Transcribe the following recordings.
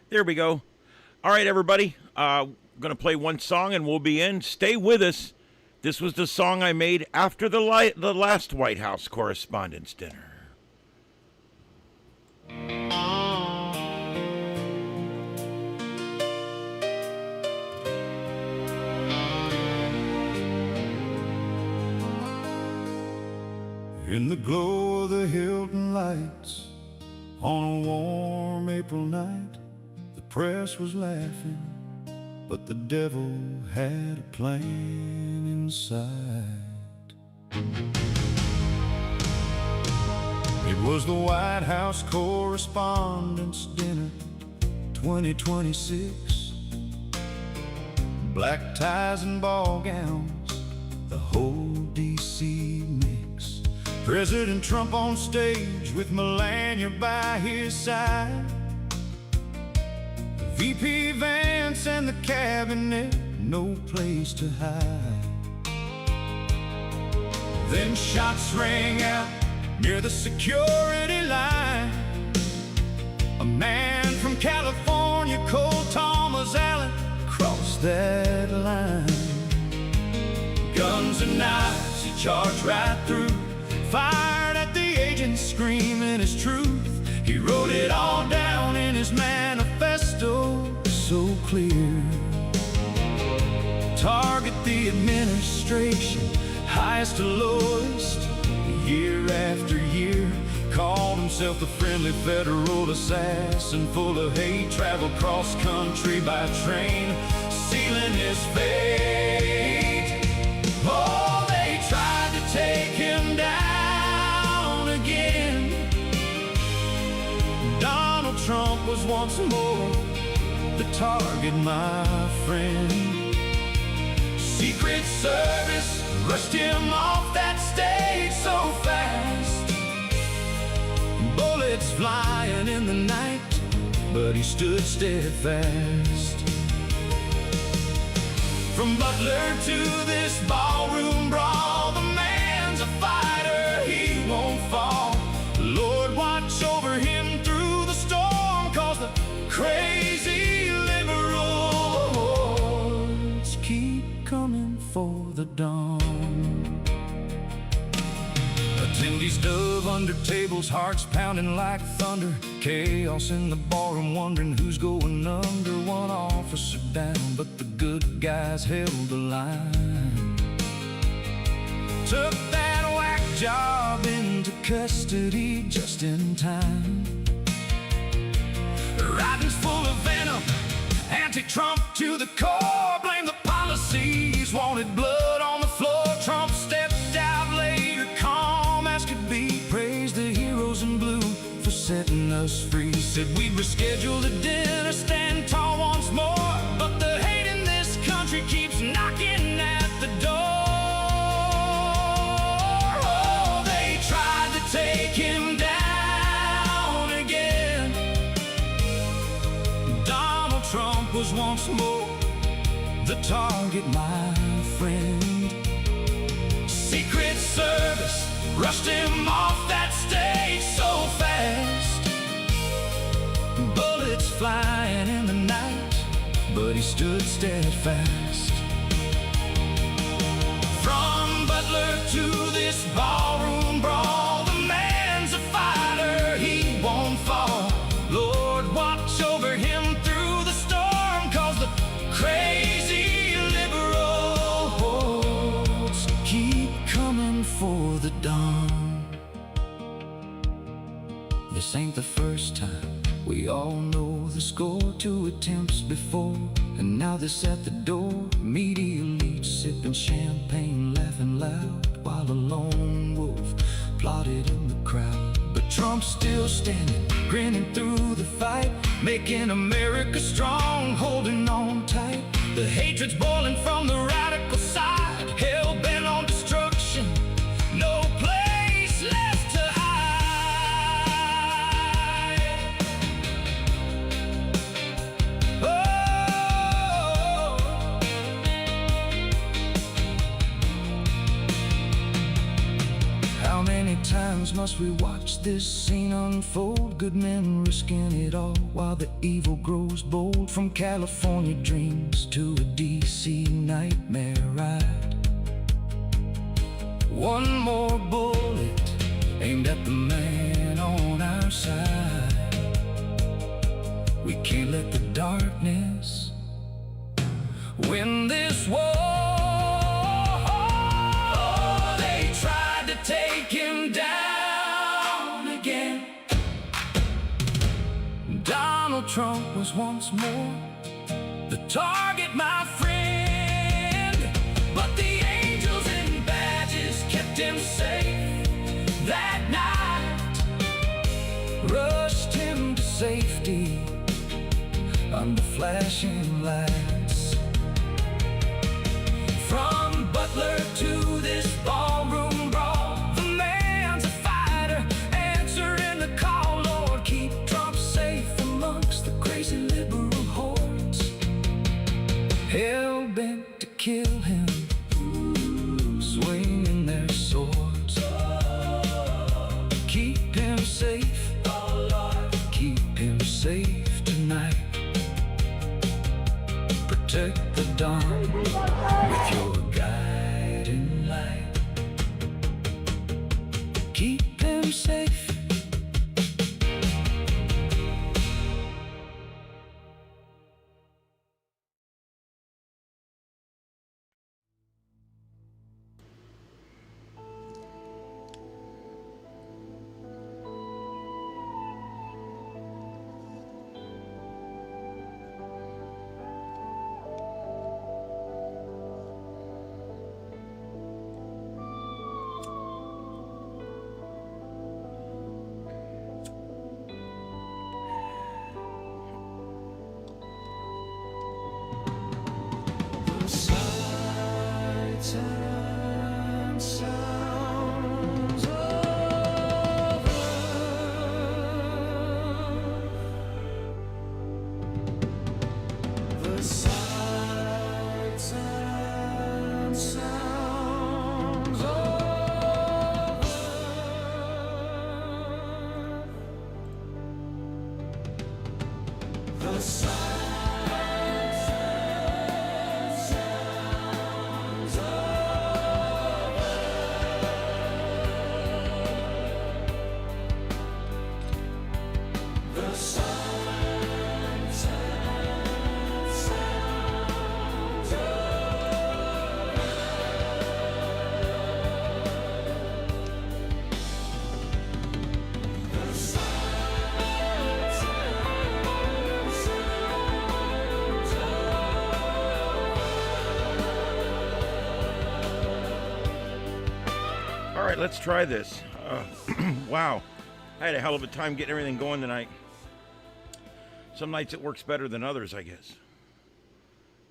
There we go. All right, everybody. Going to play one song and we'll be in. Stay with us. This was the song I made after the last White House Correspondents Dinner. In the glow of the Hilton lights, on a warm April night, the press was laughing, but the devil had a plan inside. It was the White House Correspondents Dinner 2026. Black ties and ball gowns, the whole D.C. mix. President Trump on stage with Melania by his side. VP Vance and the cabinet, no place to hide. Then shots rang out near the security line. A man from California, Cole Thomas Allen, crossed that line. Guns and knives, he charged right through, fired at the agents, screaming his truth. He wrote it all down in his manifesto, so clear. Target the administration, highest to lowest, year after year. Called himself the friendly federal assassin, full of hate, traveled cross country by train, sealing his fate. Oh, they tried to take him down again. Donald Trump was once more the target, my friend. Secret Service rushed him off that stage so fast. Bullets flying in the night, but he stood steadfast. From Butler to this ballroom brawl, the man's a fighter, he won't fall. Lord, watch over him through the storm, cause the crazy liberals keep coming for the dawn. Attendees dove under tables, hearts pounding like thunder. Chaos in the ballroom, wondering who's going under. One officer down, but the good guys held the line. Took that whack job into custody just in time. Writings full of venom, anti-Trump to the core. Blame the policies, wanted blood on the floor. Trump stepped out later, calm as could be. Praised the heroes in blue for setting us free. Said we'd reschedule the dinner, stand tall once more. But the hate in this country keeps knocking at the door. Oh, they tried to take him down again. Donald Trump was once more the target, my friend. Secret Service rushed him off that stage so fast. Bullets flying in the night, but he stood steadfast. From Butler to this ballroom brawl, the man's a fighter, he won't fall. Lord, watch over him through the storm, cause the crazy liberals keep coming for the dawn. This ain't the first time, we all know the score. 2 attempts before, and now this at the door. Media elites sipping champagne, laughing loud, while a lone wolf plotted in the crowd. But Trump's still standing, grinning through the fight, making America strong, holding on tight. The hatred's boiling from the radical side, hell-bent on destruction, no place left to hide. Oh, how many times must us we watch this scene unfold. Good men risking it all while the evil grows bold. From California dreams to a DC nightmare ride. One more bullet aimed at the man on our side. We can't let the darkness win this war. They tried to take him down again. Donald Trump was once more the target, my friend. But the angels in badges kept him safe that night. Rushed him to safety under flashing lights. From Butler to this ballroom brawl, the man's a fighter, answering the call. Lord, keep Trump safe amongst the crazy liberal hordes, hell-bent to kill him, swinging their swords. Keep him safe, oh Lord, keep him safe tonight. Protect the dawn with your guiding light. Keep him safe. All right, let's try this. Wow, I had a hell of a time getting everything going tonight. Some nights it works better than others, I guess.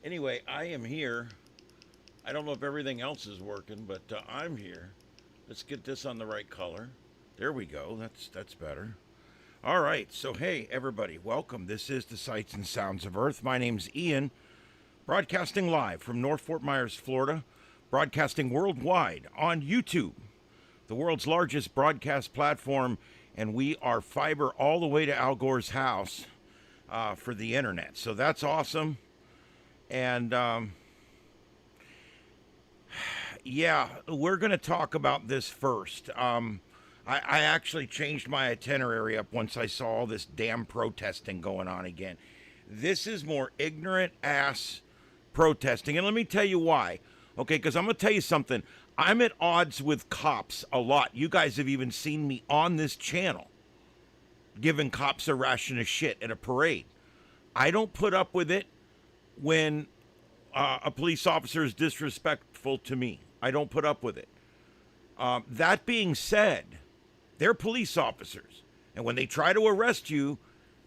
Anyway, I am here. I don't know if everything else is working, but I'm here. Let's get this on the right color. There we go. That's better. All right, so hey, everybody, welcome. This is the Sights and Sounds of Earth. My name's Ian, broadcasting live from North Fort Myers, Florida, broadcasting worldwide on YouTube, the world's largest broadcast platform, and we are fiber all the way to Al Gore's house for the internet. So that's awesome. And yeah, we're going to talk about this first. I actually changed my itinerary up once I saw all this damn protesting going on again. This is more ignorant ass protesting. And let me tell you why. Okay, because I'm going to tell you something. I'm at odds with cops a lot. You guys have even seen me on this channel giving cops a ration of shit at a parade. I don't put up with it when a police officer is disrespectful to me. I don't put up with it. That being said, they're police officers. And when they try to arrest you,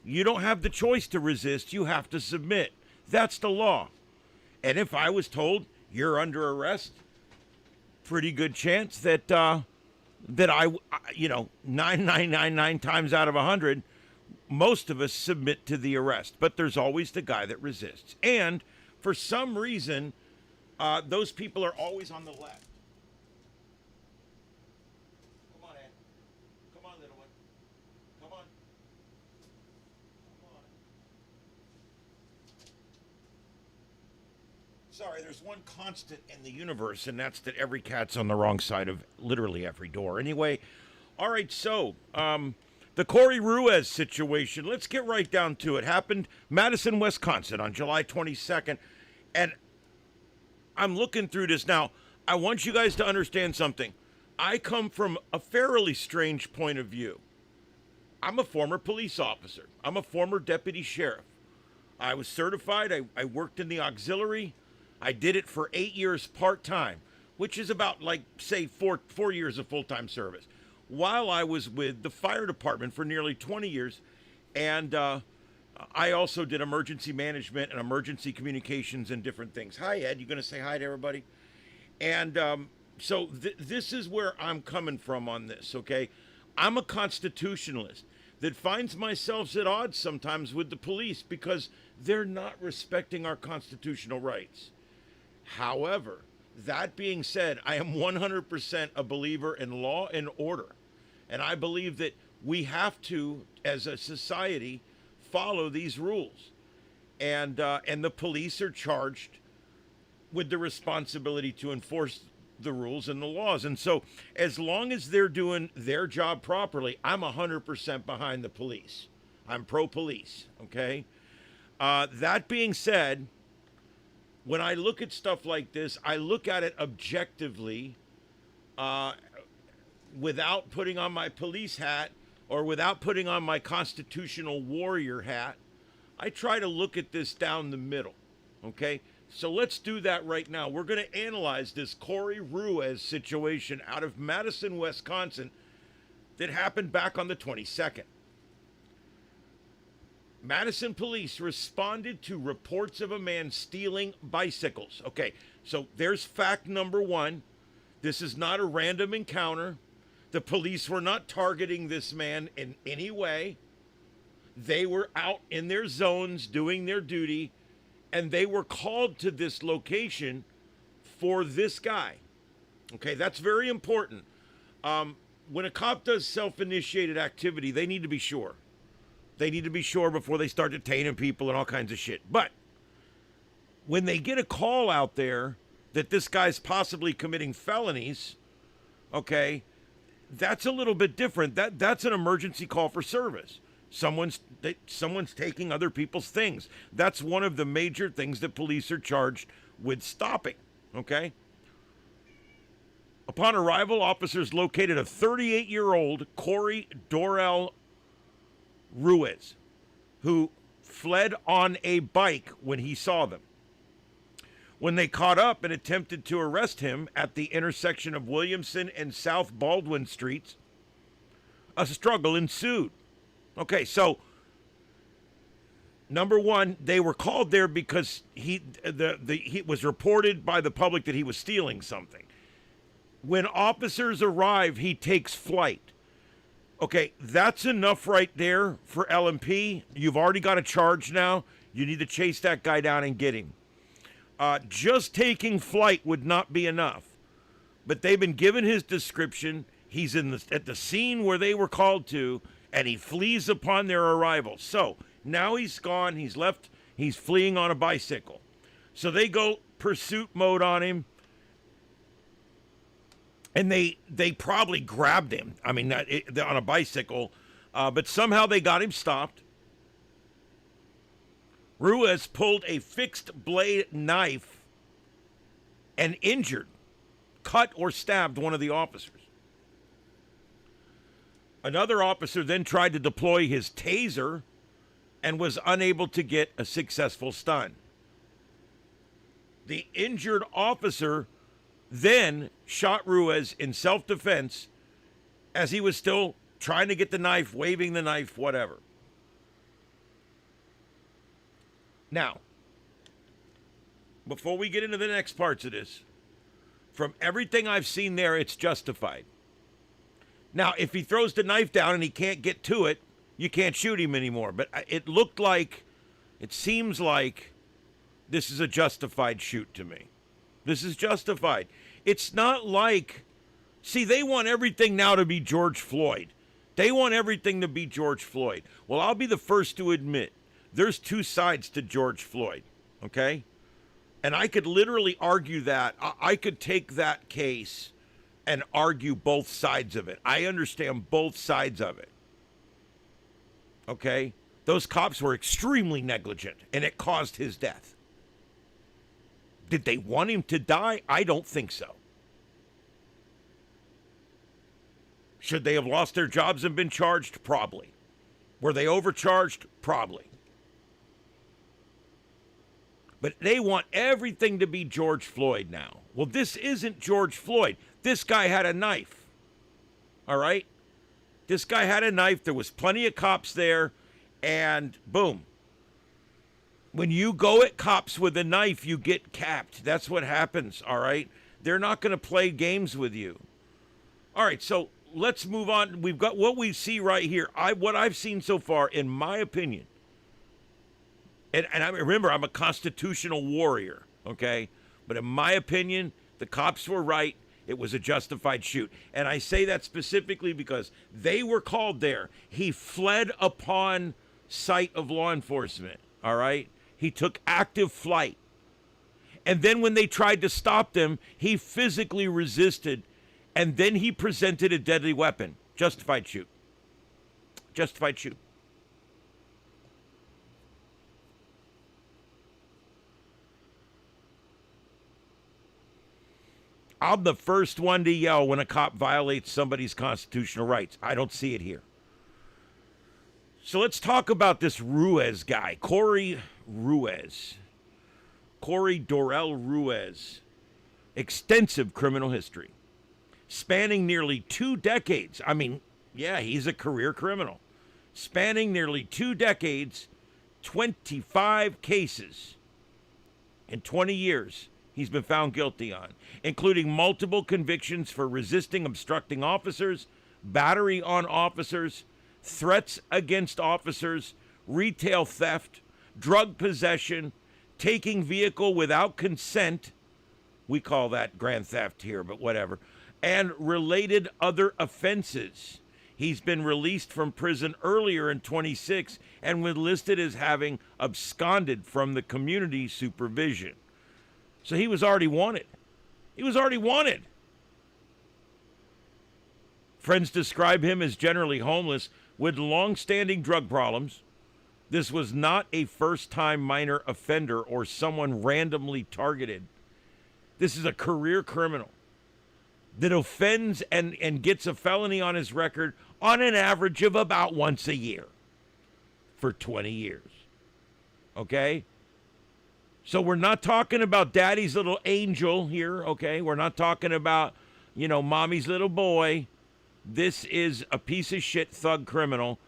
you don't have the choice to resist. You have to submit. That's the law. And if I was told you're under arrest, pretty good chance that I, 9999 times out of 100, most of us submit to the arrest. But there's always the guy that resists. And for some reason, those people are always on the left. Come on, Ed. Sorry, there's one constant in the universe, and that's that every cat's on the wrong side of literally every door. Anyway, all right, so the Corey Ruiz situation, let's get right down to it. Happened Madison, Wisconsin on July 22nd, and I'm looking through this now. I want you guys to understand something. I come from a fairly strange point of view. I'm a former police officer. I'm a former deputy sheriff. I was certified. I worked in the auxiliary. I did it for 8 years part-time, which is about, like, say, four years of full-time service, while I was with the fire department for nearly 20 years. And I also did emergency management and emergency communications and different things. Hi, Ed. You going to say hi to everybody? And so this is where I'm coming from on this, okay? I'm a constitutionalist that finds myself at odds sometimes with the police because they're not respecting our constitutional rights. However, that being said, I am 100% a believer in law and order. And I believe that we have to, as a society, follow these rules. And the police are charged with the responsibility to enforce the rules and the laws. And so as long as they're doing their job properly, I'm 100% behind the police. I'm pro-police, okay? That being said, when I look at stuff like this, I look at it objectively without putting on my police hat or without putting on my constitutional warrior hat. I try to look at this down the middle, okay? So let's do that right now. We're going to analyze this Corey Ruiz situation out of Madison, Wisconsin that happened back on the 22nd. Madison police responded to reports of a man stealing bicycles. Okay, so there's fact number one. This is not a random encounter. The police were not targeting this man in any way. They were out in their zones doing their duty, and they were called to this location for this guy. Okay, that's very important. When a cop does self-initiated activity, they need to be sure. They need to be sure before they start detaining people and all kinds of shit. But when they get a call out there that this guy's possibly committing felonies, okay, that's a little bit different. That's an emergency call for service. Someone's taking other people's things. That's one of the major things that police are charged with stopping, okay? Upon arrival, officers located a 38-year-old Corey Dorrell Ruiz, who fled on a bike when he saw them. When they caught up and attempted to arrest him at the intersection of Williamson and South Baldwin Streets, a struggle ensued. Okay, so number one, they were called there because he was reported by the public that he was stealing something. When officers arrive, he takes flight. Okay, that's enough right there for LMP. You've already got a charge now. You need to chase that guy down and get him. Just taking flight would not be enough. But they've been given his description. He's at the scene where they were called to, and he flees upon their arrival. So now he's gone. He's left. He's fleeing on a bicycle. So they go pursuit mode on him. And they probably grabbed him. I mean, on a bicycle. But somehow they got him stopped. Ruiz pulled a fixed blade knife and cut or stabbed one of the officers. Another officer then tried to deploy his taser and was unable to get a successful stun. The injured officer then shot Ruiz in self-defense as he was still trying to get the knife, waving the knife, whatever. Now, before we get into the next parts of this, from everything I've seen there, it's justified. Now, if he throws the knife down and he can't get to it, you can't shoot him anymore. But it seems like this is a justified shoot to me. This is justified. It's not like, see, they want everything now to be George Floyd. They want everything to be George Floyd. Well, I'll be the first to admit there's two sides to George Floyd, okay? And I could literally argue that. I could take that case and argue both sides of it. I understand both sides of it. Okay? Those cops were extremely negligent, and it caused his death. Did they want him to die? I don't think so. Should they have lost their jobs and been charged? Probably. Were they overcharged? Probably. But they want everything to be George Floyd now. Well, this isn't George Floyd. This guy had a knife. All right? This guy had a knife. There was plenty of cops there. And boom. When you go at cops with a knife, you get capped. That's what happens, all right? They're not going to play games with you. All right, so let's move on. We've got what we see right here. What I've seen so far, in my opinion, and I remember I'm a constitutional warrior, okay? But in my opinion, the cops were right. It was a justified shoot. And I say that specifically because they were called there. He fled upon sight of law enforcement, all right? He took active flight. And then when they tried to stop them, he physically resisted. And then he presented a deadly weapon. Justified shoot. Justified shoot. I'm the first one to yell when a cop violates somebody's constitutional rights. I don't see it here. So let's talk about this Ruiz guy, Corey Dorrell Ruiz. Extensive criminal history, spanning nearly 2 decades. I mean, yeah, he's a career criminal. Spanning nearly 2 decades, 25 cases in 20 years he's been found guilty on, including multiple convictions for resisting obstructing officers, battery on officers, threats against officers, retail theft, drug possession, taking vehicle without consent. We call that grand theft here, but whatever. And related other offenses. He's been released from prison earlier in 26 and was listed as having absconded from the community supervision. So he was already wanted. He was already wanted. Friends describe him as generally homeless with long-standing drug problems. This was not a first-time minor offender or someone randomly targeted. This is a career criminal that offends and gets a felony on his record on an average of about once a year for 20 years. Okay? So we're not talking about daddy's little angel here, okay? We're not talking about, mommy's little boy. This is a piece of shit thug criminal.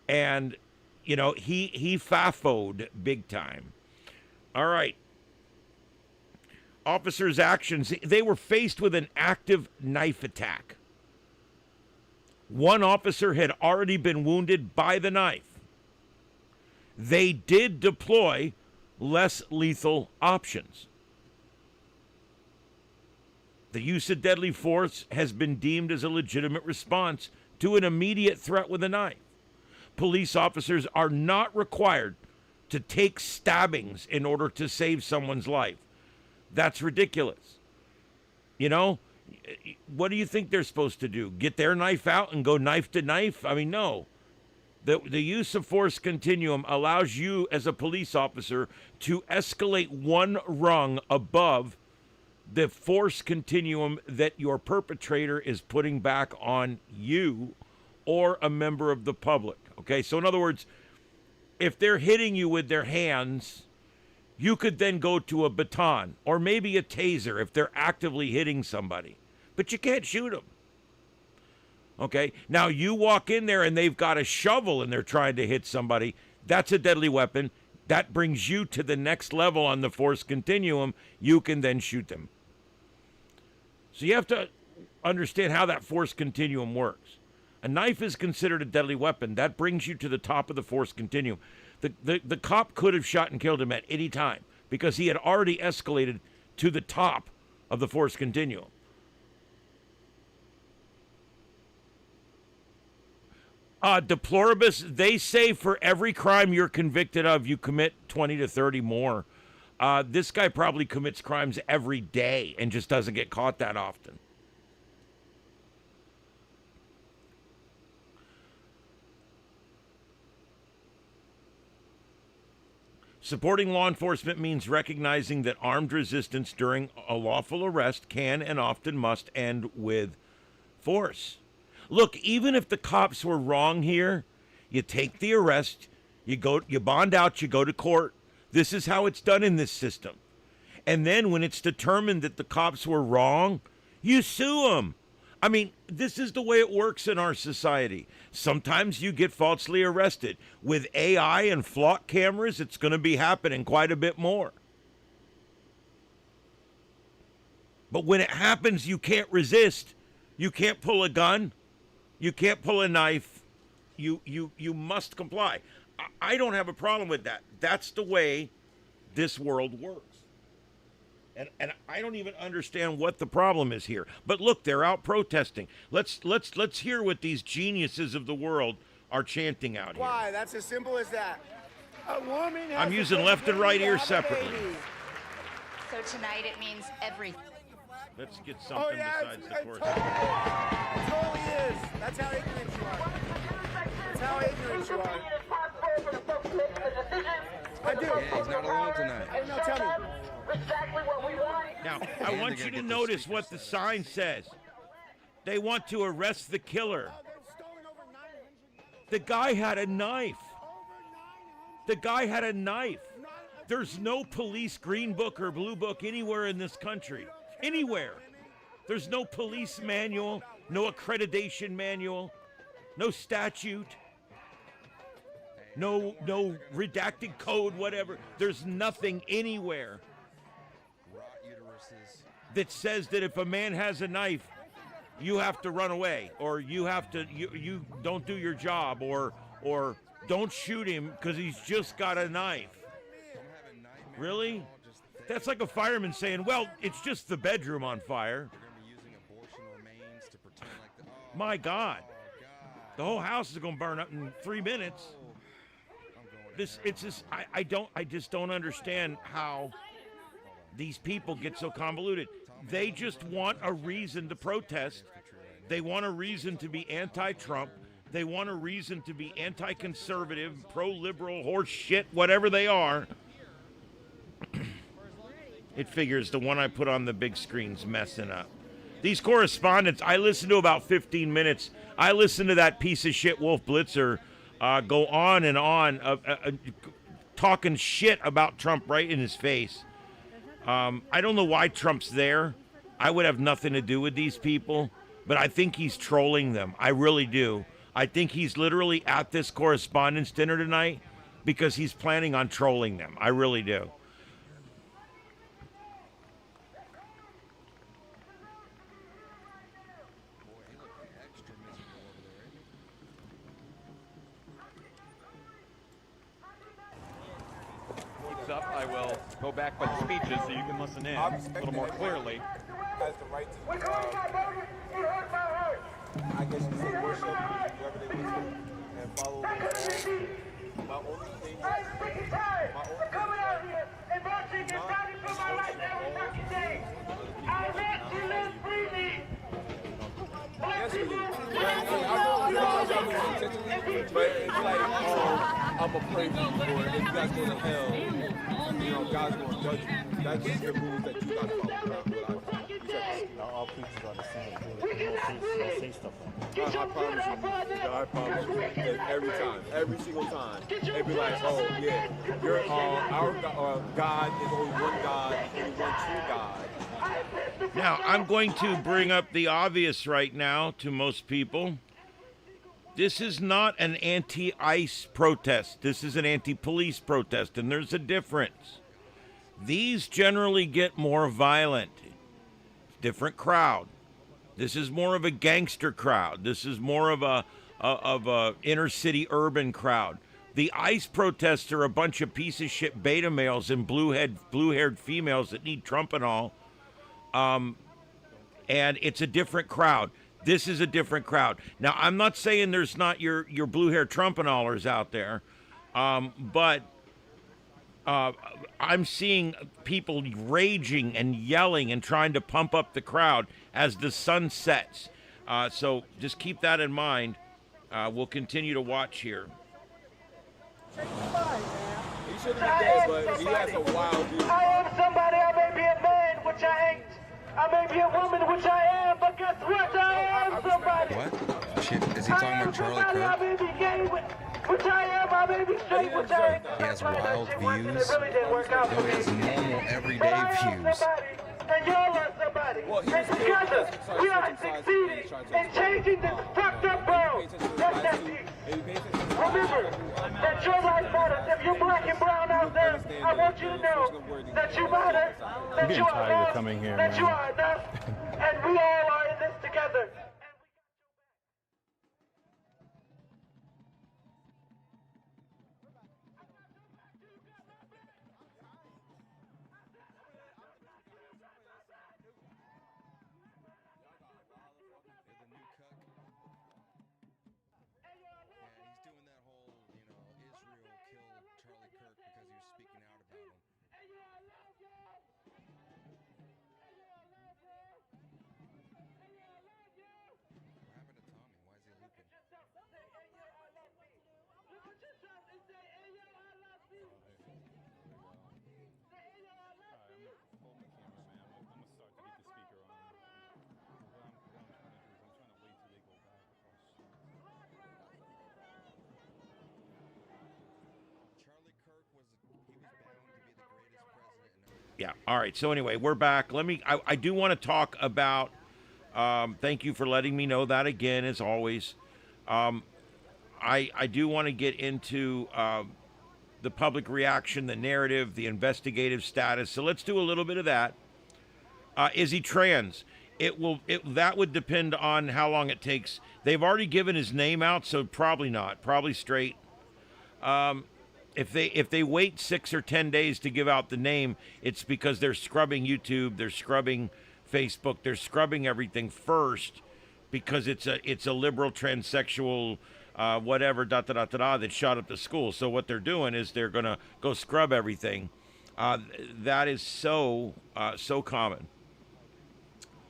And, he fafoed big time. All right. Officers' actions, they were faced with an active knife attack. One officer had already been wounded by the knife. They did deploy less lethal options. The use of deadly force has been deemed as a legitimate response to an immediate threat with a knife. Police officers are not required to take stabbings in order to save someone's life. That's ridiculous. What do you think they're supposed to do? Get their knife out and go knife to knife? I mean, no. The use of force continuum allows you as a police officer to escalate one rung above the force continuum that your perpetrator is putting back on you or a member of the public. Okay, so in other words, if they're hitting you with their hands, you could then go to a baton or maybe a taser if they're actively hitting somebody. But you can't shoot them. Okay, now you walk in there and they've got a shovel and they're trying to hit somebody. That's a deadly weapon. That brings you to the next level on the force continuum. You can then shoot them. So you have to understand how that force continuum works. A knife is considered a deadly weapon. That brings you to the top of the force continuum. The cop could have shot and killed him at any time because he had already escalated to the top of the force continuum. Deploribus, they say for every crime you're convicted of, you commit 20 to 30 more. This guy probably commits crimes every day and just doesn't get caught that often. Supporting law enforcement means recognizing that armed resistance during a lawful arrest can and often must end with force. Look, even if the cops were wrong here, you take the arrest, you bond out, you go to court. This is how it's done in this system. And then when it's determined that the cops were wrong, you sue them. I mean, this is the way it works in our society. Sometimes you get falsely arrested. With AI and flock cameras, it's going to be happening quite a bit more. But when it happens, you can't resist. You can't pull a gun. You can't pull a knife. You must comply. I don't have a problem with that. That's the way this world works. And I don't even understand what the problem is here. But look, they're out protesting. Let's hear what these geniuses of the world are chanting out here. Why? That's as simple as that. A woman has I'm using left and right ear separately. So tonight it means everything. Let's get something besides the chorus. It totally is. That's how ignorant you are. That's how ignorant you are. I do. Yeah, he's not alone tonight. Hey, no, tell me. Now, I want you to notice what the sign says. They want to arrest the killer. The guy had a knife. The guy had a knife. There's no police green book or blue book anywhere in this country. Anywhere. There's no police manual, no accreditation manual, no statute, no redacted code, whatever. There's nothing anywhere that says that if a man has a knife, you have to run away, or you have to you don't do your job, or don't shoot him because he's just got a knife. Really? That's like a fireman saying, well, it's just the bedroom on fire. My God. The whole house is going to burn up in 3 minutes. I just don't understand how these people get so convoluted. They just want a reason to protest. They want a reason to be anti-Trump. They want a reason to be anti-conservative, pro-liberal, horse shit, whatever they are. It figures the one I put on the big screen's messing up. These correspondents, I listened to about 15 minutes. I listened to that piece of shit Wolf Blitzer go on and on, talking shit about Trump right in his face. I don't know why Trump's there. I would have nothing to do with these people, but I think he's trolling them. I really do. I think he's literally at this correspondents dinner tonight because he's planning on trolling them. I really do. Up, I will go back by the speeches so you can listen in a little more clearly. Has the right to, I guess you say worship whoever they listen and follow them. My only thing is, coming out here and marching and fighting for my life every fucking day. I let you live freely. Yes, we do. But it's like, I'm going to pray for you, or if you guys go to hell, you know, God's going to judge you. That's just the rules that you got to follow. All preachers are the same. They say stuff like that. I promise you. That every time, every single time, they be like, oh, yeah, our God is only one God, only one true God. Now, I'm going to bring up the obvious right now to most people. This is not an anti-ICE protest. This is an anti-police protest, and there's a difference. These generally get more violent. Different crowd. This is more of a gangster crowd. This is more of a inner city urban crowd. The ICE protests are a bunch of piece of shit beta males and blue-haired females that need Trump and all. And it's a different crowd. This is a different crowd. Now, I'm not saying there's not your blue-haired Trump and allers out there, but I'm seeing people raging and yelling and trying to pump up the crowd as the sun sets. So just keep that in mind. We'll continue to watch here. He shouldn't be dead, but he has a wild view. I am somebody, I may be a man, which I ain't. I may be a woman, which I am, but guess what? I am somebody. What? Shit, is he talking about Charlie I Kirk? may be gay, which I am. I may be straight, which I ain't. He has wild views. It really didn't work out No, for he has me. normal, But everyday I am views. somebody, and y'all are somebody. Well, he And was killed together, because he tried we to are circumcise succeeding his face, in changing this fucked up world. That's that peace. Remember that your life matters. If you're black and brown out there, I want you to know that you matter, that you are loved, that you are enough, and we all are in this together. Yeah. All right. So anyway, we're back. I do want to talk about. Thank you for letting me know that again, as always. I do want to get into the public reaction, the narrative, the investigative status. So let's do a little bit of that. Is he trans? That would depend on how long it takes. They've already given his name out, so probably not. Probably straight. If they wait 6 or 10 days to give out the name, it's because they're scrubbing YouTube, they're scrubbing Facebook, they're scrubbing everything first, because it's a liberal transsexual whatever that shot up the school. So what they're doing is they're gonna go scrub everything. That is so common.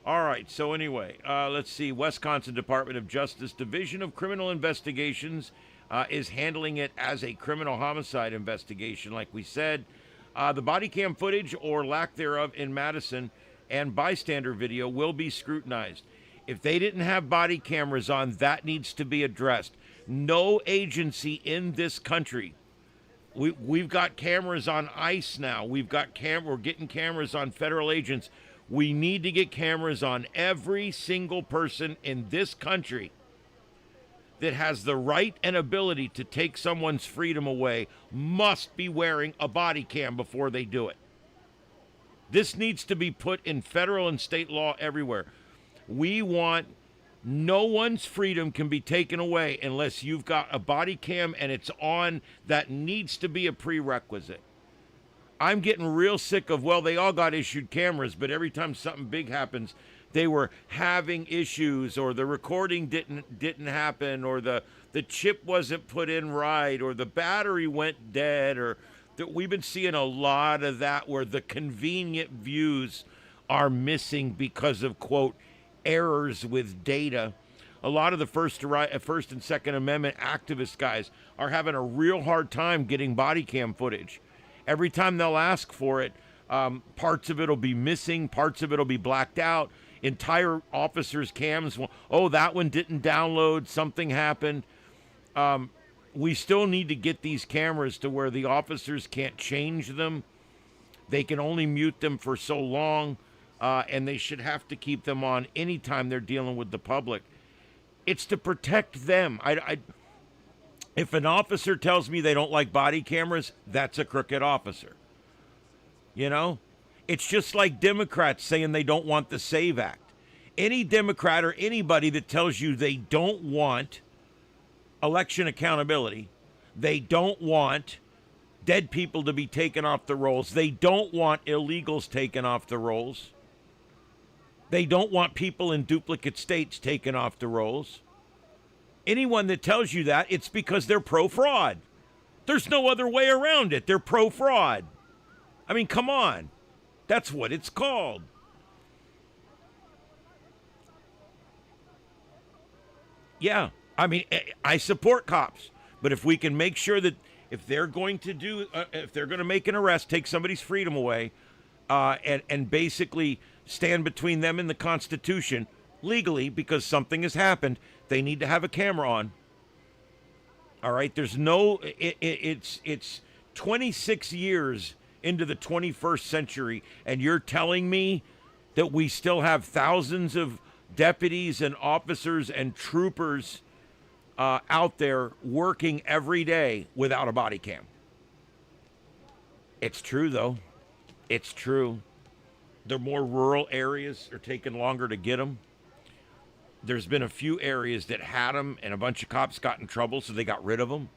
All right. So anyway, let's see. Wisconsin Department of Justice Division of Criminal Investigations is handling it as a criminal homicide investigation, like we said. The body cam footage or lack thereof in Madison and bystander video will be scrutinized. If they didn't have body cameras on, that needs to be addressed. No agency in this country. We've got cameras on ICE now. We're getting cameras on federal agents. We need to get cameras on every single person in this country that has the right and ability to take someone's freedom away must be wearing a body cam before they do it. This needs to be put in federal and state law everywhere. We want no one's freedom can be taken away unless you've got a body cam and it's on. That needs to be a prerequisite. I'm getting real sick of, well, they all got issued cameras, but every time something big happens, they were having issues, or the recording didn't happen, or the chip wasn't put in right, or the battery went dead, or we've been seeing a lot of that where the convenient views are missing because of, quote, errors with data. A lot of the First and Second Amendment activist guys are having a real hard time getting body cam footage. Every time they'll ask for it, parts of it will be missing, parts of it will be blacked out. Entire officers' cams, that one didn't download, something happened. We still need to get these cameras to where the officers can't change them. They can only mute them for so long, and they should have to keep them on anytime they're dealing with the public. It's to protect them. If an officer tells me they don't like body cameras, that's a crooked officer. You know? It's just like Democrats saying they don't want the SAVE Act. Any Democrat or anybody that tells you they don't want election accountability, they don't want dead people to be taken off the rolls, they don't want illegals taken off the rolls, they don't want people in duplicate states taken off the rolls. Anyone that tells you that, it's because they're pro-fraud. There's no other way around it. They're pro-fraud. I mean, come on. That's what it's called. Yeah, I mean, I support cops, but if we can make sure that if they're going to make an arrest, take somebody's freedom away, and basically stand between them and the Constitution legally because something has happened, they need to have a camera on. All right, there's no, it's 26 years into the 21st century, and you're telling me that we still have thousands of deputies and officers and troopers out there working every day without a body cam. It's true, though. It's true. The more rural areas are taking longer to get them. There's been a few areas that had them, and a bunch of cops got in trouble, so they got rid of them.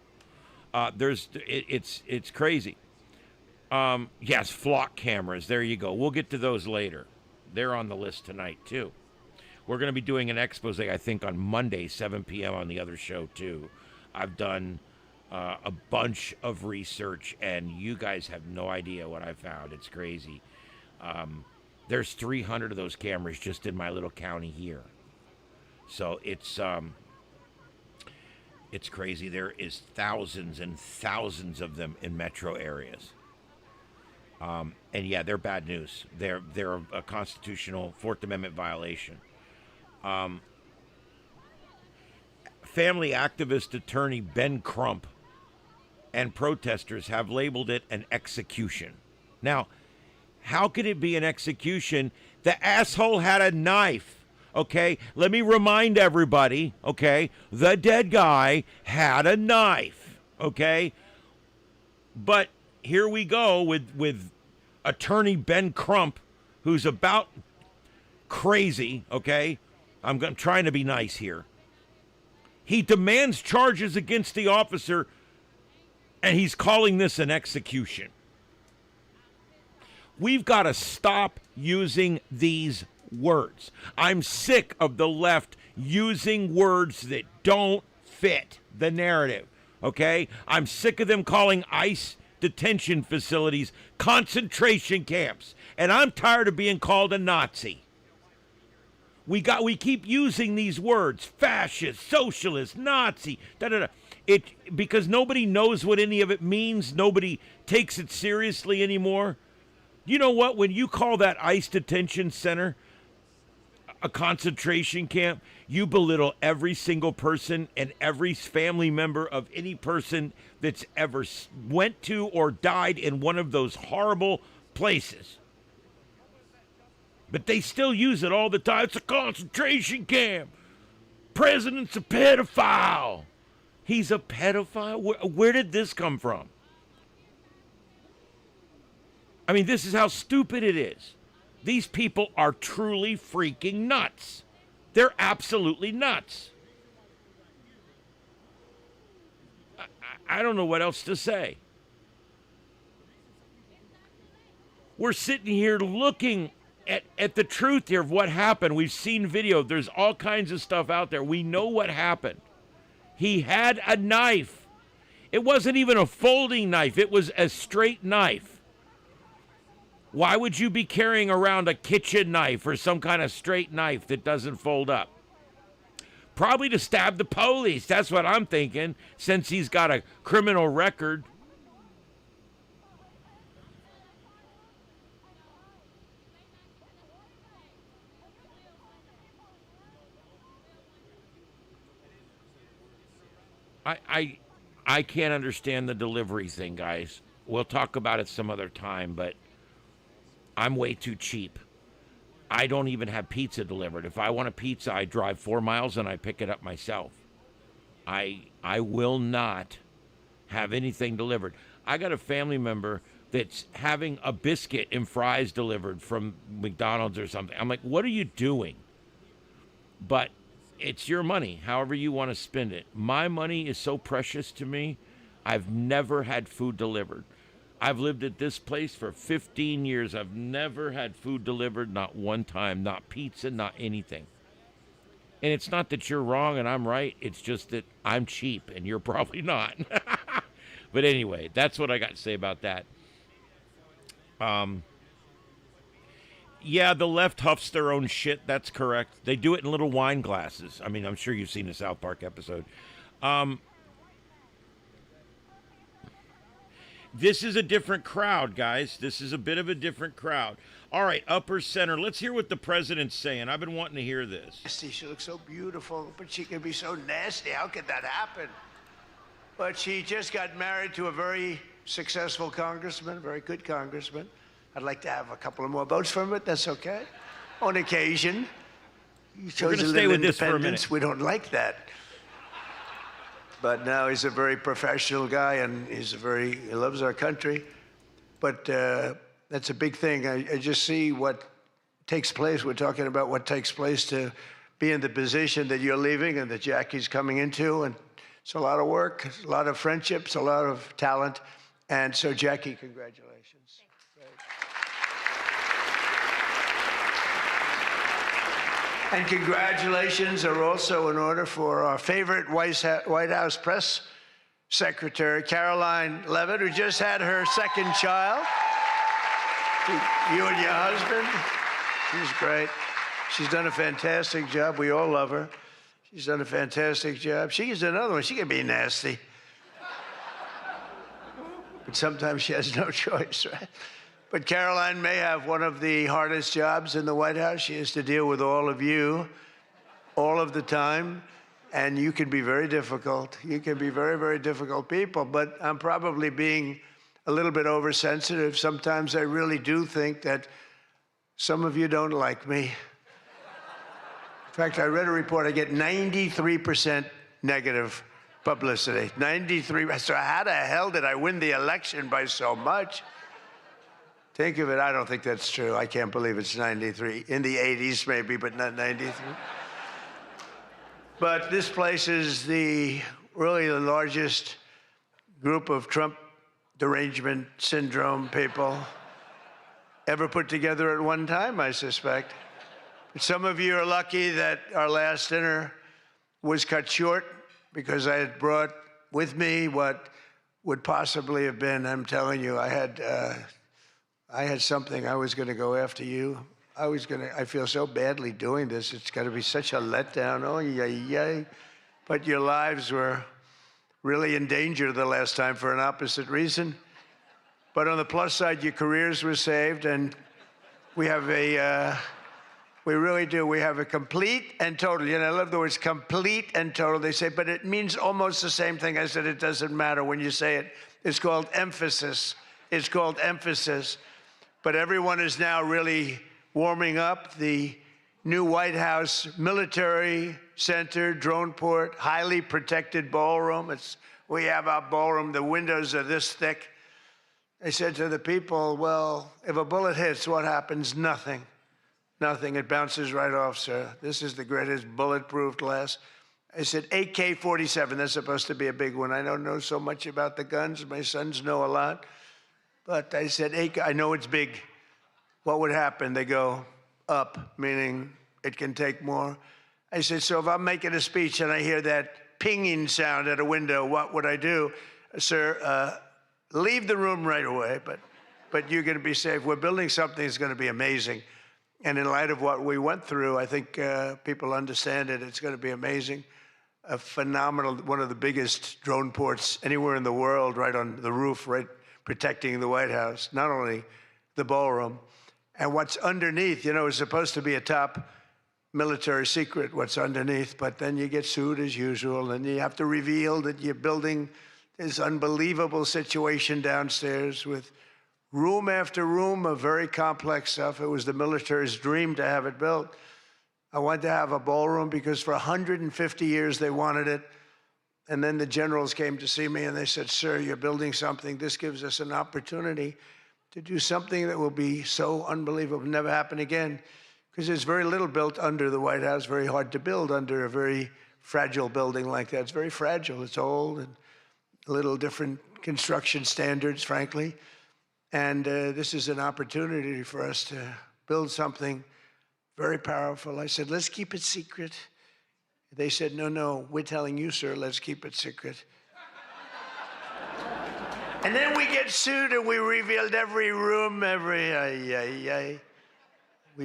It's crazy. Yes, flock cameras. There you go. We'll get to those later. They're on the list tonight, too. We're going to be doing an expose, I think, on Monday, 7 p.m. on the other show, too. I've done a bunch of research, and you guys have no idea what I found. It's crazy. There's 300 of those cameras just in my little county here. So it's crazy. There is thousands and thousands of them in metro areas. And yeah, they're bad news. They're a constitutional Fourth Amendment violation. Family activist attorney Ben Crump and protesters have labeled it an execution. Now, how could it be an execution? The asshole had a knife. Okay, let me remind everybody, okay, the dead guy had a knife, okay? But here we go with attorney Ben Crump, who's about crazy, okay? I'm trying to be nice here. He demands charges against the officer, and he's calling this an execution. We've got to stop using these words. I'm sick of the left using words that don't fit the narrative, okay? I'm sick of them calling ICE detention facilities concentration camps, and I'm tired of being called a Nazi. We keep using these words: fascist, socialist, Nazi, because nobody knows what any of it means. Nobody takes it seriously anymore. You know what? When you call that ICE detention center a concentration camp, you belittle every single person and every family member of any person that's ever went to or died in one of those horrible places. But they still use it all the time. It's a concentration camp. President's a pedophile. He's a pedophile? Where did this come from? I mean, this is how stupid it is. These people are truly freaking nuts. They're absolutely nuts. I don't know what else to say. We're sitting here looking at the truth here of what happened. We've seen video. There's all kinds of stuff out there. We know what happened. He had a knife. It wasn't even a folding knife. It was a straight knife. Why would you be carrying around a kitchen knife or some kind of straight knife that doesn't fold up? Probably to stab the police. That's what I'm thinking, since he's got a criminal record. I can't understand the delivery thing, guys. We'll talk about it some other time, but I'm way too cheap. I don't even have pizza delivered. If I want a pizza, I drive 4 miles and I pick it up myself. I will not have anything delivered. I got a family member that's having a biscuit and fries delivered from McDonald's or something. I'm like, what are you doing? But it's your money, however you want to spend it. My money is so precious to me. I've never had food delivered. I've lived at this place for 15 years. I've never had food delivered, not one time, not pizza, not anything. And it's not that you're wrong and I'm right. It's just that I'm cheap and you're probably not. But anyway, that's what I got to say about that. Yeah, the left huffs their own shit. That's correct. They do it in little wine glasses. I mean, I'm sure you've seen the South Park episode. This is a different crowd, guys. This is a bit of a different crowd. All right, upper center. Let's hear what the president's saying. I've been wanting to hear this. She looks so beautiful, but she can be so nasty. How could that happen? But she just got married to a very successful congressman, a very good congressman. I'd like to have a couple of more votes from it. That's okay. On occasion. You chose to live in independence. We don't like that. But now he's a very professional guy, and he loves our country. But that's a big thing. I just see what takes place. We're talking about what takes place to be in the position that you're leaving and that Jackie's coming into. And it's a lot of work, a lot of friendships, a lot of talent. And so, Jackie, congratulations. And congratulations are also in order for our favorite White House press secretary, Caroline Levitt, who just had her second child. You and your husband. She's great. She's done a fantastic job. We all love her. She's done a fantastic job. She's another one. She can be nasty. But sometimes she has no choice, right? But Caroline may have one of the hardest jobs in the White House. She has to deal with all of you all of the time, and you can be very difficult. You can be very, very difficult people, but I'm probably being a little bit oversensitive. Sometimes I really do think that some of you don't like me. In fact, I read a report, I get 93% negative publicity. 93, so how the hell did I win the election by so much? Think of it, I don't think that's true. I can't believe it's 93. In the 80s maybe, but not 93. But this place is really the largest group of Trump derangement syndrome people ever put together at one time, I suspect. But some of you are lucky that our last dinner was cut short because I had brought with me what would possibly have been, I'm telling you, I had something. I was going to go after you. I feel so badly doing this. It's going to be such a letdown. Oh, yay. But your lives were really in danger the last time for an opposite reason. But on the plus side, your careers were saved, and we really do. We have a complete and total. You know, I love the words complete and total. They say, but it means almost the same thing. I said, it doesn't matter when you say it. It's called emphasis. It's called emphasis. But everyone is now really warming up. The new White House Military Center, drone port, highly protected ballroom. We have our ballroom. The windows are this thick. I said to the people, well, if a bullet hits, what happens? Nothing. Nothing. It bounces right off, sir. This is the greatest bulletproof glass. I said, AK-47. That's supposed to be a big one. I don't know so much about the guns. My sons know a lot. But I said, I know it's big. What would happen? They go up, meaning it can take more. I said, so if I'm making a speech and I hear that pinging sound at a window, what would I do? Sir, leave the room right away, but you're going to be safe. We're building something that's going to be amazing. And in light of what we went through, I think people understand it. It's going to be amazing. A phenomenal, one of the biggest drone ports anywhere in the world, right on the roof, right protecting the White House, not only the ballroom. And what's underneath, you know, is supposed to be a top military secret, what's underneath, but then you get sued as usual, and you have to reveal that you're building this unbelievable situation downstairs with room after room of very complex stuff. It was the military's dream to have it built. I wanted to have a ballroom because for 150 years they wanted it. And then the generals came to see me and they said, sir, you're building something. This gives us an opportunity to do something that will be so unbelievable, never happen again. Because there's very little built under the White House, very hard to build under a very fragile building like that. It's very fragile, it's old, and a little different construction standards, frankly. And this is an opportunity for us to build something very powerful. I said, let's keep it secret. They said, no, we're telling you, sir, let's keep it secret. And then we get sued and we revealed every room, We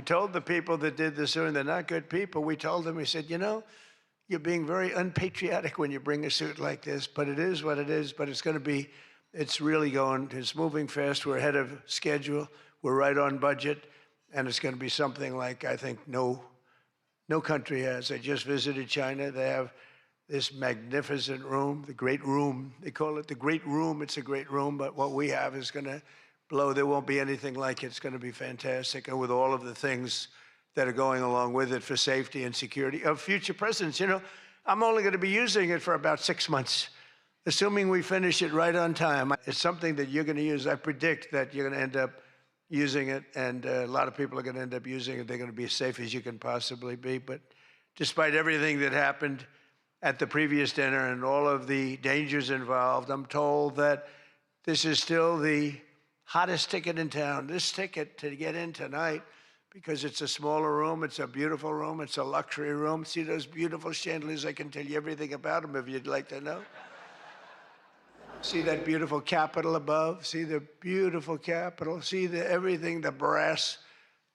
told the people that did the suing, they're not good people. We told them, we said, you know, you're being very unpatriotic when you bring a suit like this, but it is what it is, but it's really going, it's moving fast. We're ahead of schedule. We're right on budget. And it's going to be something like, I think, no country has. I just visited China. They have this magnificent room, the Great Room. They call it the Great Room. It's a great room, but what we have is going to blow. There won't be anything like it. It's going to be fantastic. And with all of the things that are going along with it for safety and security of future presidents. You know, I'm only going to be using it for about 6 months, assuming we finish it right on time. It's something that you're going to use. I predict that you're going to end up using it, and a lot of people are going to end up using it. They're going to be as safe as you can possibly be. But despite everything that happened at the previous dinner and all of the dangers involved, I'm told that this is still the hottest ticket in town. This ticket to get in tonight, because it's a smaller room, it's a beautiful room, it's a luxury room. See those beautiful chandeliers? I can tell you everything about them if you'd like to know. See that beautiful Capitol above? See the beautiful Capitol? See everything, the brass.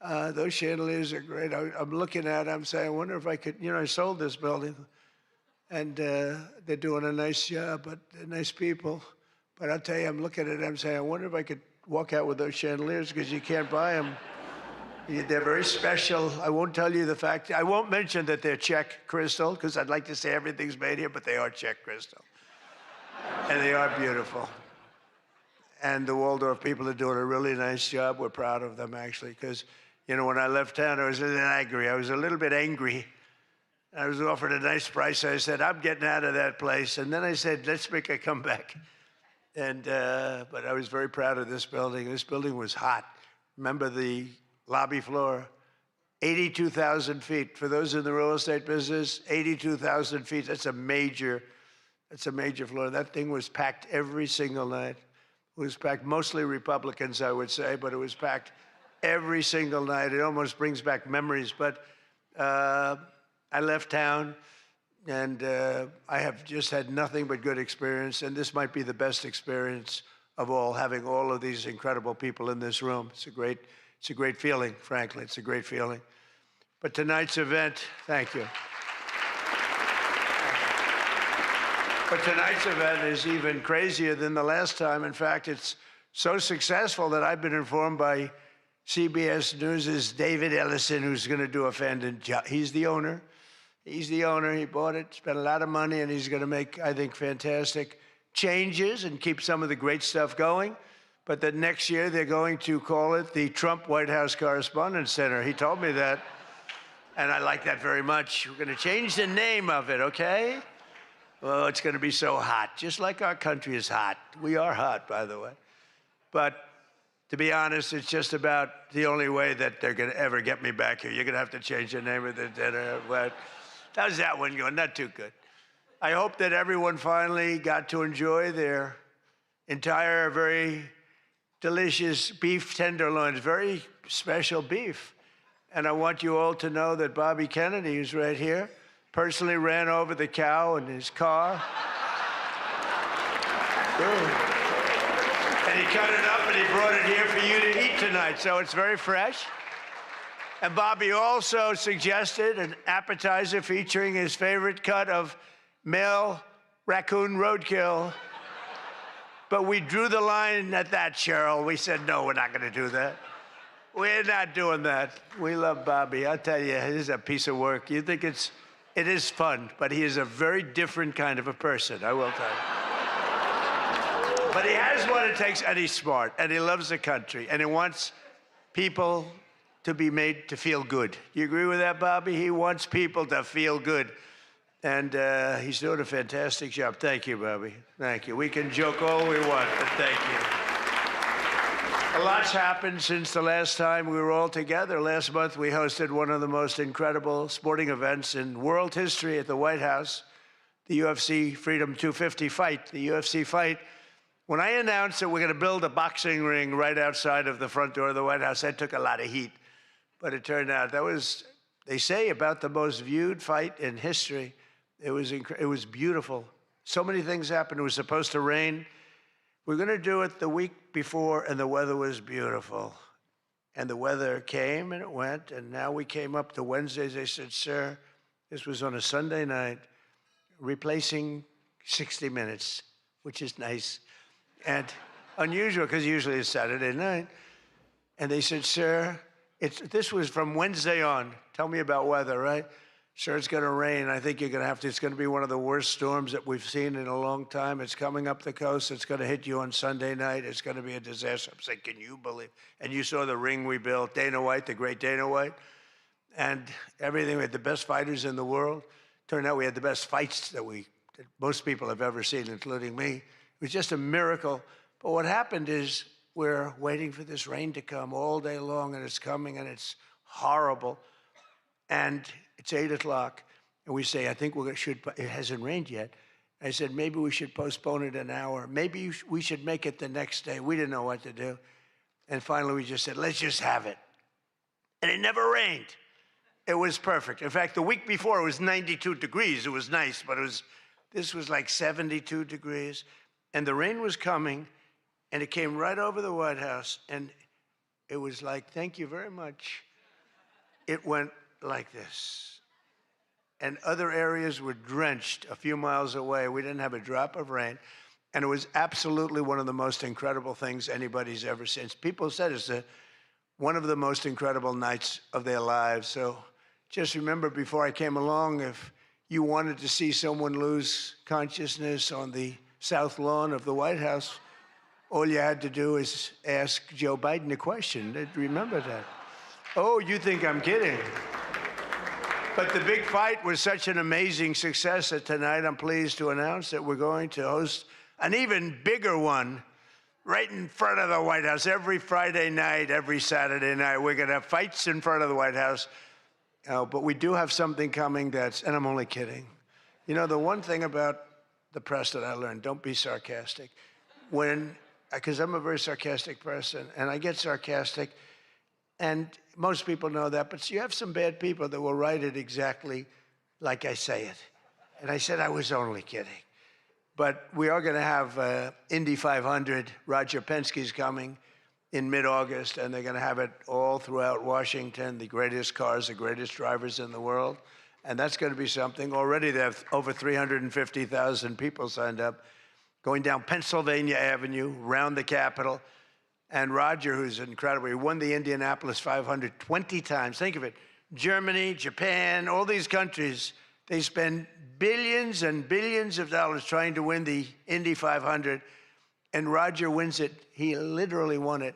Those chandeliers are great. I'm looking at them, I'm saying, I wonder if I could, you know, I sold this building, and they're doing a nice job, but they're nice people. But I'll tell you, I'm looking at it, I'm saying, I wonder if I could walk out with those chandeliers, because you can't buy them. They're very special. I won't tell you the fact. I won't mention that they're Czech crystal, because I'd like to say everything's made here, but they are Czech crystal. And they are beautiful. And the Waldorf people are doing a really nice job. We're proud of them, actually, because, you know, when I left town, I was a little angry. I was a little bit angry. I was offered a nice price. I said, I'm getting out of that place. And then I said, let's make a comeback. And, but I was very proud of this building. This building was hot. Remember the lobby floor? 82,000 feet. For those in the real estate business, 82,000 feet. That's a major floor. That thing was packed every single night. It was packed, mostly Republicans, I would say, but it was packed every single night. It almost brings back memories. But I left town, and I have just had nothing but good experience. And this might be the best experience of all, having all of these incredible people in this room. It's a great feeling, frankly. It's a great feeling. But tonight's event, thank you. But tonight's event is even crazier than the last time. In fact, it's so successful that I've been informed by CBS News' David Ellison, who's going to do a fantastic job. He's the owner. He's the owner. He bought it, spent a lot of money, and he's going to make, I think, fantastic changes and keep some of the great stuff going. But that next year they're going to call it the Trump White House Correspondents Dinner. He told me that, and I like that very much. We're going to change the name of it, okay? Well, it's going to be so hot, just like our country is hot. We are hot, by the way. But to be honest, it's just about the only way that they're going to ever get me back here. You're going to have to change the name of the dinner. But how's that one going? Not too good. I hope that everyone finally got to enjoy their entire, very delicious beef tenderloins, very special beef. And I want you all to know that Bobby Kennedy, who's right here, personally ran over the cow in his car. And he cut it up and he brought it here for you to eat tonight. So it's very fresh. And Bobby also suggested an appetizer featuring his favorite cut of male raccoon roadkill. But we drew the line at that, Cheryl. We said, no, we're not going to do that. We're not doing that. We love Bobby. I'll tell you, it is a piece of work. You think it is fun, but he is a very different kind of a person, I will tell you. But he has what it takes, and he's smart, and he loves the country, and he wants people to be made to feel good. You agree with that, Bobby? He wants people to feel good. And he's doing a fantastic job. Thank you, Bobby. Thank you. We can joke all we want, but thank you. A lot's happened since the last time we were all together. Last month, we hosted one of the most incredible sporting events in world history at the White House, the UFC Freedom 250 fight, the UFC fight. When I announced that we're going to build a boxing ring right outside of the front door of the White House, that took a lot of heat. But it turned out that was, they say, about the most viewed fight in history. It was beautiful. So many things happened. It was supposed to rain. We're going to do it the week before, and the weather was beautiful. And the weather came and it went, and now we came up to Wednesdays. They said, sir, this was on a Sunday night, replacing 60 Minutes, which is nice and unusual because usually it's Saturday night. And they said, sir, this was from Wednesday on. Tell me about weather, right? Sir, it's going to rain. I think you're going to have to. It's going to be one of the worst storms that we've seen in a long time. It's coming up the coast. It's going to hit you on Sunday night. It's going to be a disaster. I'm saying, can you believe? And you saw the ring we built, Dana White, the great Dana White, and everything. We had the best fighters in the world. Turned out we had the best fights that most people have ever seen, including me. It was just a miracle. But what happened is we're waiting for this rain to come all day long, and it's coming, and it's horrible. And it's 8 o'clock, and we say, I think it hasn't rained yet. I said, maybe we should postpone it an hour. Maybe we should make it the next day. We didn't know what to do. And finally, we just said, let's just have it. And it never rained. It was perfect. In fact, the week before, it was 92 degrees. It was nice, but this was like 72 degrees. And the rain was coming, and it came right over the White House. And it was like, thank you very much. It went like this. And other areas were drenched a few miles away. We didn't have a drop of rain. And it was absolutely one of the most incredible things anybody's ever seen. People said it's one of the most incredible nights of their lives. So just remember, before I came along, if you wanted to see someone lose consciousness on the south lawn of the White House, all you had to do is ask Joe Biden a question. Remember that. Oh, you think I'm kidding. But the big fight was such an amazing success that tonight I'm pleased to announce that we're going to host an even bigger one right in front of the White House. Every Friday night, every Saturday night, we're going to have fights in front of the White House. But we do have something coming and I'm only kidding. You know, the one thing about the press that I learned, don't be sarcastic. Because I'm a very sarcastic person, and I get sarcastic, and most people know that, but you have some bad people that will write it exactly like I say it. And I said I was only kidding. But we are going to have Indy 500. Roger Penske's coming in mid-August, and they're going to have it all throughout Washington, the greatest cars, the greatest drivers in the world. And that's going to be something. Already they have over 350,000 people signed up, going down Pennsylvania Avenue, around the Capitol. And Roger, who's incredible, he won the Indianapolis 500 20 times. Think of it. Germany, Japan, all these countries, they spend billions and billions of dollars trying to win the Indy 500. And Roger wins it. He literally won it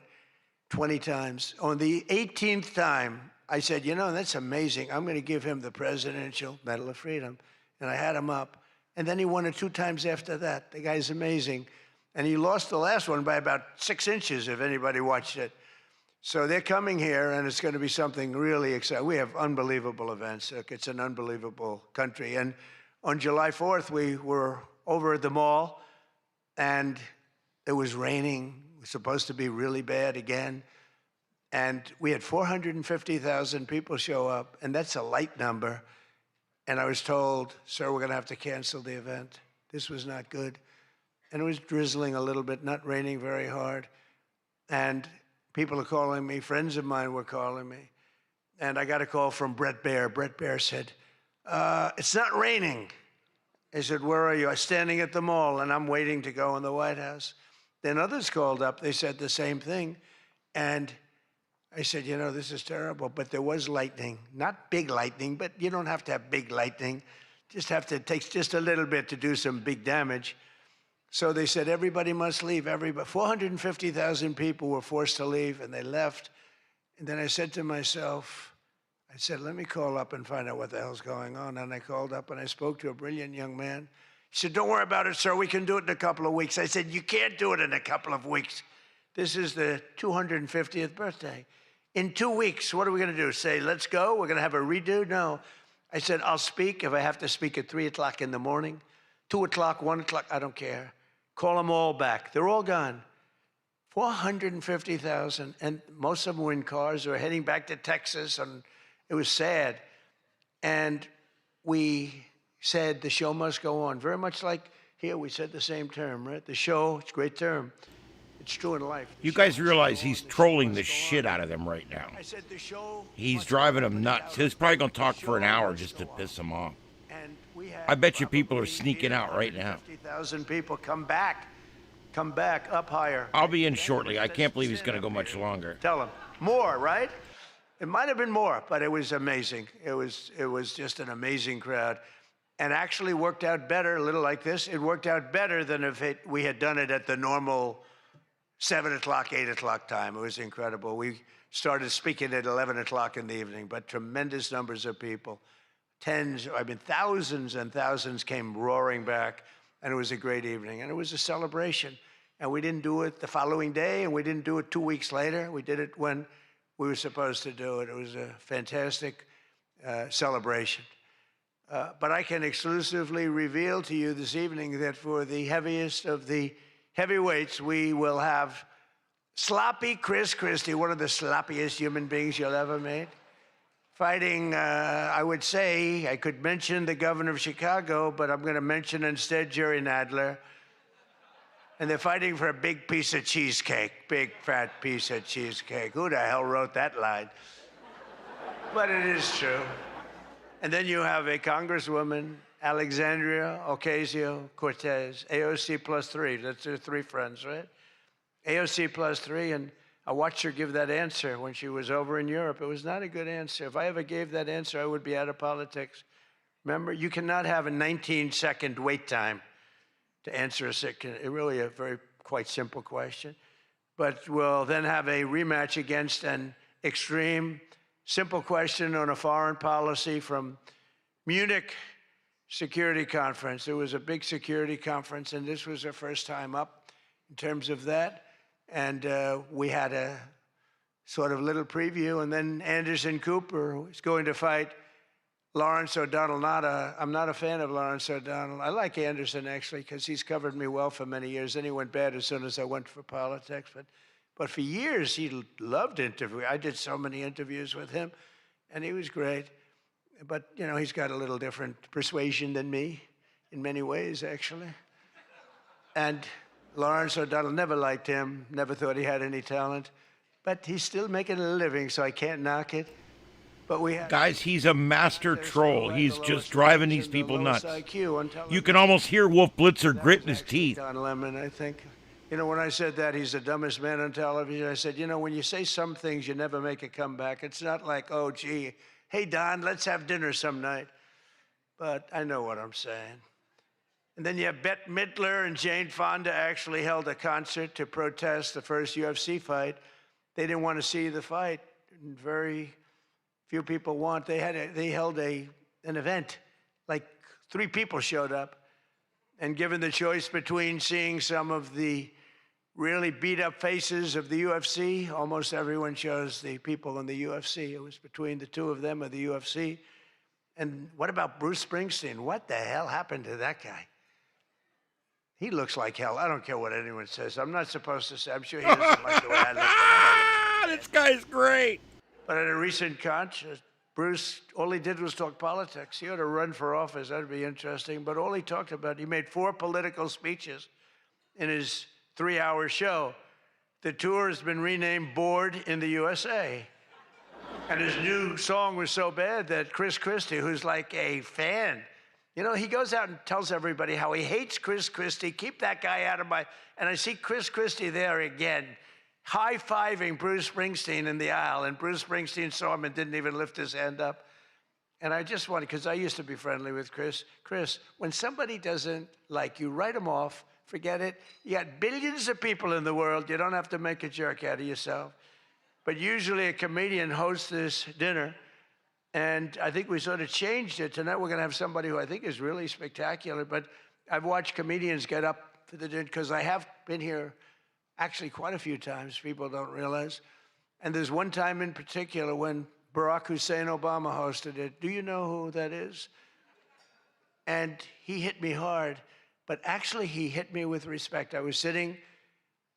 20 times. On the 18th time, I said, you know, that's amazing. I'm going to give him the Presidential Medal of Freedom. And I had him up. And then he won it 2 times after that. The guy's amazing. And he lost the last one by about 6 inches, if anybody watched it. So they're coming here, and it's going to be something really exciting. We have unbelievable events. It's an unbelievable country. And on July 4th, we were over at the mall, and it was raining. It was supposed to be really bad again. And we had 450,000 people show up, and that's a light number. And I was told, sir, we're going to have to cancel the event. This was not good. And it was drizzling a little bit, not raining very hard. And people are calling me, friends of mine were calling me. And I got a call from Brett Baer. Brett Baer said, it's not raining. I said, where are you? I'm standing at the mall, and I'm waiting to go in the White House. Then others called up. They said the same thing. And I said, you know, this is terrible. But there was lightning. Not big lightning, but you don't have to have big lightning. It takes just a little bit to do some big damage. So they said, everybody must leave. 450,000 people were forced to leave, and they left. And then I said to myself, let me call up and find out what the hell's going on. And I called up, and I spoke to a brilliant young man. He said, don't worry about it, sir. We can do it in a couple of weeks. I said, you can't do it in a couple of weeks. This is the 250th birthday. In 2 weeks, what are we going to do? Say, let's go? We're going to have a redo? No. I said, I'll speak if I have to speak at 3 o'clock in the morning, 2 o'clock, 1 o'clock, I don't care. Call them all back. They're all gone. 450,000, and most of them were in cars. They were heading back to Texas, and it was sad. And we said the show must go on, very much like Here we said the same term, right? The show, it's a great term. It's true in life. You guys realize he's trolling the shit out of them right now. I said the show. He's driving them nuts. He's probably going to talk for an hour just to piss them off. And we had I bet you people are sneaking out right now. 50,000 people come back up higher. I'll be in shortly. I can't believe he's going to go much longer. Tell them more, right? It might have been more, but it was amazing. It was just an amazing crowd, and actually worked out better. A little like this, it worked out better than if we had done it at the normal 7 o'clock, 8 o'clock time. It was incredible. We started speaking at 11 o'clock in the evening, but tremendous numbers of people. Thousands and thousands came roaring back, and it was a great evening, and it was a celebration. And we didn't do it the following day, and we didn't do it 2 weeks later. We did it when we were supposed to do it. It was a fantastic celebration. But I can exclusively reveal to you this evening that for the heaviest of the heavyweights, we will have sloppy Chris Christie, one of the sloppiest human beings you'll ever meet, fighting, I would say, I could mention the governor of Chicago, but I'm going to mention instead Jerry Nadler. And they're fighting for a big piece of cheesecake, big fat piece of cheesecake. Who the hell wrote that line? But it is true. And then you have a Congresswoman, Alexandria Ocasio-Cortez, AOC plus 3. That's her 3 friends, right? AOC plus 3, and I watched her give that answer when she was over in Europe. It was not a good answer. If I ever gave that answer, I would be out of politics. Remember, you cannot have a 19-second wait time to answer really a quite simple question. But we'll then have a rematch against an extreme, simple question on a foreign policy from Munich Security Conference. It was a big security conference, and this was our first time up in terms of that. And we had a sort of little preview, and then Anderson Cooper is going to fight Lawrence O'Donnell. I'm not a fan of Lawrence O'Donnell. I like Anderson, actually, because he's covered me well for many years. Then he went bad as soon as I went for politics. But for years, he loved interviewing. I did so many interviews with him, and he was great. But, you know, he's got a little different persuasion than me in many ways, actually. And Lawrence O'Donnell, never liked him, never thought he had any talent. But he's still making a living, so I can't knock it. But we Guys, he's a master troll. He's just driving these people nuts. You can almost hear Wolf Blitzer gritting his teeth. Don Lemon, I think. You know, when I said that he's the dumbest man on television, I said, you know, when you say some things, you never make a comeback. It's not like, oh, gee, hey, Don, let's have dinner some night. But I know what I'm saying. And then you have Bette Midler and Jane Fonda actually held a concert to protest the first UFC fight. They didn't want to see the fight. Very few people want. They held an event. Like 3 people showed up. And given the choice between seeing some of the really beat-up faces of the UFC, almost everyone chose the people in the UFC. It was between the 2 of them of the UFC. And what about Bruce Springsteen? What the hell happened to that guy? He looks like hell. I don't care what anyone says. I'm not supposed to say. I'm sure he doesn't like the way I look. This guy's great. But at a recent concert, Bruce, all he did was talk politics. He ought to run for office. That'd be interesting. But all he talked about, he made 4 political speeches in his 3-hour show. The tour has been renamed Bored in the USA. And his new song was so bad that Chris Christie, who's like a fan, you know, he goes out and tells everybody how he hates Chris Christie. Keep that guy out of my... And I see Chris Christie there again, high-fiving Bruce Springsteen in the aisle. And Bruce Springsteen saw him and didn't even lift his hand up. And I just wanted, because I used to be friendly with Chris. Chris, when somebody doesn't like you, write them off. Forget it. You got billions of people in the world. You don't have to make a jerk out of yourself. But usually a comedian hosts this dinner. And I think we sort of changed it. Tonight we're going to have somebody who I think is really spectacular. But I've watched comedians get up for the dinner because I have been here actually quite a few times. People don't realize. And there's one time in particular when Barack Hussein Obama hosted it. Do you know who that is? And he hit me hard. But actually he hit me with respect. I was sitting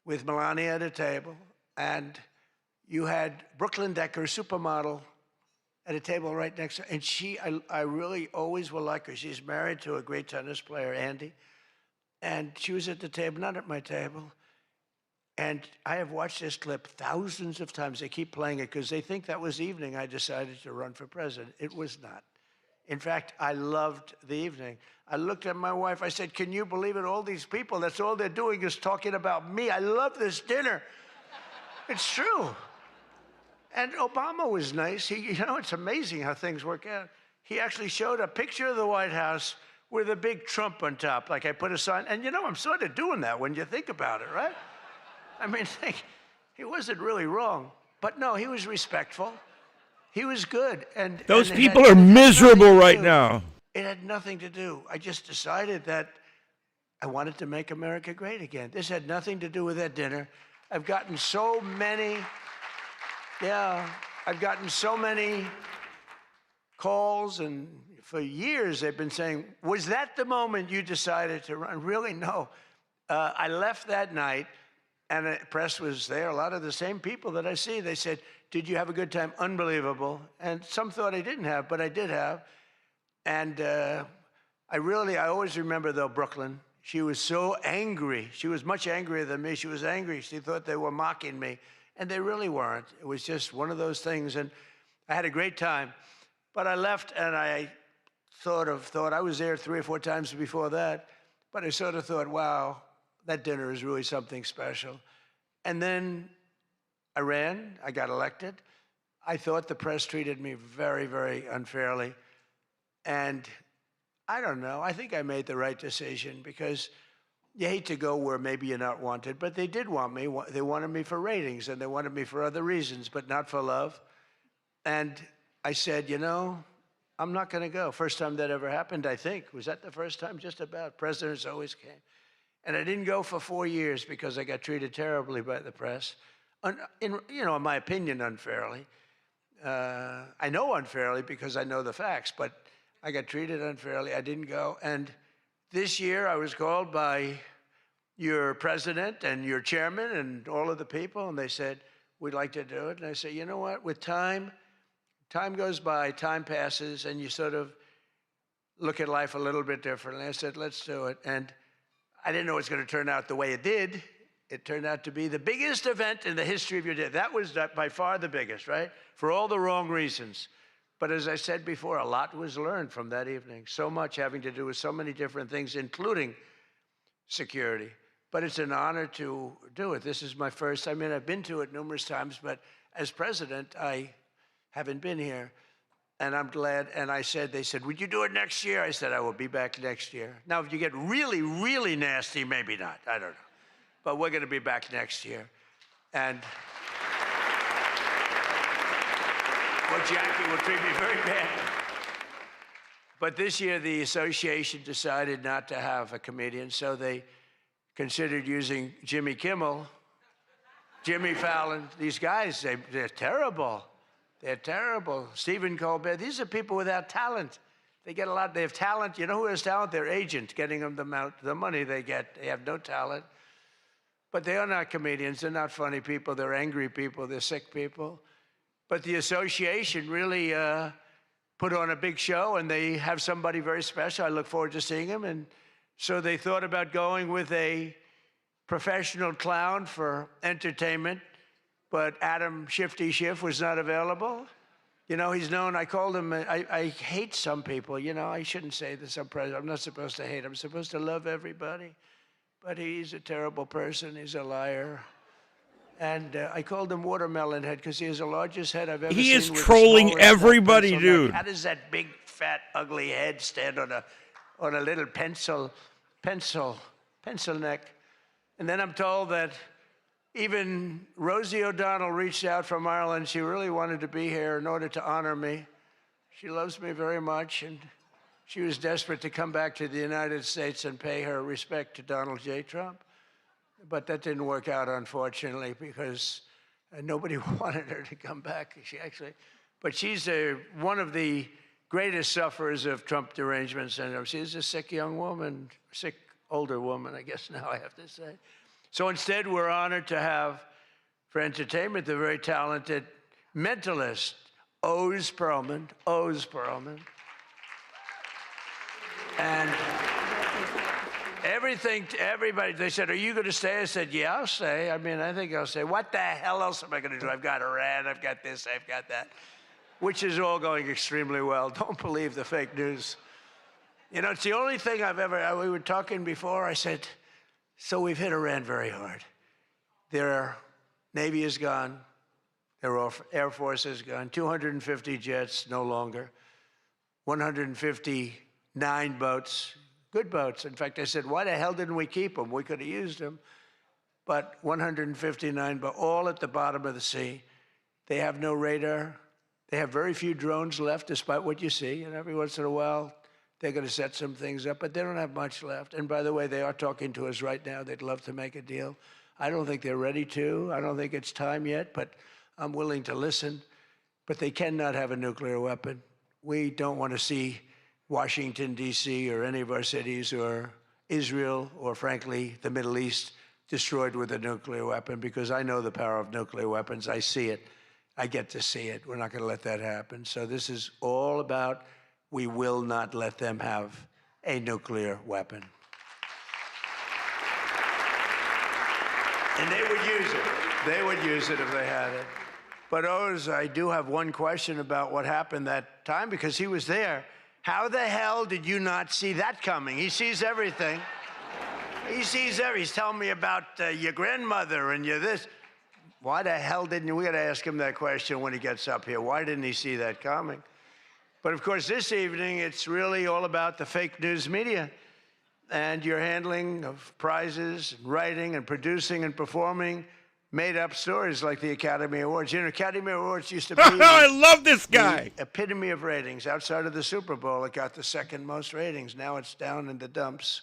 with Melania at a table. And you had Brooklyn Decker, supermodel, at a table right next to her. And I really always will like her. She's married to a great tennis player, Andy. And she was at the table, not at my table. And I have watched this clip thousands of times. They keep playing it because they think that was the evening I decided to run for president. It was not. In fact, I loved the evening. I looked at my wife. I said, can you believe it? All these people, that's all they're doing is talking about me. I love this dinner. It's true. And Obama was nice. It's amazing how things work out. He actually showed a picture of the White House with a big Trump on top. Like I put a sign. And I'm sort of doing that when you think about it, right? I mean, he wasn't really wrong. But no, he was respectful. He was good. And those people are miserable right now. It had nothing to do. I just decided that I wanted to make America great again. This had nothing to do with that dinner. I've gotten so many calls, and for years they've been saying, was that the moment you decided to run? Really, no. I left that night, and the press was there. A lot of the same people that I see, they said, did you have a good time? Unbelievable. And some thought I didn't have, but I did have. And I always remember, though, Brooklyn. She was so angry. She was much angrier than me. She was angry. She thought they were mocking me. And they really weren't. It was just one of those things. And I had a great time. But I left, and I thought I was there 3 or 4 times before that. But I sort of thought, wow, that dinner is really something special. And then I ran. I got elected. I thought the press treated me very, very unfairly. And I don't know. I think I made the right decision, because you hate to go where maybe you're not wanted, but they did want me. They wanted me for ratings, and they wanted me for other reasons, but not for love. And I said, I'm not going to go. First time that ever happened, I think. Was that the first time? Just about. Presidents always came. And I didn't go for 4 years because I got treated terribly by the press. In my opinion, unfairly. I know unfairly because I know the facts, but I got treated unfairly. I didn't go. And this year I was called by your president and your chairman and all of the people, and they said, we'd like to do it. And I said, you know what? With time goes by, time passes, and you sort of look at life a little bit differently. I said, let's do it. And I didn't know it was going to turn out the way it did. It turned out to be the biggest event in the history of your day. That was by far the biggest, right? For all the wrong reasons. But as I said before, a lot was learned from that evening. So much having to do with so many different things, including security. But it's an honor to do it. This is my first. I mean, I've been to it numerous times, but as president, I haven't been here. And I'm glad. And they said, would you do it next year? I said, I will be back next year. Now, if you get really, really nasty, maybe not. I don't know. But we're going to be back next year. And Jackie will treat me very bad. But this year, the association decided not to have a comedian, so they considered using Jimmy Kimmel, Jimmy Fallon. These guys, they're terrible. They're terrible. Stephen Colbert. These are people without talent. They get a lot. They have talent. You know who has talent? Their agent, getting them the money they get. They have no talent. But they are not comedians. They're not funny people. They're angry people. They're sick people. But the association really put on a big show, and they have somebody very special. I look forward to seeing him. And so they thought about going with a professional clown for entertainment, but Adam Shifty Schiff was not available. He's known. I called him, I hate some people. I shouldn't say this. I'm not supposed to hate. I'm supposed to love everybody. But he's a terrible person. He's a liar. And I called him Watermelon Head because he has the largest head I've ever seen. He is trolling everybody, dude. How does that big, fat, ugly head stand on a little pencil neck? And then I'm told that even Rosie O'Donnell reached out from Ireland. She really wanted to be here in order to honor me. She loves me very much, and she was desperate to come back to the United States and pay her respect to Donald J. Trump. But that didn't work out, unfortunately, because nobody wanted her to come back. But she's one of the greatest sufferers of Trump derangement syndrome. She's a sick young woman, sick older woman, I guess now I have to say. So instead, we're honored to have, for entertainment, the very talented mentalist, Oz Perlman. And everything to everybody. They said, are you going to stay? I said, yeah, I'll stay. I mean, I think I'll stay. What the hell else am I going to do? I've got Iran, I've got this, I've got that, which is all going extremely well. Don't believe the fake news. You know, it's the only thing I've ever, we were talking before, I said, so we've hit Iran very hard. Their Navy is gone. Their Air Force is gone. 250 jets, no longer. 159 boats, good boats. In fact, I said, why the hell didn't we keep them? We could have used them. But 159, but all at the bottom of the sea. They have no radar. They have very few drones left, despite what you see. And every once in a while, they're going to set some things up, but they don't have much left. And by the way, they are talking to us right now. They'd love to make a deal. I don't think they're ready to. I don't think it's time yet, but I'm willing to listen. But they cannot have a nuclear weapon. We don't want to see Washington, D.C., or any of our cities, or Israel, or frankly, the Middle East, destroyed with a nuclear weapon, because I know the power of nuclear weapons. I see it. I get to see it. We're not going to let that happen. So this is all about, we will not let them have a nuclear weapon. And they would use it. They would use it if they had it. But Oz, I do have one question about what happened that time, because he was there. How the hell did you not see that coming? He sees everything. He sees everything. He's telling me about your grandmother and your this. Why the hell didn't you? We got to ask him that question when he gets up here. Why didn't he see that coming? But of course, this evening, it's really all about the fake news media and your handling of prizes, and writing and producing and performing made-up stories like the Academy Awards. You know, Academy Awards used to be I love this guy. the epitome of ratings. Outside of the Super Bowl, it got the second most ratings. Now it's down in the dumps.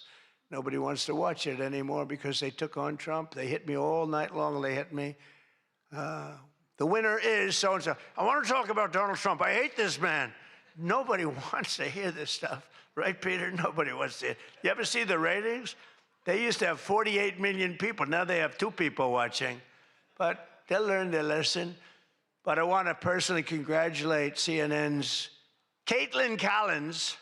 Nobody wants to watch it anymore because they took on Trump. They hit me all night long. They hit me. The winner is so-and-so. I want to talk about Donald Trump. I hate this man. Nobody wants to hear this stuff. Right, Peter? Nobody wants to hear it. You ever see the ratings? They used to have 48 million people. Now they have 2 people watching. But they'll learn their lesson. But I want to personally congratulate CNN's Caitlin Collins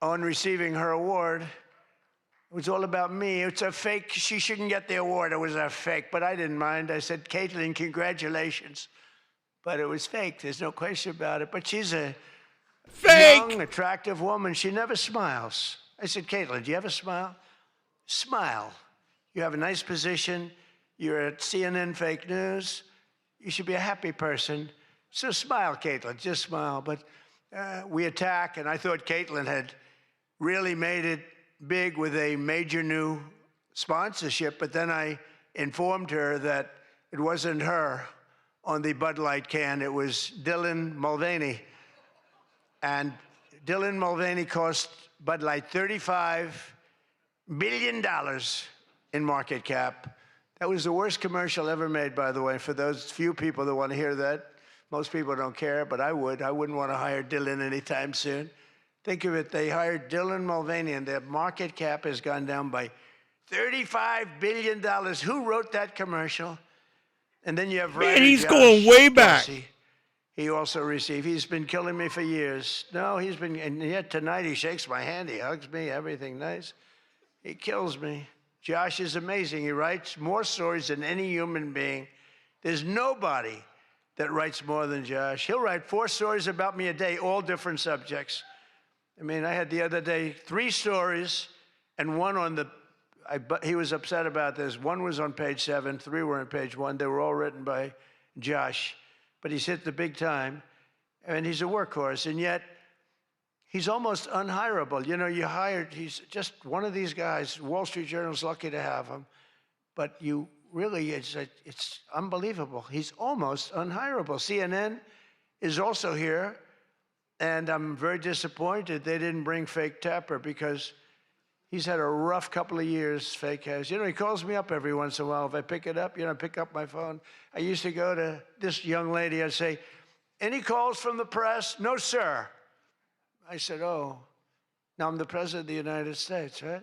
on receiving her award. It was all about me. It's a fake. She shouldn't get the award. It was a fake. But I didn't mind. I said, Caitlin, congratulations. But it was fake. There's no question about it. But she's a young, attractive woman. She never smiles. I said, Caitlin, do you ever smile? Smile. You have a nice position. You're at CNN Fake News. You should be a happy person. So smile, Caitlin. Just smile. But we attack, and I thought Caitlin had really made it big with a major new sponsorship, but then I informed her that it wasn't her on the Bud Light can. It was Dylan Mulvaney. And Dylan Mulvaney cost Bud Light $35 billion in market cap. That was the worst commercial ever made, by the way, for those few people that want to hear that. Most people don't care, but I would. I wouldn't want to hire Dylan anytime soon. Think of it, they hired Dylan Mulvaney, and their market cap has gone down by $35 billion. Who wrote that commercial? And then you have Man, he's going way back. Dorsey. He also received, he's been killing me for years. No, he's been, and yet tonight he shakes my hand, he hugs me, everything nice. He kills me. Josh is amazing. He writes more stories than any human being. There's nobody that writes more than Josh. He'll write 4 stories about me a day, all different subjects. I mean, I had the other day 3 stories and one on the, he was upset about this. 1 was on page 7, 3 were on page 1. They were all written by Josh. But he's hit the big time, and he's a workhorse, and yet he's almost unhirable. You know, you hired, he's just one of these guys. Wall Street Journal's lucky to have him, but you really, it's unbelievable. He's almost unhirable. CNN is also here, and I'm very disappointed they didn't bring Fake Tapper, because he's had a rough couple of years, Fake has. You know, he calls me up every once in a while. If I pick it up, you know, I pick up my phone. I used to go to this young lady, I'd say, any calls from the press? No, sir. I said, oh, now I'm the president of the United States, right?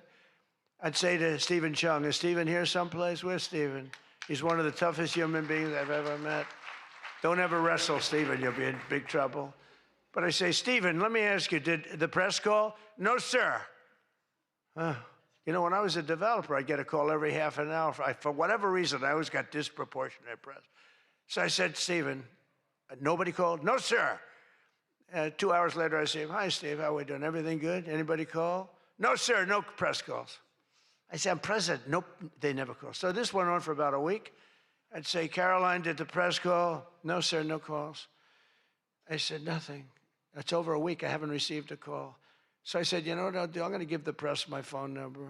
I'd say to Stephen Chung, is Stephen here someplace? Where's Stephen? He's one of the toughest human beings I've ever met. Don't ever wrestle Stephen, you'll be in big trouble. But I say, Stephen, let me ask you, did the press call? No, sir. You know, when I was a developer, I'd get a call every half an hour. For whatever reason, I always got disproportionate press. So I said, Stephen, nobody called? No, sir. 2 hours later, I say, hi, Steve, how are we doing? Everything good? Anybody call? No, sir, no press calls. I said, I'm president. Nope, they never call. So this went on for about a week. I'd say, Caroline, did the press call? No, sir, no calls. I said, nothing. It's over a week. I haven't received a call. So I said, you know what I'll do? I'm going to give the press my phone number.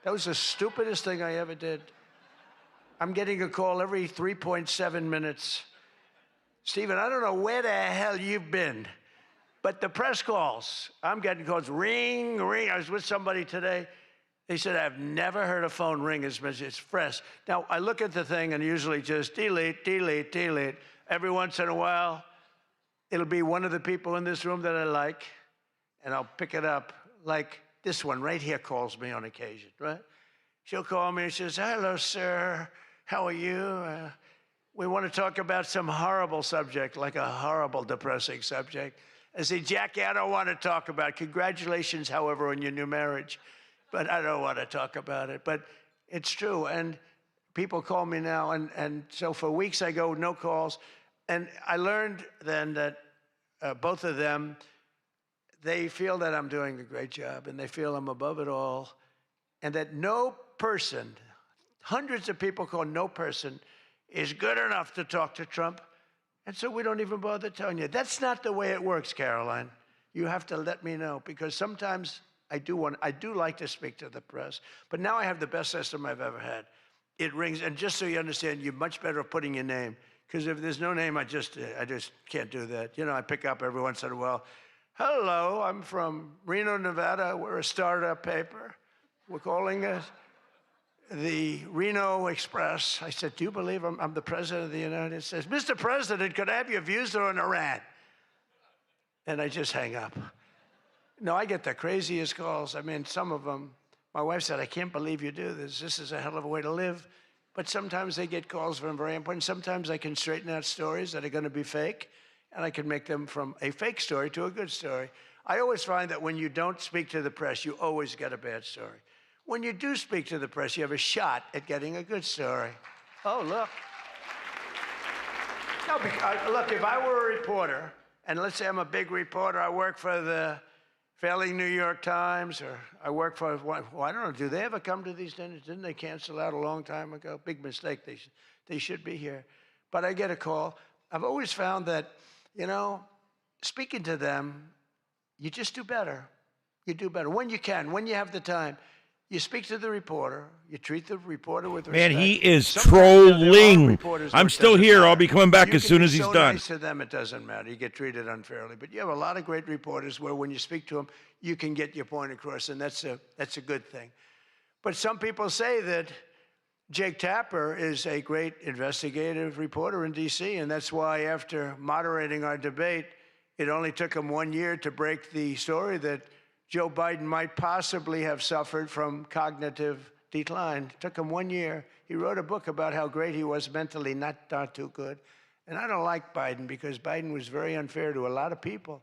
That was the stupidest thing I ever did. I'm getting a call every 3.7 minutes. Stephen, I don't know where the hell you've been, but the press calls, I'm getting calls, ring, ring. I was with somebody today. They said, I've never heard a phone ring as much as it's fresh. Now, I look at the thing and usually just delete, delete, delete. Every once in a while, it'll be one of the people in this room that I like, and I'll pick it up. Like this one right here calls me on occasion, right? She'll call me and she says, hello, sir. How are you? We want to talk about some horrible subject, like a horrible, depressing subject. I say, Jackie, I don't want to talk about it. Congratulations, however, on your new marriage. But I don't want to talk about it. But it's true. And people call me now. And so for weeks I go, no calls. And I learned then that both of them, they feel that I'm doing a great job. And they feel I'm above it all. And that no person, hundreds of people call, no person is good enough to talk to Trump. And so we don't even bother telling you. That's not the way it works, Caroline. You have to let me know, because sometimes I do like to speak to the press, but now I have the best system I've ever had. It rings, and just so you understand, you're much better at putting your name, because if there's no name, I just can't do that. You know, I pick up every once in a while. Hello, I'm from Reno, Nevada. We're a startup paper. We're calling us the Reno Express. I said, do you believe I'm the president of the United States? Mr. President, could I have your views on Iran? And I just hang up. No, I get the craziest calls. I mean, some of them, my wife said, I can't believe you do this. This is a hell of a way to live. But sometimes they get calls from very important. Sometimes I can straighten out stories that are going to be fake, and I can make them from a fake story to a good story. I always find that when you don't speak to the press, you always get a bad story. When you do speak to the press, you have a shot at getting a good story. Oh, look. No, look, if I were a reporter, and let's say I'm a big reporter, I work for the failing New York Times, or I work for, well, I don't know, do they ever come to these dinners? Didn't they cancel out a long time ago? Big mistake. They should be here. But I get a call. I've always found that, you know, speaking to them, you just do better. You do better when you can, when you have the time. You speak to the reporter. You treat the reporter with respect. Man, he is Sometimes, trolling. I'm still here. I'll be coming back as soon as he's done. You can be so nice to them, it doesn't matter. You get treated unfairly. But you have a lot of great reporters where when you speak to them, you can get your point across, and that's a good thing. But some people say that Jake Tapper is a great investigative reporter in D.C., and that's why after moderating our debate, it only took him 1 year to break the story that Joe Biden might possibly have suffered from cognitive decline. It took him 1 year. He wrote a book about how great he was mentally, not too good. And I don't like Biden because Biden was very unfair to a lot of people.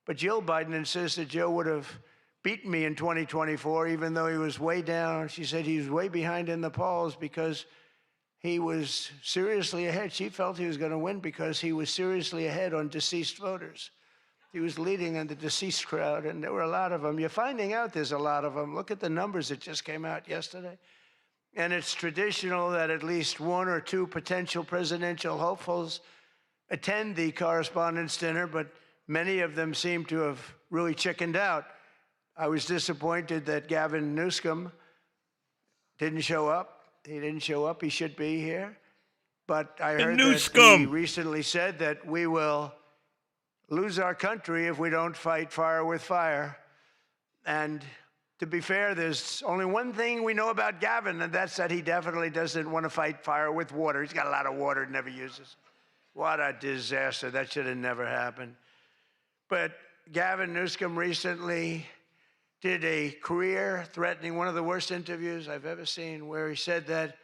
But Jill Biden insists that Joe would have beaten me in 2024, even though he was way down. She said he was way behind in the polls because he was seriously ahead. She felt he was going to win because he was seriously ahead on deceased voters. He was leading in the deceased crowd, and there were a lot of them. You're finding out there's a lot of them. Look at the numbers that just came out yesterday. And it's traditional that at least one or two potential presidential hopefuls attend the Correspondents' Dinner, but many of them seem to have really chickened out. I was disappointed that Gavin Newsom didn't show up. He didn't show up. He should be here. But I heard that he recently said that we will lose our country if we don't fight fire with fire. And to be fair, there's only one thing we know about Gavin, and that's that he definitely doesn't want to fight fire with water. He's got a lot of water he never uses. What a disaster. That should have never happened. But Gavin Newsom recently did a career-threatening, one of the worst interviews I've ever seen, where he said that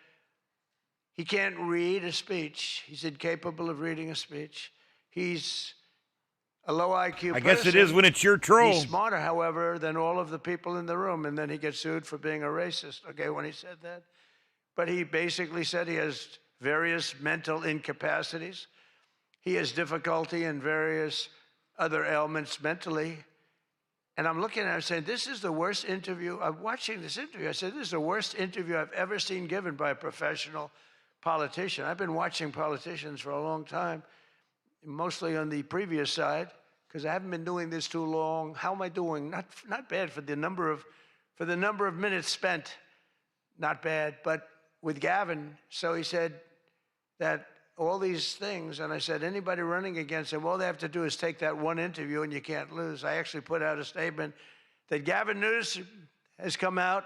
he can't read a speech. He's incapable of reading a speech. He's a low IQ I guess it is when it's your troll. He's smarter, however, than all of the people in the room, and then he gets sued for being a racist, okay, when he said that. But he basically said he has various mental incapacities. He has difficulty in various other ailments mentally. And I'm looking at him saying, this is the worst interview. I'm watching this interview. I said, this is the worst interview I've ever seen given by a professional politician. I've been watching politicians for a long time, mostly on the previous side, because I haven't been doing this too long. How am I doing? Not bad for the number of minutes spent. Not bad. But with Gavin, so he said that all these things, and I said, anybody running against him, all they have to do is take that one interview and you can't lose. I actually put out a statement that Gavin Newsom has come out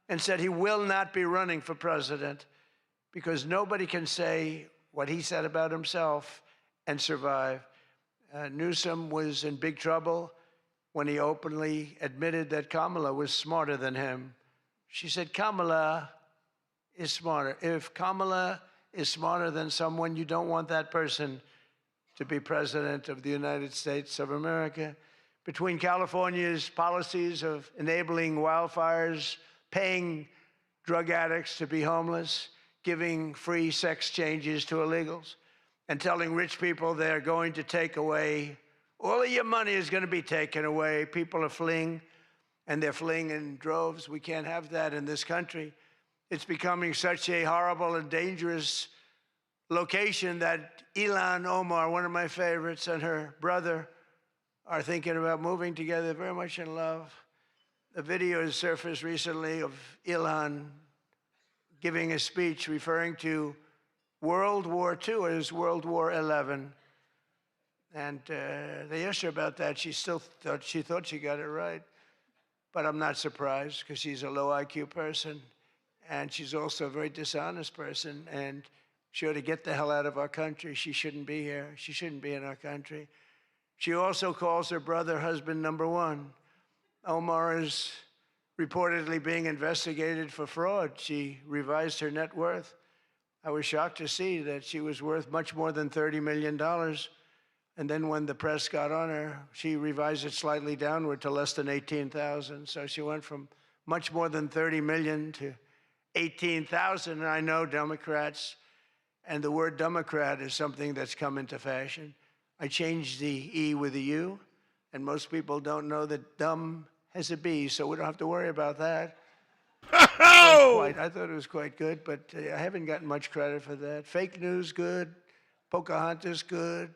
and said he will not be running for president because nobody can say what he said about himself and survive. Newsom was in big trouble when he openly admitted that Kamala was smarter than him. She said, Kamala is smarter. If Kamala is smarter than someone, you don't want that person to be president of the United States of America. Between California's policies of enabling wildfires, paying drug addicts to be homeless, giving free sex changes to illegals, and telling rich people they're going to take away, all of your money is going to be taken away. People are fleeing, and they're fleeing in droves. We can't have that in this country. It's becoming such a horrible and dangerous location that Ilhan Omar, one of my favorites, and her brother are thinking about moving together, very much in love. The video has surfaced recently of Ilhan giving a speech referring to World War II as World War XI. And they asked her about that. She thought she got it right. But I'm not surprised because she's a low IQ person. And she's also a very dishonest person, and she ought to get the hell out of our country. She shouldn't be here. She shouldn't be in our country. She also calls her brother husband number one. Omar is reportedly being investigated for fraud. She revised her net worth. I was shocked to see that she was worth much more than $30 million. And then when the press got on her, she revised it slightly downward to less than 18,000. So she went from much more than 30 million to 18,000, and I know Democrats, and the word Democrat is something that's come into fashion. I changed the E with a U, and most people don't know that dumb has a B, so we don't have to worry about that. I thought it was quite good, but I haven't gotten much credit for that. Fake news, good. Pocahontas, good.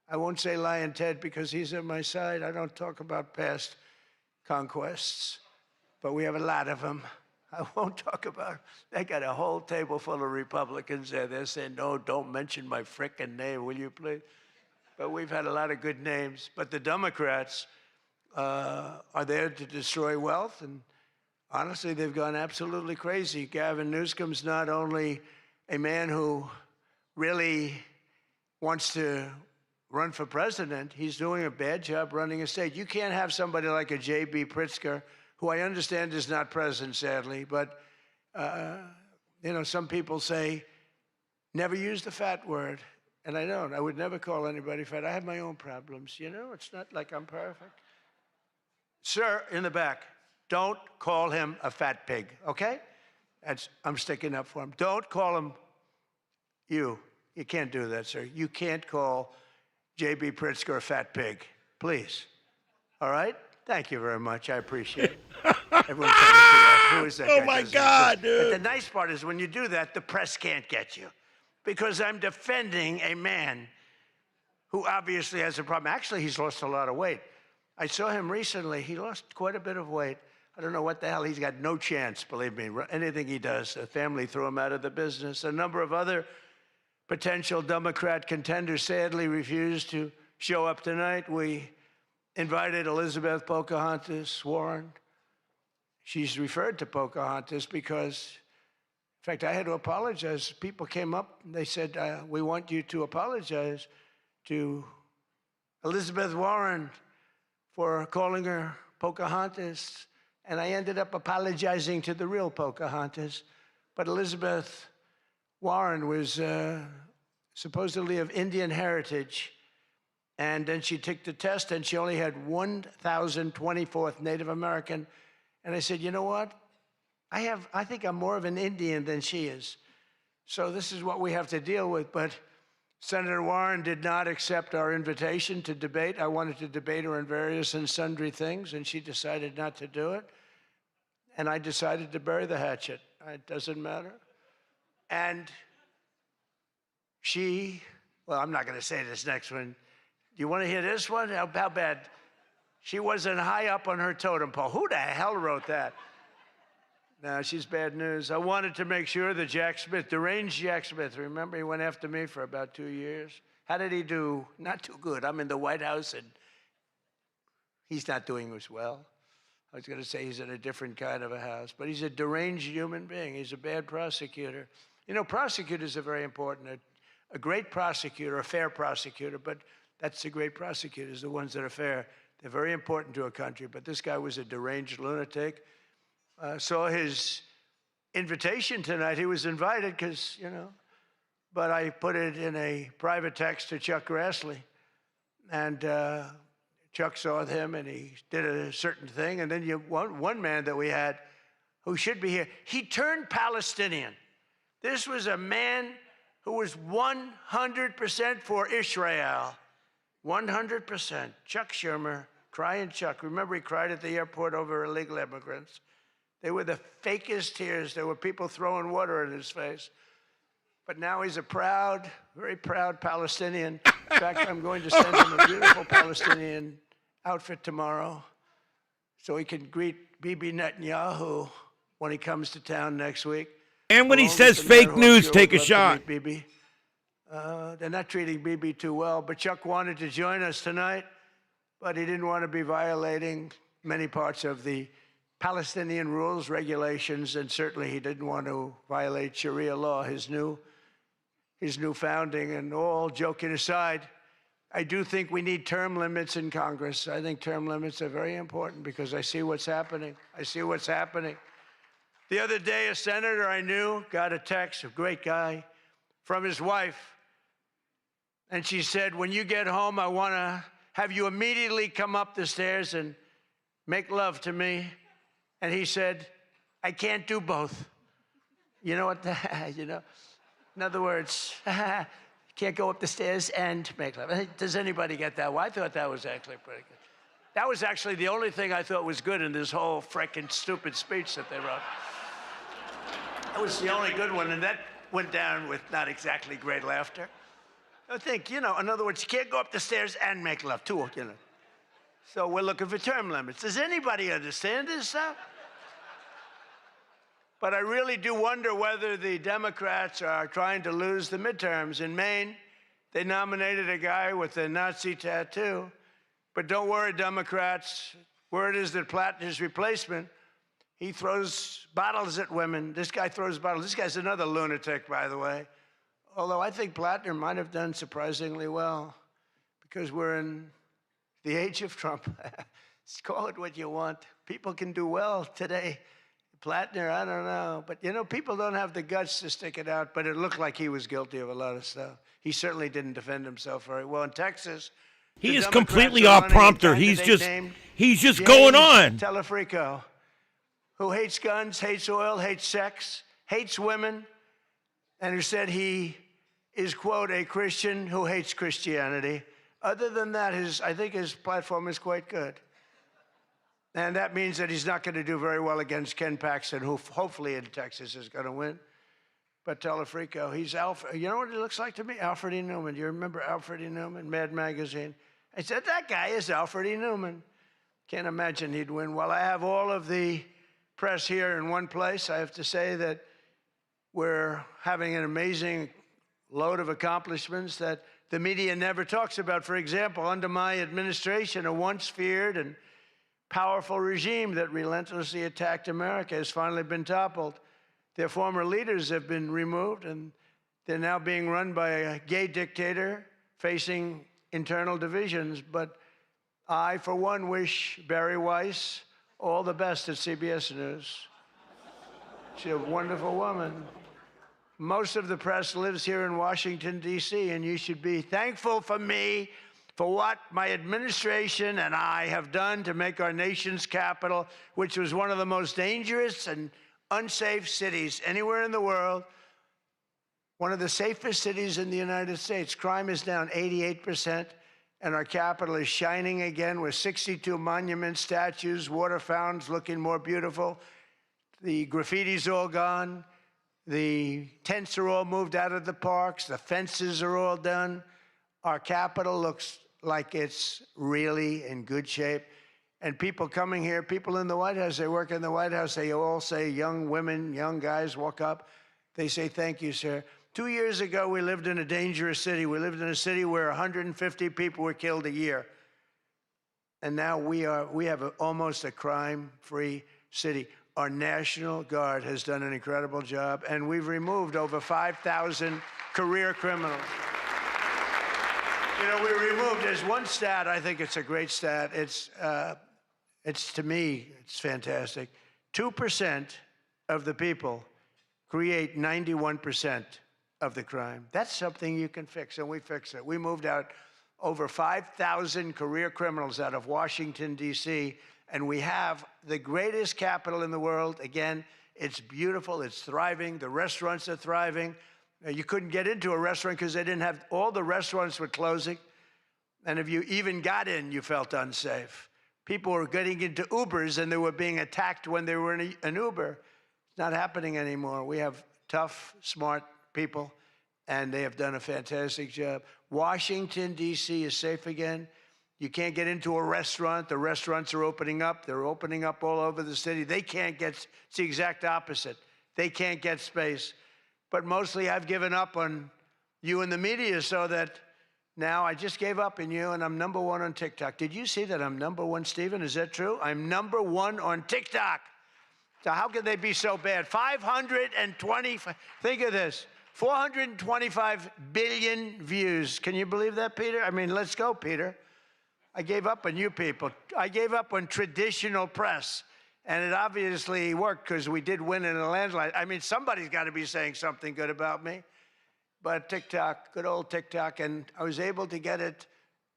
I won't say Lion Ted because he's on my side. I don't talk about past conquests, but we have a lot of them. I won't talk about it. They got a whole table full of Republicans there. They're saying, no, don't mention my frickin' name, will you please? But we've had a lot of good names. But the Democrats are there to destroy wealth. And honestly, they've gone absolutely crazy. Gavin Newsom's not only a man who really wants to run for president, he's doing a bad job running a state. You can't have somebody like a J.B. Pritzker, who I understand is not present, sadly, but, some people say, never use the fat word, and I don't. I would never call anybody fat. I have my own problems, It's not like I'm perfect. Sir, in the back, don't call him a fat pig, okay? I'm sticking up for him. Don't call him you. You can't do that, sir. You can't call J.B. Pritzker a fat pig, please, all right? Thank you very much. I appreciate it. Everyone's trying to figure out who is that guy. Oh, my God, dude. But the nice part is when you do that, the press can't get you because I'm defending a man who obviously has a problem. Actually, he's lost a lot of weight. I saw him recently. He lost quite a bit of weight. I don't know what the hell. He's got no chance, believe me. Anything he does, the family threw him out of the business. A number of other potential Democrat contenders sadly refused to show up tonight. We invited Elizabeth Pocahontas Warren. She's referred to Pocahontas because, in fact, I had to apologize. People came up and they said, we want you to apologize to Elizabeth Warren for calling her Pocahontas. And I ended up apologizing to the real Pocahontas. But Elizabeth Warren was supposedly of Indian heritage. And then she took the test, and she only had 1,024th Native American. And I said, you know what? I think I'm more of an Indian than she is. So this is what we have to deal with. But Senator Warren did not accept our invitation to debate. I wanted to debate her on various and sundry things, and she decided not to do it. And I decided to bury the hatchet. It doesn't matter. And well, I'm not going to say this next one. Do you want to hear this one? How bad? She wasn't high up on her totem pole. Who the hell wrote that? No, she's bad news. I wanted to make sure that Jack Smith, deranged Jack Smith, remember he went after me for about 2 years? How did he do? Not too good. I'm in the White House and he's not doing as well. I was going to say he's in a different kind of a house, but he's a deranged human being. He's a bad prosecutor. You know, prosecutors are very important. A great prosecutor, a fair prosecutor, but that's the great prosecutors, the ones that are fair. They're very important to a country, but this guy was a deranged lunatic. Saw his invitation tonight. He was invited because, you know, but I put it in a private text to Chuck Grassley. And Chuck saw him and he did a certain thing. And then one man that we had who should be here, he turned Palestinian. This was a man who was 100% for Israel. 100%. Chuck Schumer, crying Chuck. Remember, he cried at the airport over illegal immigrants. They were the fakest tears. There were people throwing water in his face. But now he's a proud, very proud Palestinian. In fact, I'm going to send him a beautiful Palestinian outfit tomorrow so he can greet Bibi Netanyahu when he comes to town next week. And when he says fake news, take a shot. Bibi. They're not treating Bibi too well, but Chuck wanted to join us tonight, but he didn't want to be violating many parts of the Palestinian rules, regulations, and certainly he didn't want to violate Sharia law, his new founding. And all joking aside, I do think we need term limits in Congress. I think term limits are very important because I see what's happening. I see what's happening. The other day, a senator I knew got a text, a great guy, from his wife. And she said, when you get home, I want to have you immediately come up the stairs and make love to me. And he said, I can't do both. You know what? You know, in other words, can't go up the stairs and make love. Does anybody get that? Well, I thought that was actually pretty good. That was actually the only thing I thought was good in this whole frickin' stupid speech that they wrote. That was the only good one, and that went down with not exactly great laughter. I think, you know, in other words, you can't go up the stairs and make love, too, you know. So we're looking for term limits. Does anybody understand this stuff? But I really do wonder whether the Democrats are trying to lose the midterms. In Maine, they nominated a guy with a Nazi tattoo. But don't worry, Democrats. Word is that Plattner's replacement, he throws bottles at women. This guy throws bottles. This guy's another lunatic, by the way. Although I think Plattner might have done surprisingly well because we're in the age of Trump. Call it what you want. People can do well today. Plattner, I don't know. But, you know, people don't have the guts to stick it out, but it looked like he was guilty of a lot of stuff. He certainly didn't defend himself very well. In Texas, he is completely off prompter. He's just going on. Telefrico, who hates guns, hates oil, hates sex, hates women, and who said he is, quote, a Christian who hates Christianity. Other than that, I think his platform is quite good. And that means that he's not going to do very well against Ken Paxton, who hopefully in Texas is going to win. But Telefrico, he's Alfred. You know what he looks like to me? Alfred E. Newman. Do you remember Alfred E. Newman, Mad Magazine? I said, that guy is Alfred E. Newman. Can't imagine he'd win. Well, I have all of the press here in one place. I have to say that we're having an amazing load of accomplishments that the media never talks about. For example, under my administration, a once feared and powerful regime that relentlessly attacked America has finally been toppled. Their former leaders have been removed, and they're now being run by a gay dictator facing internal divisions. But I, for one, wish Barry Weiss all the best at CBS News. She's a wonderful woman. Most of the press lives here in Washington, D.C., and you should be thankful for me for what my administration and I have done to make our nation's capital, which was one of the most dangerous and unsafe cities anywhere in the world, one of the safest cities in the United States. Crime is down 88%, and our capital is shining again with 62 monuments, statues, water fountains looking more beautiful. The graffiti's all gone. The tents are all moved out of the parks. The fences are all done. Our capital looks like it's really in good shape. And people coming here, people in the White House, they work in the White House, they all say, young women, young guys walk up, they say, thank you, sir. 2 years ago, we lived in a dangerous city. We lived in a city where 150 people were killed a year. And now we have almost a crime-free city. Our National Guard has done an incredible job, and we've removed over 5,000 career criminals. You know, we removed, there's one stat, I think it's a great stat. It's to me, it's fantastic. 2% of the people create 91% of the crime. That's something you can fix, and we fix it. We moved out over 5,000 career criminals out of Washington, D.C., and we have the greatest capital in the world. Again, it's beautiful, it's thriving, the restaurants are thriving. You couldn't get into a restaurant because they didn't have, all the restaurants were closing. And if you even got in, you felt unsafe. People were getting into Ubers and they were being attacked when they were in an Uber. It's not happening anymore. We have tough, smart people, and they have done a fantastic job. Washington, D.C. is safe again. You can't get into a restaurant. The restaurants are opening up. They're opening up all over the city. They can't get, it's the exact opposite. They can't get space. But mostly I've given up on you and the media so that now I just gave up on you and I'm #1 on TikTok. Did you see that I'm #1, Stephen? Is that true? I'm #1 on TikTok. So how could they be so bad? 520, think of this, 425 billion views. Can you believe that, Peter? I mean, let's go, Peter. I gave up on you people. I gave up on traditional press. And it obviously worked because we did win in a landslide. I mean, somebody's got to be saying something good about me. But TikTok, good old TikTok, and I was able to get it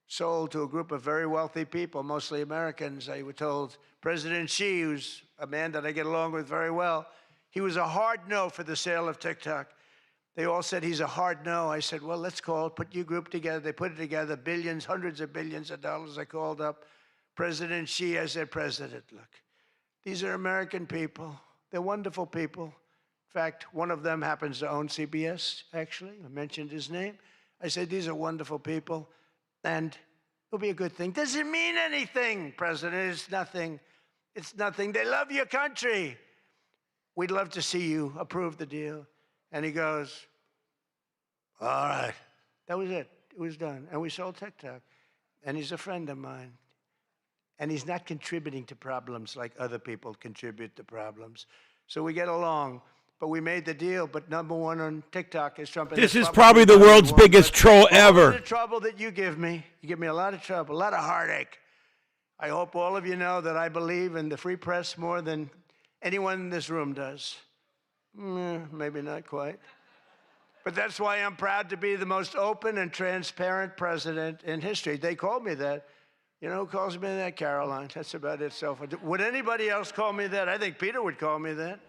sold to a group of very wealthy people, mostly Americans. I was told President Xi, who's a man that I get along with very well, he was a hard no for the sale of TikTok. They all said he's a hard no. I said, well, let's call, put your group together. They put it together, billions, hundreds of billions of dollars. I called up President Xi. I said, President, look. These are American people. They're wonderful people. In fact, one of them happens to own CBS, actually. I mentioned his name. I said, these are wonderful people, and it'll be a good thing. Does it mean anything, President? It's nothing. It's nothing. They love your country. We'd love to see you approve the deal. And he goes, all right. That was it. It was done. And we sold TikTok. And he's a friend of mine. And he's not contributing to problems like other people contribute to problems. So we get along. But we made the deal. But #1 on TikTok is Trump. This is probably the world's biggest troll ever. The trouble that you give me me a lot of trouble, a lot of heartache. I hope all of you know that I believe in the free press more than anyone in this room does. Maybe not quite. But that's why I'm proud to be the most open and transparent president in history. They called me that. You know who calls me that? Caroline. That's about it. So would anybody else call me that? I think Peter would call me that.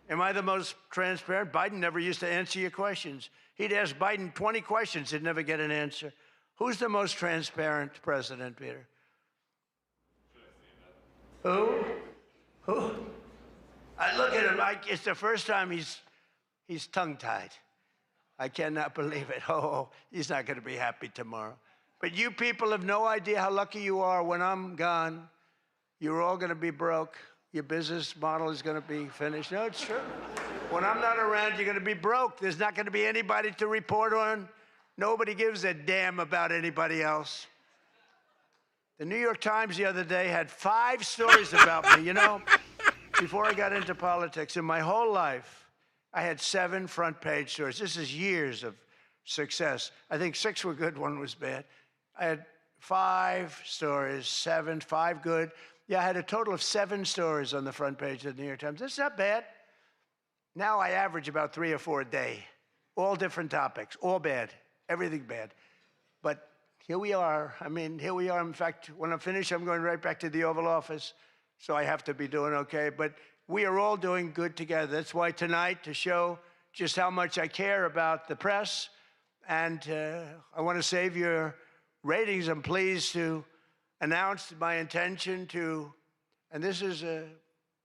Am I the most transparent? Biden never used to answer your questions. He'd ask Biden 20 questions. He'd never get an answer. Who's the most transparent president, Peter? Who? I look at him. It's the first time he's tongue-tied. I cannot believe it. Oh, he's not going to be happy tomorrow. But you people have no idea how lucky you are. When I'm gone, you're all going to be broke. Your business model is going to be finished. No, it's true. When I'm not around, you're going to be broke. There's not going to be anybody to report on. Nobody gives a damn about anybody else. The New York Times the other day had 5 stories about me. You know, before I got into politics, in my whole life, I had 7 front-page stories. This is years of success. I think 6 were good, 1 was bad. I had 5 stories, 7, 5 good. Yeah, I had a total of 7 stories on the front page of the New York Times. That's not bad. Now I average about 3 or 4 a day, all different topics, all bad, everything bad. But here we are. I mean, here we are. In fact, when I'm finished, I'm going right back to the Oval Office, so I have to be doing okay. But we are all doing good together. That's why tonight, to show just how much I care about the press, and I want to save your ratings, I'm pleased to announce my intention to, and this is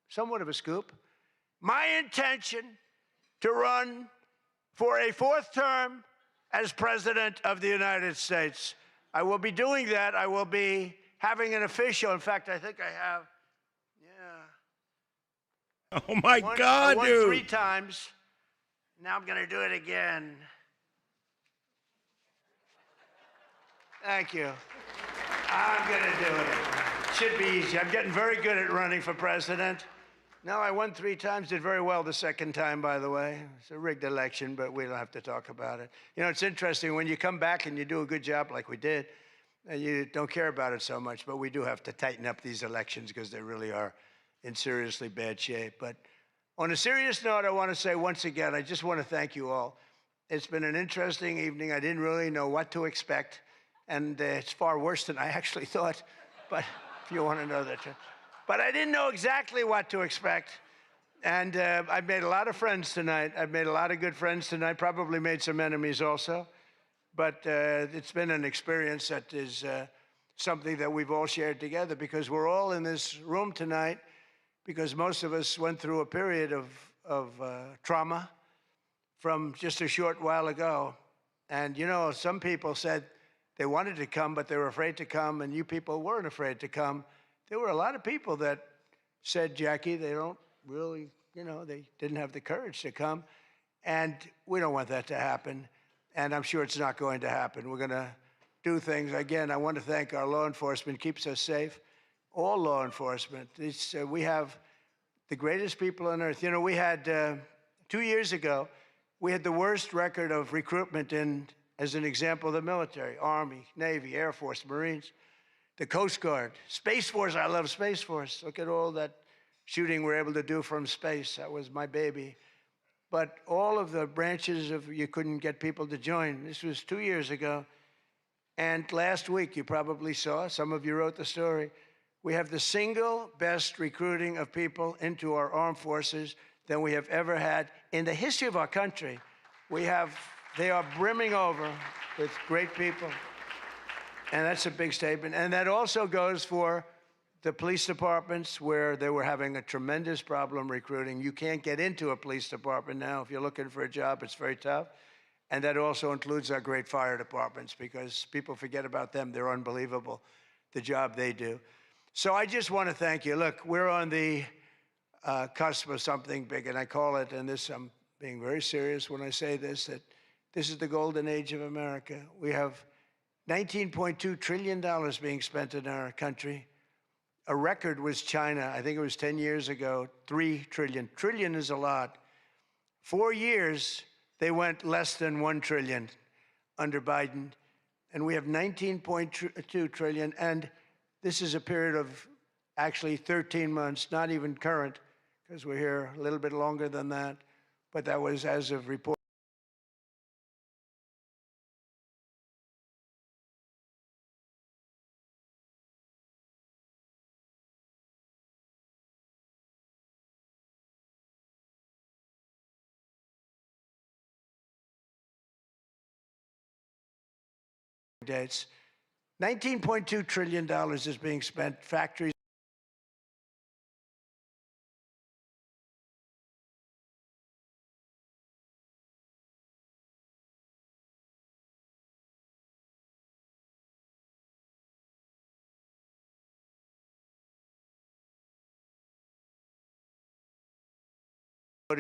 somewhat of a scoop, my intention to run for a 4th term as President of the United States. I will be doing that. I will be having an official, in fact, I think I have, Oh my God, I won dude. 3 times. Now I'm going to do it again. Thank you. I'm going to do it. Should be easy. I'm getting very good at running for president. No, I won 3 times, did very well the 2nd time, by the way. It's a rigged election, but we don't have to talk about it. You know, it's interesting, when you come back and you do a good job like we did, and you don't care about it so much, but we do have to tighten up these elections because they really are in seriously bad shape. But on a serious note, I want to say once again, I just want to thank you all. It's been an interesting evening. I didn't really know what to expect, and it's far worse than I actually thought, but if you want to know that. But I didn't know exactly what to expect. And I've made a lot of friends tonight. I've made a lot of good friends tonight, probably made some enemies also. But it's been an experience that is something that we've all shared together, because we're all in this room tonight because most of us went through a period of trauma from just a short while ago. And, you know, some people said they wanted to come, but they were afraid to come, and you people weren't afraid to come. There were a lot of people that said, Jackie, they don't really, you know, they didn't have the courage to come. And we don't want that to happen. And I'm sure it's not going to happen. We're going to do things. Again, I want to thank our law enforcement, keeps us safe. All law enforcement. We have the greatest people on earth. You know, we had, 2 years ago, we had the worst record of recruitment in, as an example, the military, Army, Navy, Air Force, Marines, the Coast Guard, Space Force. I love Space Force. Look at all that shooting we're able to do from space. That was my baby. But all of the branches of, you couldn't get people to join. This was 2 years ago. And last week, you probably saw, some of you wrote the story, we have the single best recruiting of people into our armed forces than we have ever had in the history of our country. They are brimming over with great people. And that's a big statement. And that also goes for the police departments, where they were having a tremendous problem recruiting. You can't get into a police department now. If you're looking for a job, it's very tough. And that also includes our great fire departments, because people forget about them. They're unbelievable, the job they do. So I just want to thank you. Look, we're on the cusp of something big, and I call it, and this, I'm being very serious when I say this, that this is the golden age of America. We have $19.2 trillion being spent in our country. A record was China. I think it was 10 years ago, 3 trillion. Trillion is a lot. 4 years, they went less than 1 trillion under Biden. And we have 19.2 trillion. And this is a period of actually 13 months, not even current, because we're here a little bit longer than that. But that was as of report. Dates. $19.2 trillion is being spent. Factories.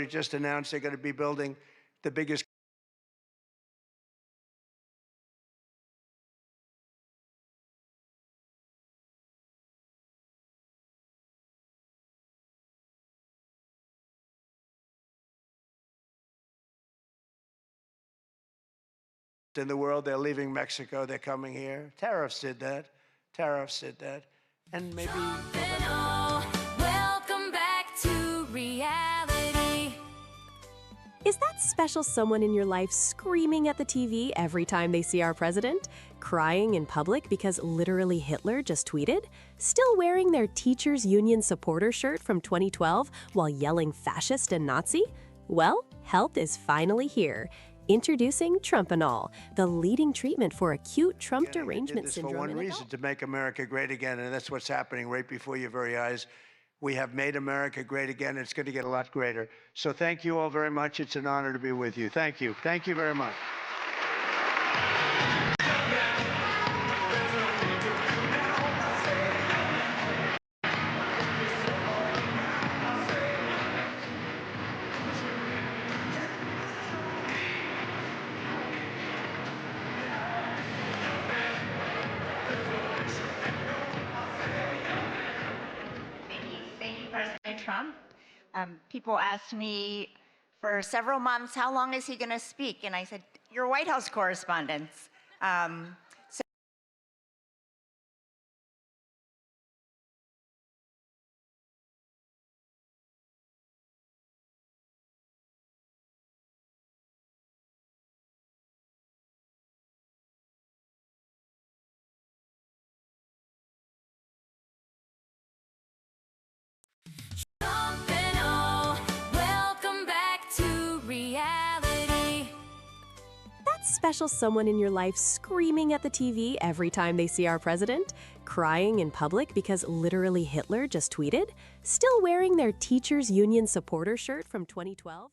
Just announced they're going to be building the biggest in the world. They're leaving Mexico. They're coming here. Tariffs did that. Tariffs did that. And maybe Welcome back to reality. Is that special someone in your life screaming at the TV every time they see our president? Crying in public because literally Hitler just tweeted? Still wearing their Teachers Union supporter shirt from 2012 while yelling fascist and Nazi? Well, help is finally here. Introducing Trumpanol, the leading treatment for acute Trump derangement syndrome. For one reason, to make America great again, and that's what's happening right before your very eyes. We have made America great again. It's going to get a lot greater. So thank you all very much. It's an honor to be with you. Thank you. Thank you very much. Thank you, President Trump. People asked me for several months, how long is he going to speak? And I said, you're White House correspondents. Welcome back to reality. That special someone in your life screaming at the TV every time they see our president? Crying in public because literally Hitler just tweeted? Still wearing their Teachers Union supporter shirt from 2012?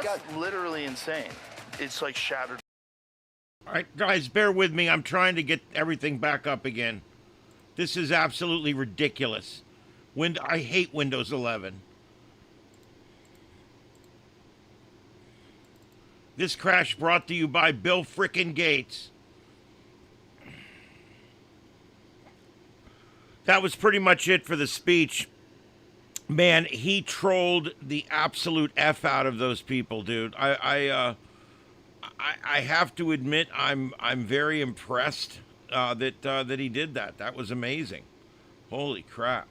That's literally insane. It's like shattered. All right, guys, bear with me. I'm trying to get everything back up again. This is absolutely ridiculous. I hate Windows 11. This crash brought to you by Bill frickin' Gates. That was pretty much it for the speech. Man, he trolled the absolute F out of those people, dude. I have to admit I'm very impressed that he did that. That was amazing. Holy crap.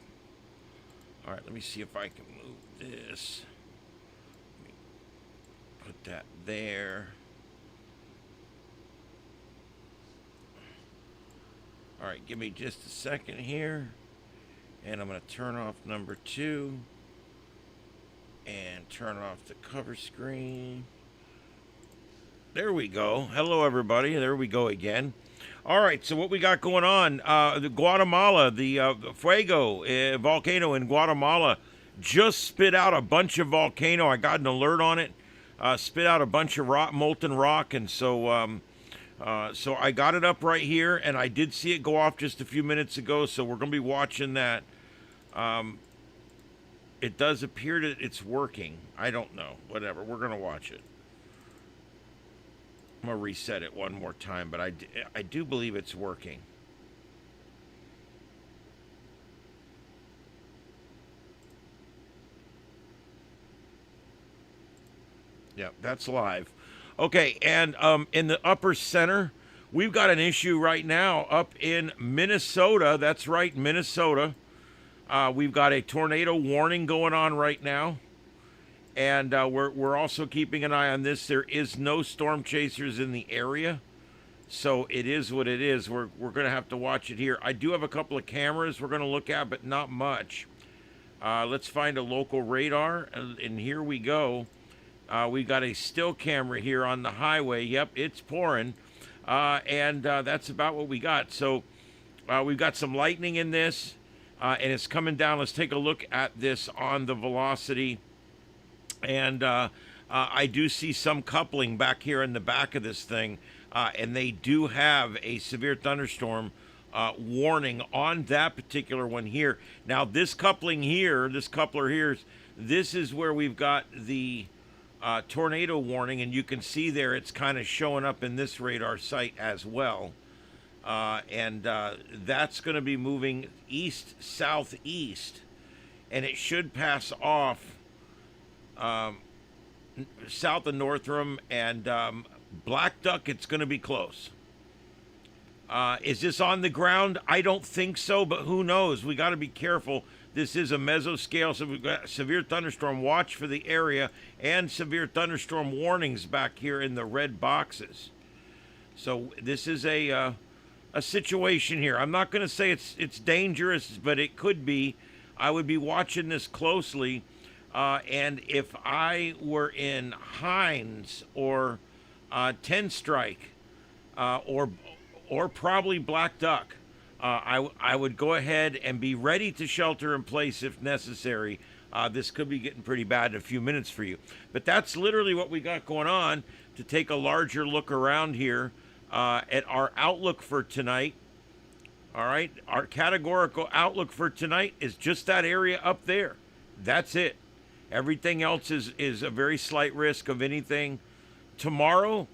All right, let me see if I can move this. Put that there. All right, give me just a second here. And I'm going to turn off number 2 and turn off the cover screen. There we go. Hello, everybody. There we go again. All right, so what we got going on? The Guatemala, the Fuego volcano in Guatemala just spit out a bunch of volcano. I got an alert on it. Spit out a bunch of molten rock, and so So I got it up right here, and I did see it go off just a few minutes ago, so we're going to be watching that. It does appear that it's working. I don't know. Whatever. We're going to watch it. I'm going to reset it one more time, but I do believe it's working. Yeah, that's live. Okay, and in the upper center, we've got an issue right now up in Minnesota. That's right, Minnesota. We've got a tornado warning going on right now. And we're also keeping an eye on this. There is no storm chasers in the area. So it is what it is. We're going to have to watch it here. I do have a couple of cameras we're going to look at, but not much. Let's find a local radar. And here we go. We got a still camera here on the highway. Yep, it's pouring. And that's about what we got. So we've got some lightning in this. And it's coming down. Let's take a look at this on the velocity. And I do see some coupling back here in the back of this thing. And they do have a severe thunderstorm warning on that particular one here. Now, this coupling here, this coupler here, this is where we've got the tornado warning. And you can see there it's kind of showing up in this radar site as well. And that's going to be moving east-southeast. And it should pass off south of Northram and Black Duck. It's going to be close. Is this on the ground? I don't think so, but who knows? We got to be careful. This is a mesoscale, so we've got severe thunderstorm watch for the area and severe thunderstorm warnings back here in the red boxes. So this is a situation here. I'm not going to say it's dangerous, but it could be. I would be watching this closely. And if I were in Hines or 10 Strike or probably Black Duck, I would go ahead and be ready to shelter in place if necessary. This could be getting pretty bad in a few minutes for you. But that's literally what we got going on. To take a larger look around here at our outlook for tonight. All right, our categorical outlook for tonight is just that area up there. That's it. Everything else is a very slight risk of anything. Tomorrow,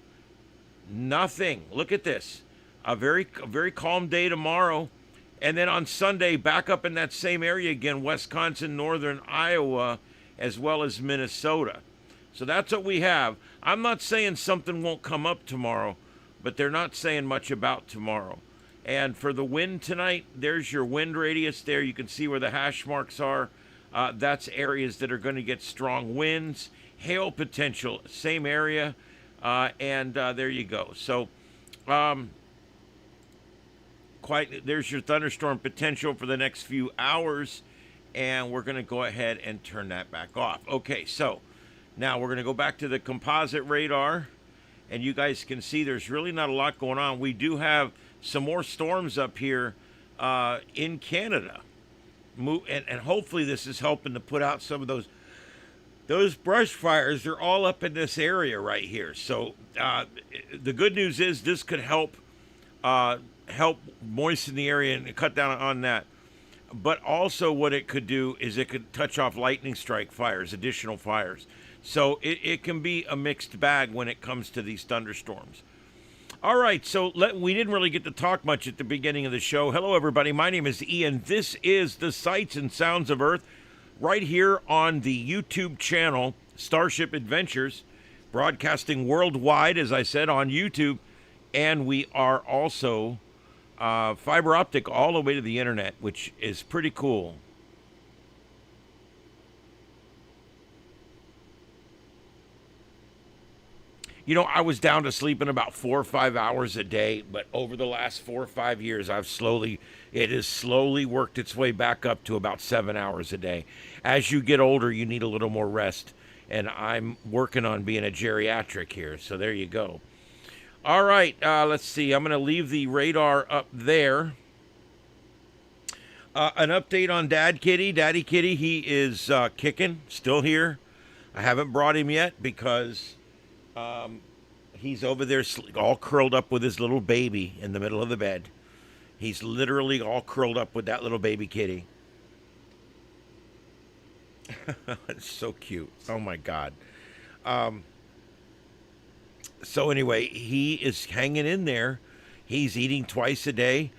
nothing. Look at this. A very calm day tomorrow. And then on Sunday, back up in that same area again, Wisconsin, northern Iowa, as well as Minnesota. So that's what we have. I'm not saying something won't come up tomorrow, but they're not saying much about tomorrow. And for the wind tonight, there's your wind radius there. You can see where the hash marks are. That's areas that are going to get strong winds. Hail potential, same area. And there you go. So there's your thunderstorm potential for the next few hours. And we're going to go ahead and turn that back off. Okay, so now we're going to go back to the composite radar. And you guys can see there's really not a lot going on. We do have some more storms up here in Canada. And hopefully this is helping to put out some of those brush fires. They're all up in this area right here. So the good news is this could help moisten the area and cut down on that. But also what it could do is it could touch off lightning strike fires, additional fires. So it can be a mixed bag when it comes to these thunderstorms. All right, so we didn't really get to talk much at the beginning of the show. Hello, everybody. My name is Ian. This is the Sights and Sounds of Earth right here on the YouTube channel, Starship Adventures, broadcasting worldwide, as I said, on YouTube. And we are also fiber optic all the way to the internet, which is pretty cool. You know, I was down to sleeping about 4 or 5 hours a day, but over the last 4 or 5 years, it has slowly worked its way back up to about 7 hours a day. As you get older, you need a little more rest, and I'm working on being a geriatric here, so there you go. All right, let's see. I'm going to leave the radar up there. An update on Dad Kitty. Daddy Kitty, he is He's over there all curled up with his little baby in the middle of the bed. He's literally all curled up with that little baby kitty. It's so cute. Oh my God. So anyway, he is hanging in there. He's eating twice a day,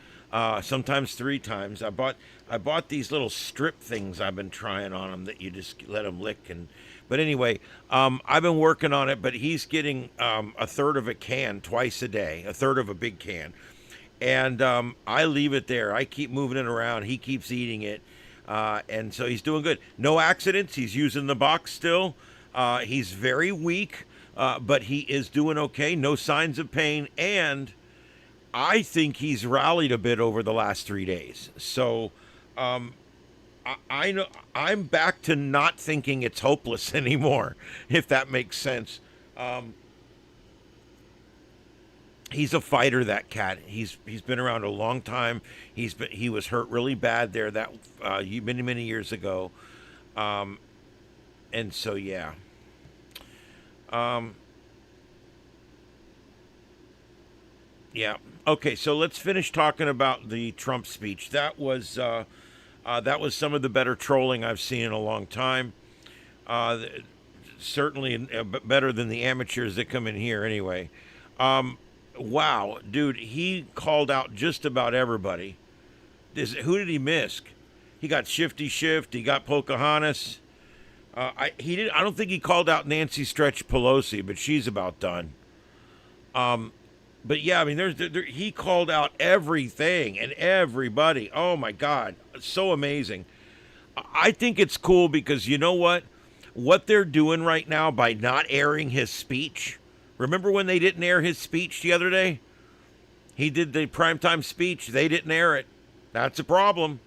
sometimes 3 times. I bought these little strip things I've been trying on him that you just let him lick. But anyway, I've been working on it. But he's getting a third of a can twice a day, a third of a big can, and I leave it there. I keep moving it around. He keeps eating it, and so he's doing good. No accidents. He's using the box still. He's very weak. But he is doing okay. No signs of pain. And I think he's rallied a bit over the last 3 days. So I know I'm back to not thinking it's hopeless anymore, if that makes sense. He's a fighter, that cat. He's been around a long time. He was hurt really bad there that many years ago. And so yeah. Yeah. Okay. So let's finish talking about the Trump speech. That was some of the better trolling I've seen in a long time. Certainly better than the amateurs that come in here anyway. Wow, dude, he called out just about everybody. Who did he miss? He got Shifty Shift. He got Pocahontas. I don't think he called out Nancy Stretch Pelosi, but she's about done. But yeah, I mean, he called out everything and everybody. Oh my God, so amazing. I think it's cool because you know what? What they're doing right now by not airing his speech. Remember when they didn't air his speech the other day? He did the primetime speech. They didn't air it. That's a problem.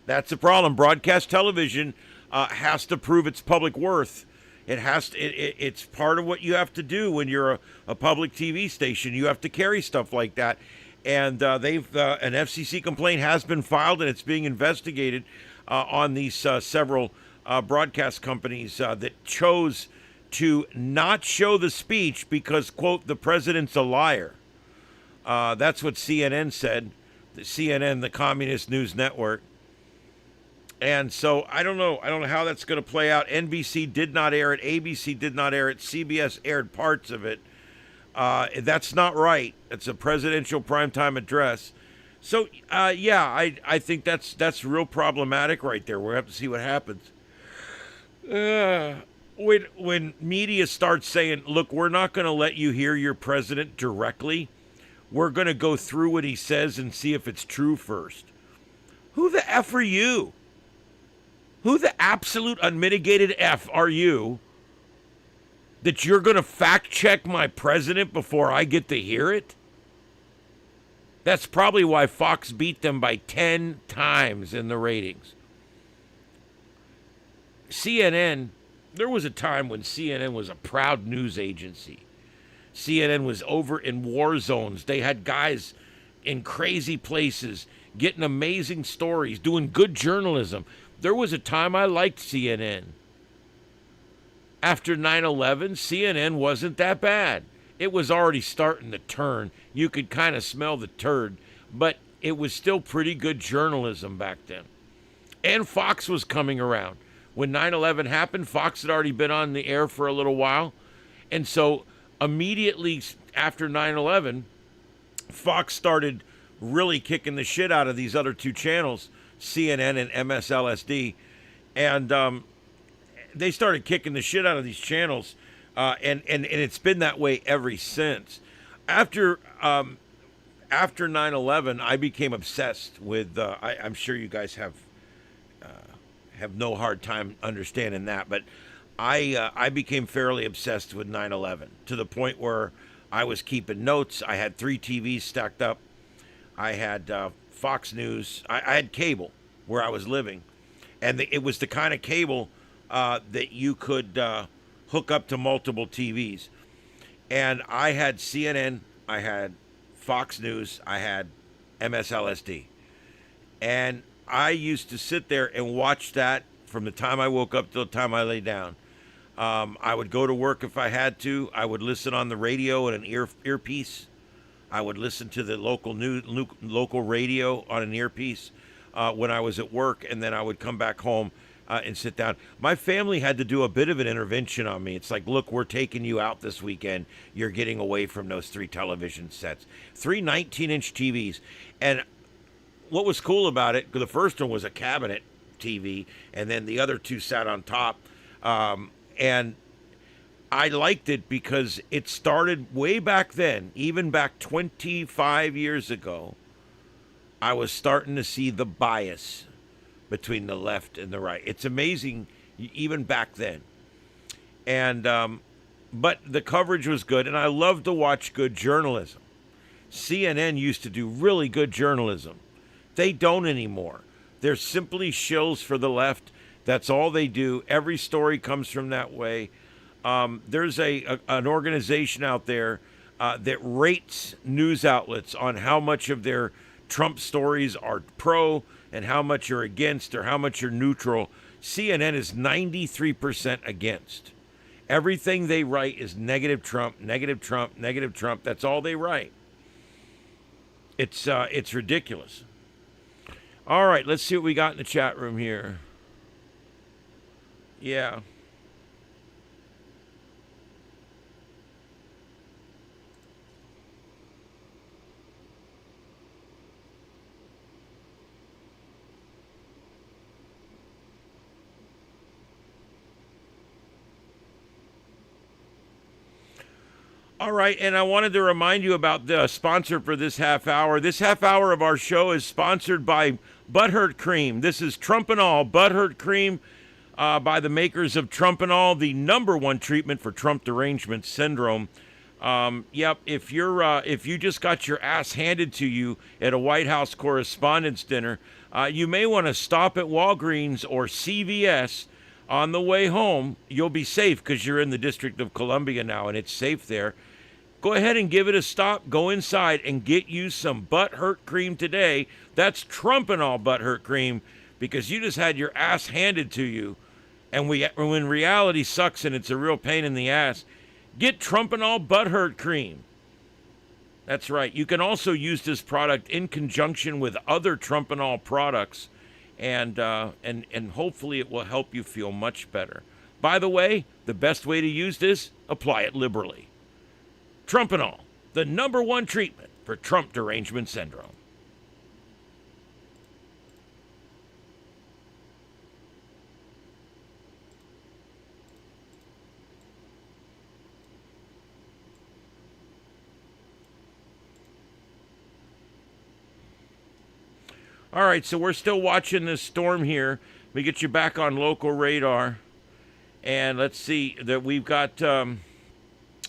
That's a problem. Broadcast television has to prove its public worth. It has to, it's part of what you have to do when you're a public TV station. You have to carry stuff like that. And an FCC complaint has been filed, and it's being investigated on these several broadcast companies that chose to not show the speech because, quote, the president's a liar. That's what CNN said. The CNN, the Communist News Network. And so I don't know how that's going to play out. NBC did not air it. ABC did not air it. CBS aired parts of it. That's not right. It's a presidential primetime address. So, yeah, I think that's real problematic right there. We'll have to see what happens. When media starts saying, look, we're not going to let you hear your president directly. We're going to go through what he says and see if it's true first. Who the F are you? Who the absolute unmitigated F are you that you're going to fact check my president before I get to hear it? That's probably why Fox beat them by 10 times in the ratings. CNN, there was a time when CNN was a proud news agency. CNN was over in war zones. They had guys in crazy places getting amazing stories, doing good journalism. There was a time I liked CNN. After 9/11, CNN wasn't that bad. It was already starting to turn. You could kind of smell the turd, but it was still pretty good journalism back then. And Fox was coming around. When 9/11 happened, Fox had already been on the air for a little while. And so immediately after 9/11, Fox started really kicking the shit out of these other two channels, CNN and MSLSD. And they started kicking the shit out of these channels. And it's been that way ever since. After 9/11, I became obsessed with, I'm sure you guys have no hard time understanding that, but I became fairly obsessed with 9/11 to the point where I was keeping notes. I had 3 TVs stacked up. I had Fox News. I had cable where I was living, and it was the kind of cable that you could hook up to multiple TVs. And I had CNN, I had Fox News, I had MSLSD. And I used to sit there and watch that from the time I woke up till the time I lay down. I would go to work if I had to. I would listen on the radio in an earpiece. I would listen to the local radio on an earpiece when I was at work, and then I would come back home and sit down. My family had to do a bit of an intervention on me. It's like, look, we're taking you out this weekend. You're getting away from those 3 television sets, 3 19-inch TVs. And what was cool about it, the first one was a cabinet TV, and then the other 2 sat on top. And I liked it because it started way back then, even back 25 years ago. I was starting to see the bias between the left and the right. It's amazing, even back then. And but the coverage was good, and I love to watch good journalism. CNN used to do really good journalism. They don't anymore. They're simply shills for the left. That's all they do. Every story comes from that way. There's an organization out there that rates news outlets on how much of their Trump stories are pro and how much you're against or how much you're neutral. CNN is 93% against. Everything they write is negative Trump, negative Trump, negative Trump. That's all they write. It's ridiculous. All right, let's see what we got in the chat room here. Yeah. All right, and I wanted to remind you about the sponsor for this half hour. This half hour of our show is sponsored by Butthurt Cream. This is Trump and All Butthurt Cream by the makers of Trump and All, the #1 treatment for Trump derangement syndrome. Yep, if you just got your ass handed to you at a White House Correspondents Dinner, you may want to stop at Walgreens or CVS on the way home. You'll be safe because you're in the District of Columbia now, and it's safe there. Go ahead and give it a stop. Go inside and get you some butt hurt cream today. That's Trump and All butt hurt cream, because you just had your ass handed to you. And when reality sucks and it's a real pain in the ass, get Trump and All butt hurt cream. That's right. You can also use this product in conjunction with other Trump and All products, and hopefully it will help you feel much better. By the way, the best way to use this, apply it liberally. Trump and All, the #1 treatment for Trump derangement syndrome. All right, so we're still watching this storm here. We get you back on local radar. And let's see that we've got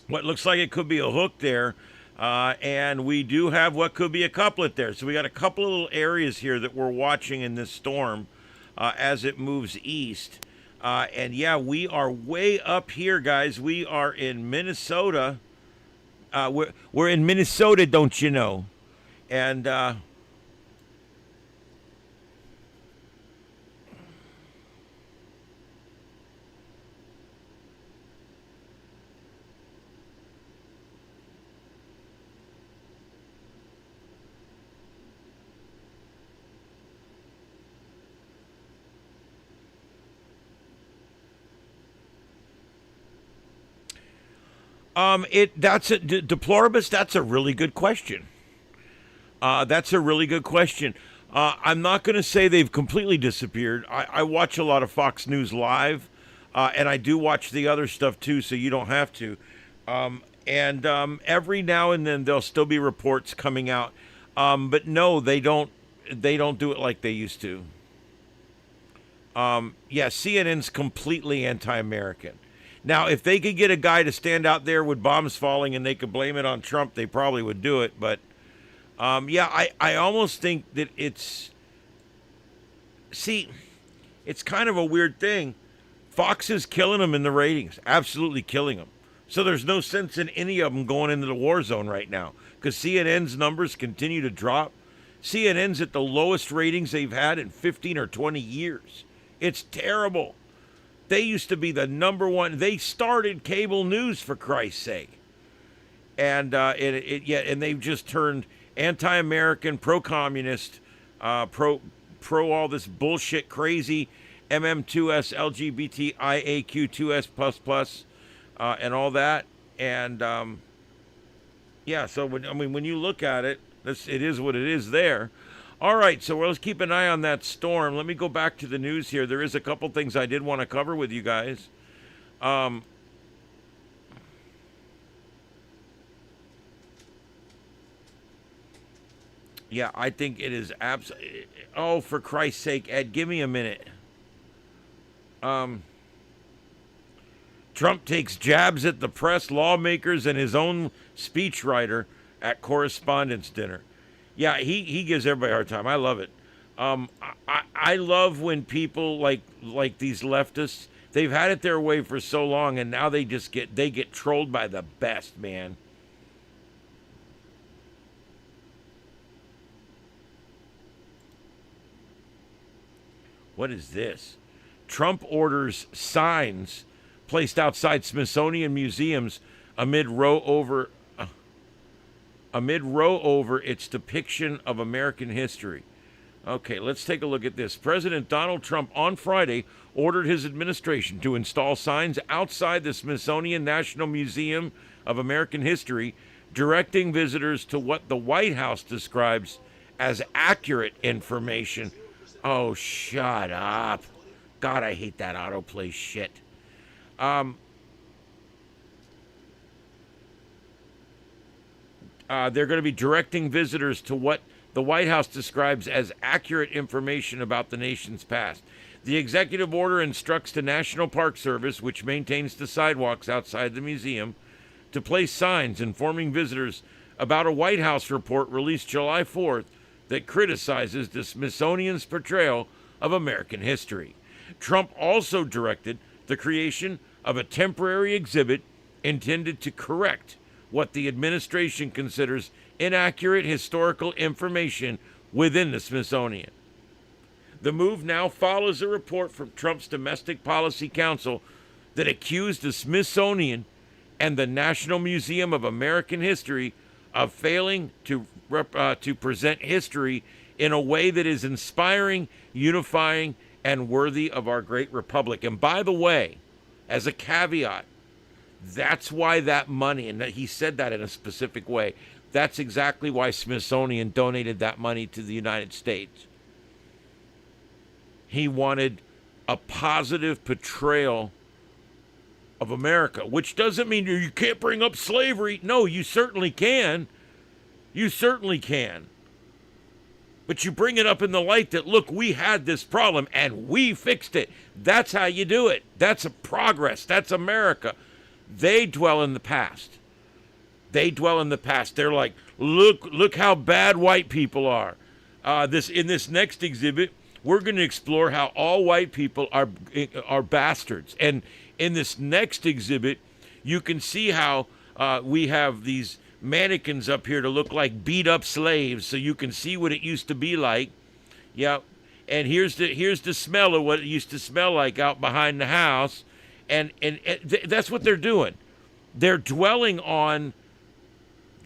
what looks like it could be a hook there. And we do have what could be a couplet there. So we got a couple of little areas here that we're watching in this storm as it moves east. And yeah, we are way up here, guys. We are in Minnesota. We're in Minnesota, don't you know? And that's a deploribus. That's a really good question. That's a really good question. I'm not going to say they've completely disappeared. I watch a lot of Fox News Live, and I do watch the other stuff too, so you don't have to. And every now and then there'll still be reports coming out, but no, they don't do it like they used to. Yeah, CNN's completely anti-American. Now, if they could get a guy to stand out there with bombs falling and they could blame it on Trump, they probably would do it. But, yeah, I almost think that it's kind of a weird thing. Fox is killing them in the ratings, absolutely killing them. So there's no sense in any of them going into the war zone right now because CNN's numbers continue to drop. CNN's at the lowest ratings they've had in 15 or 20 years. It's terrible. they used to be the number one. They started cable news, for Christ's sake. And and they've just turned anti-American, pro-communist, pro all this bullshit, crazy MM2S, LGBTIAQ2S++, and all that. And so when you look at it, it is what it is there. All right, so let's keep an eye on that storm. Let me go back to the news here. There is a couple things I did want to cover with you guys. Yeah, I think it is absolutely... Oh, for Christ's sake, Ed, give me a minute. Trump takes jabs at the press, lawmakers, and his own speechwriter at Correspondents' Dinner. Yeah, he gives everybody a hard time. I love it. I love when people like these leftists, they've had it their way for so long, and now they get trolled by the best, man. What is this? Trump orders signs placed outside Smithsonian museums amid row over its depiction of American history. Okay, let's take a look at this. President Donald Trump on Friday ordered his administration to install signs outside the Smithsonian National Museum of American History, directing visitors to what the White House describes as accurate information. Oh, shut up. God, I hate that autoplay shit. They're going to be directing visitors to what the White House describes as accurate information about the nation's past. The executive order instructs the National Park Service, which maintains the sidewalks outside the museum, to place signs informing visitors about a White House report released July 4th that criticizes the Smithsonian's portrayal of American history. Trump also directed the creation of a temporary exhibit intended to correct what the administration considers inaccurate historical information within the Smithsonian. The move now follows a report from Trump's Domestic Policy Council that accused the Smithsonian and the National Museum of American History of failing to present history in a way that is inspiring, unifying, and worthy of our great republic. And by the way, as a caveat, that's why that money, and he said that in a specific way, that's exactly why Smithsonian donated that money to the United States. He wanted a positive portrayal of America, which doesn't mean you can't bring up slavery. No, you certainly can. You certainly can. But you bring it up in the light that, look, we had this problem and we fixed it. That's how you do it. That's a progress. That's America. They dwell in the past. They dwell in the past. They're like, look how bad white people are. In this next exhibit, we're going to explore how all white people are bastards. And in this next exhibit, you can see how we have these mannequins up here to look like beat up slaves, so you can see what it used to be like. Yeah, and here's the smell of what it used to smell like out behind the house, and that's what they're doing. They're dwelling on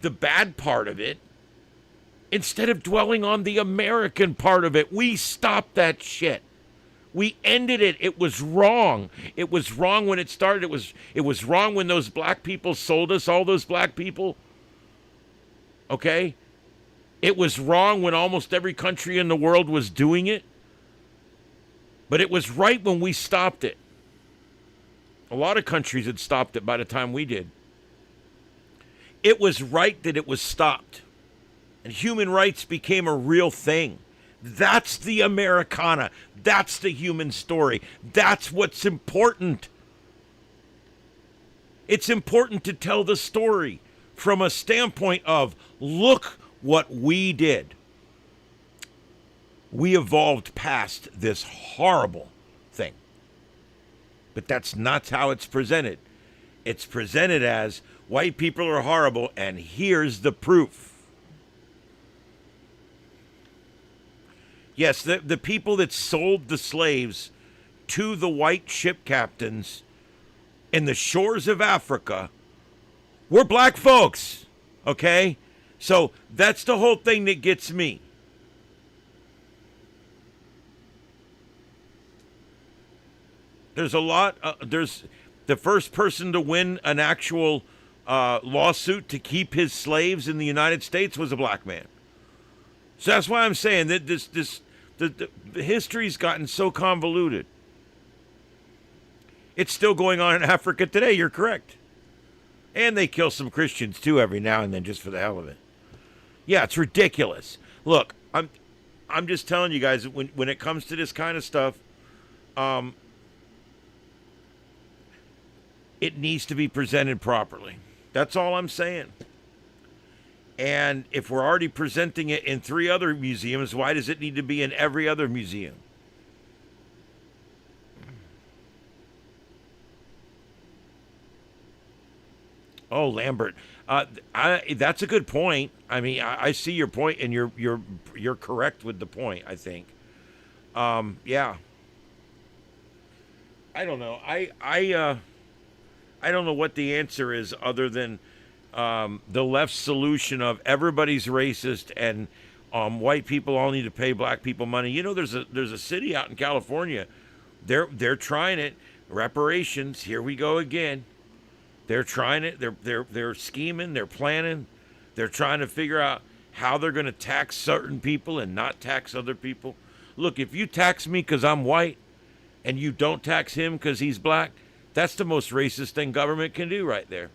the bad part of it instead of dwelling on the American part of it. We stopped that shit. We ended it. It was wrong. It was wrong when it started. It was wrong when those black people sold us, all those black people. Okay? It was wrong when almost every country in the world was doing it. But it was right when we stopped it. A lot of countries had stopped it by the time we did. It was right that it was stopped. And human rights became a real thing. That's the Americana. That's the human story. That's what's important. It's important to tell the story from a standpoint of, look what we did. We evolved past this horrible thing. But that's not how it's presented. It's presented as white people are horrible, and here's the proof. Yes, the people that sold the slaves to the white ship captains in the shores of Africa were black folks, okay? So that's the whole thing that gets me. There's a lot, there's the first person to win an actual lawsuit to keep his slaves in the United States was a black man. So that's why I'm saying that the history's gotten so convoluted. It's still going on in Africa today, you're correct. And they kill some Christians too every now and then just for the hell of it. Yeah, it's ridiculous. Look, I'm just telling you guys, when it comes to this kind of stuff, it needs to be presented properly. That's all I'm saying. And if we're already presenting it in 3 other museums, why does it need to be in every other museum? Oh, Lambert, that's a good point. I mean, I see your point, and you're correct with the point, I think. Yeah. I don't know. I don't know what the answer is other than the left solution of everybody's racist and white people all need to pay black people money. You know, there's a city out in California. They're trying it. Reparations. Here we go again. They're trying it. They're scheming. They're planning. They're trying to figure out how they're going to tax certain people and not tax other people. Look, if you tax me because I'm white and you don't tax him because he's black, that's the most racist thing government can do right there.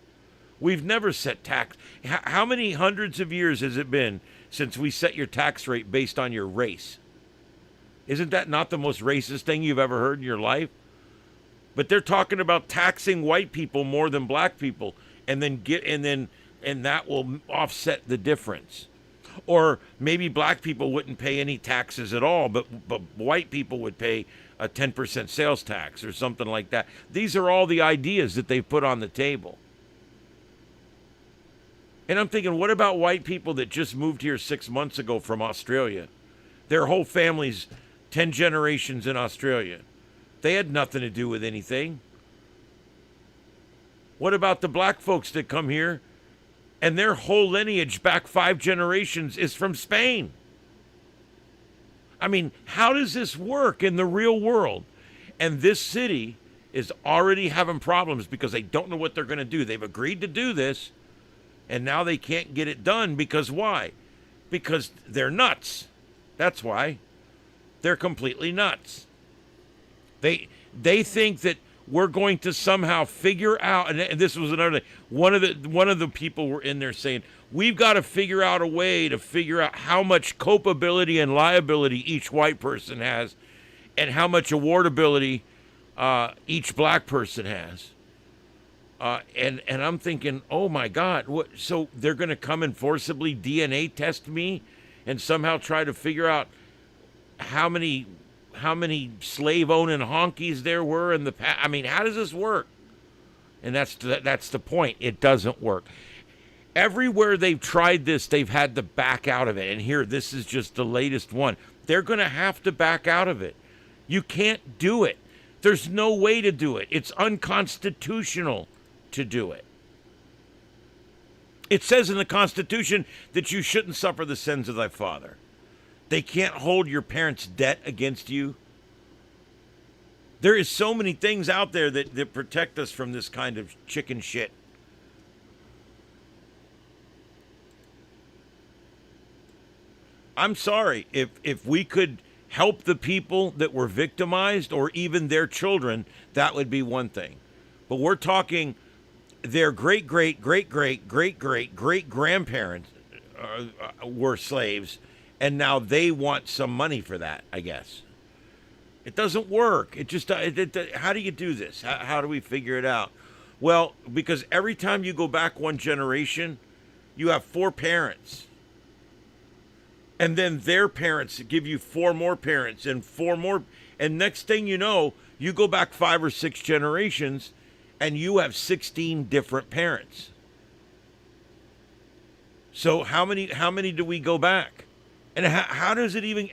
We've never set tax. How many hundreds of years has it been since we set your tax rate based on your race? Isn't that not the most racist thing you've ever heard in your life? But they're talking about taxing white people more than black people, and that will offset the difference. Or maybe black people wouldn't pay any taxes at all, but white people would pay a 10% sales tax or something like that. These are all the ideas that they've put on the table. And I'm thinking, what about white people that just moved here 6 months ago from Australia? Their whole family's 10 generations in Australia. They had nothing to do with anything. What about the black folks that come here and their whole lineage back 5 generations is from Spain? I mean, how does this work in the real world? And this city is already having problems because they don't know what they're going to do. They've agreed to do this, and now they can't get it done because why? Because they're nuts. That's why. They're completely nuts. They think that we're going to somehow figure out, and this was another thing. One of the people were in there saying, we've got to figure out a way to figure out how much culpability and liability each white person has and how much awardability each black person has. And I'm thinking, oh my God, so they're going to come and forcibly DNA test me and somehow try to figure out how many slave-owning honkies there were in the past? I mean, how does this work? And that's the point. It doesn't work. Everywhere they've tried this, they've had to back out of it. And here, this is just the latest one. They're going to have to back out of it. You can't do it. There's no way to do it. It's unconstitutional to do it. It says in the Constitution that you shouldn't suffer the sins of thy father. They can't hold your parents' debt against you. There is so many things out there that protect us from this kind of chicken shit. I'm sorry. If we could help the people that were victimized or even their children, that would be one thing. But we're talking their great-great-great-great-great-great-grandparents were slaves, and now they want some money for that, I guess. It doesn't work. It just, how do you do this? How do we figure it out? Well, because every time you go back one generation, you have 4 parents. And then their parents give you 4 more parents and 4 more. And next thing you know, you go back 5 or 6 generations and you have 16 different parents. So how many do we go back? And how does it even,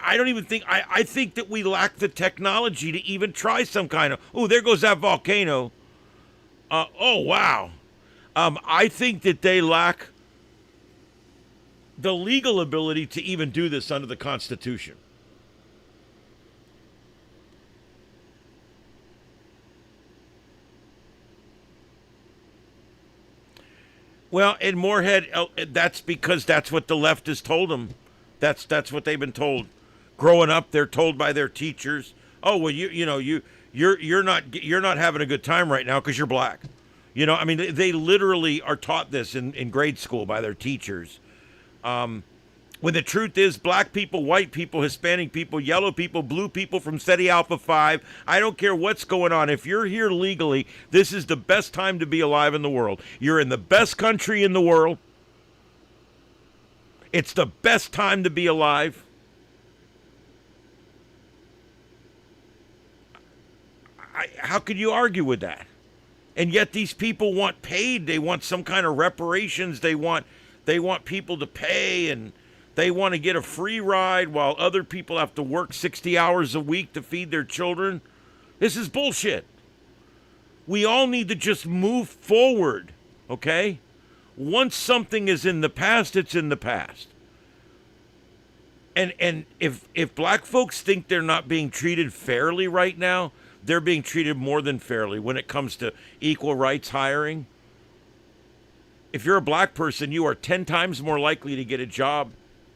I don't even think, I think that we lack the technology to even try some kind of, oh, there goes that volcano. Oh, wow. I think that they lack the legal ability to even do this under the Constitution. Well, in Moorhead, that's because that's what the left has told them. That's what they've been told. Growing up, they're told by their teachers, "Oh, well, you're not having a good time right now because you're black." You know, I mean, they literally are taught this in grade school by their teachers. When the truth is, black people, white people, Hispanic people, yellow people, blue people from SETI Alpha 5, I don't care what's going on. If you're here legally, this is the best time to be alive in the world. You're in the best country in the world. It's the best time to be alive. How could you argue with that? And yet these people want paid. They want some kind of reparations. They want people to pay, and they want to get a free ride while other people have to work 60 hours a week to feed their children. This is bullshit. We all need to just move forward, okay? Once something is in the past, it's in the past. And if black folks think they're not being treated fairly right now, they're being treated more than fairly when it comes to equal rights hiring. If you're a black person, you are 10 times more likely to get a job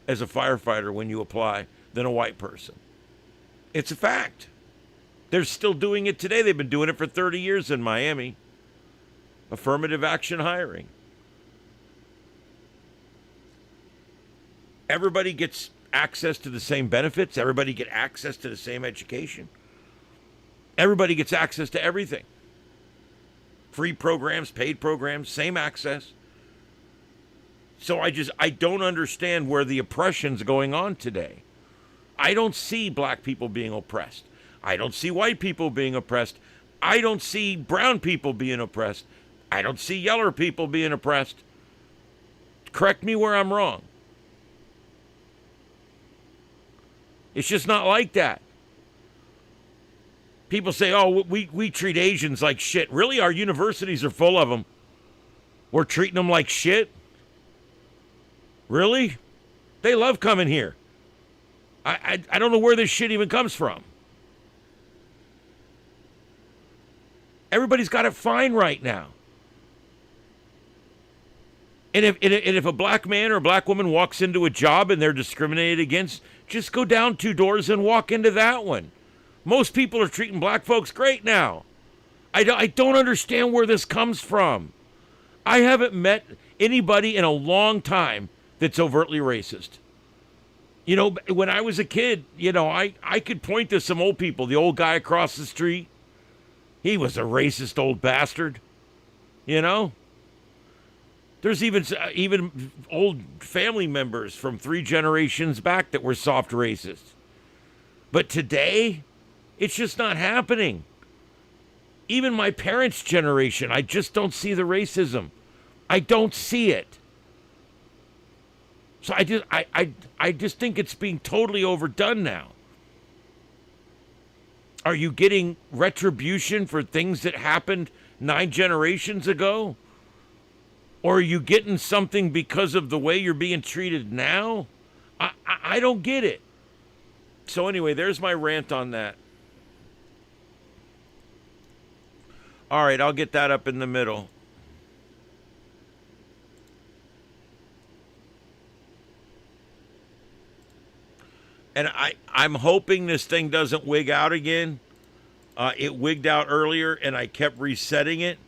as a firefighter when you apply than a white person. It's a fact. They're still doing it today. They've been doing it for 30 years in Miami. Affirmative action hiring. Everybody gets access to the same benefits. Everybody gets access to the same education. Everybody gets access to everything. Free programs, paid programs, same access. So I don't understand where the oppression's going on today. I don't see black people being oppressed. I don't see white people being oppressed. I don't see brown people being oppressed. I don't see yeller people being oppressed. Correct me where I'm wrong. It's just not like that. People say, oh, we treat Asians like shit. Really? Our universities are full of them. We're treating them like shit? Really? They love coming here. I don't know where this shit even comes from. Everybody's got it fine right now. And if a black man or a black woman walks into a job and they're discriminated against, just go down 2 doors and walk into that one. Most people are treating black folks great now. I don't understand where this comes from. I haven't met anybody in a long time that's overtly racist. You know, when I was a kid, you know, I could point to some old people. The old guy across the street, he was a racist old bastard. You know? There's even old family members from 3 generations back that were soft racists. But today, it's just not happening. Even my parents' generation, I just don't see the racism. I don't see it. So I just think it's being totally overdone now. Are you getting retribution for things that happened 9 generations ago? Or are you getting something because of the way you're being treated now? I don't get it. So anyway, there's my rant on that. All right, I'll get that up in the middle. And I'm hoping this thing doesn't wig out again. It wigged out earlier, and I kept resetting it.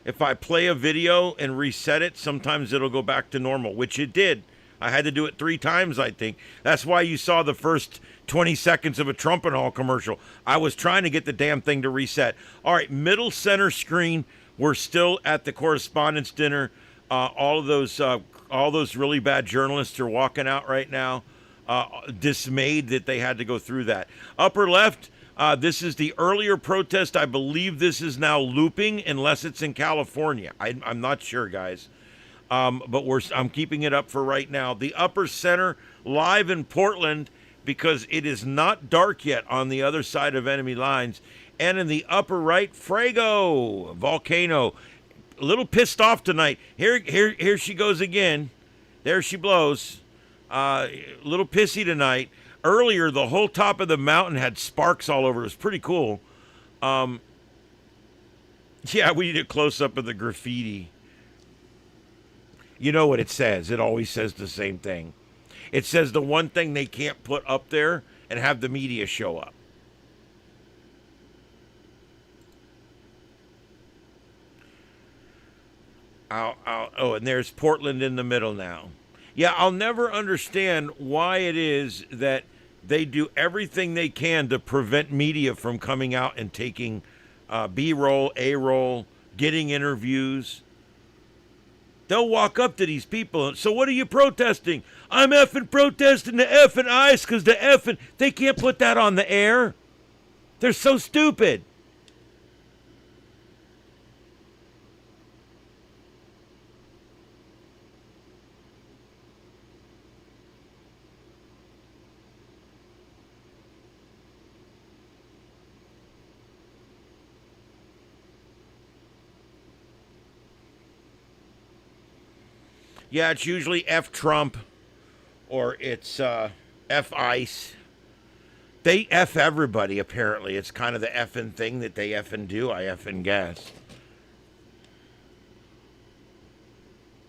If I play a video and reset it, sometimes it'll go back to normal, which it did. I had to do it 3 times, I think. That's why you saw the first 20 seconds of a Trump and all commercial. I was trying to get the damn thing to reset. All right, middle center screen. We're still at the Correspondents' Dinner. All those really bad journalists are walking out right now, dismayed that they had to go through that. Upper left. This is the earlier protest. I believe this is now looping, unless it's in California. I'm not sure, guys. But I'm keeping it up for right now. The upper center, live in Portland, because it is not dark yet on the other side of enemy lines. And in the upper right, Frago, volcano. A little pissed off tonight. Here she goes again. There she blows. A little pissy tonight. Earlier, the whole top of the mountain had sparks all over. It was pretty cool. Yeah, we need a close-up of the graffiti. You know what it says. It always says the same thing. It says the one thing they can't put up there and have the media show up. Oh, and there's Portland in the middle now. Yeah, I'll never understand why it is that they do everything they can to prevent media from coming out and taking B-roll, A-roll, getting interviews. They'll walk up to these people. So what are you protesting? I'm effing protesting the effing ice because the effing... They can't put that on the air. They're so stupid. Yeah, it's usually F Trump or it's F ICE. They F everybody, apparently. It's kind of the effing thing that they effing do, I effing guess.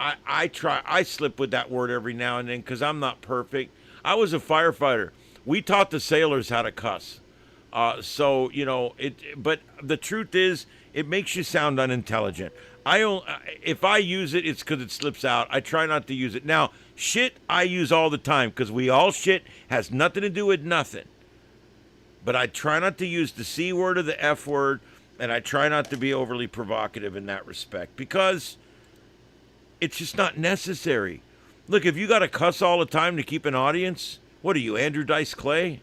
I slip with that word every now and then because I'm not perfect. I was a firefighter. We taught the sailors how to cuss. So, you know, but the truth is, it makes you sound unintelligent. If I use it, it's because it slips out. I try not to use it. Now, shit I use all the time because we all shit, has nothing to do with nothing. But I try not to use the C word or the F word, and I try not to be overly provocative in that respect because it's just not necessary. Look, if you got to cuss all the time to keep an audience, what are you, Andrew Dice Clay?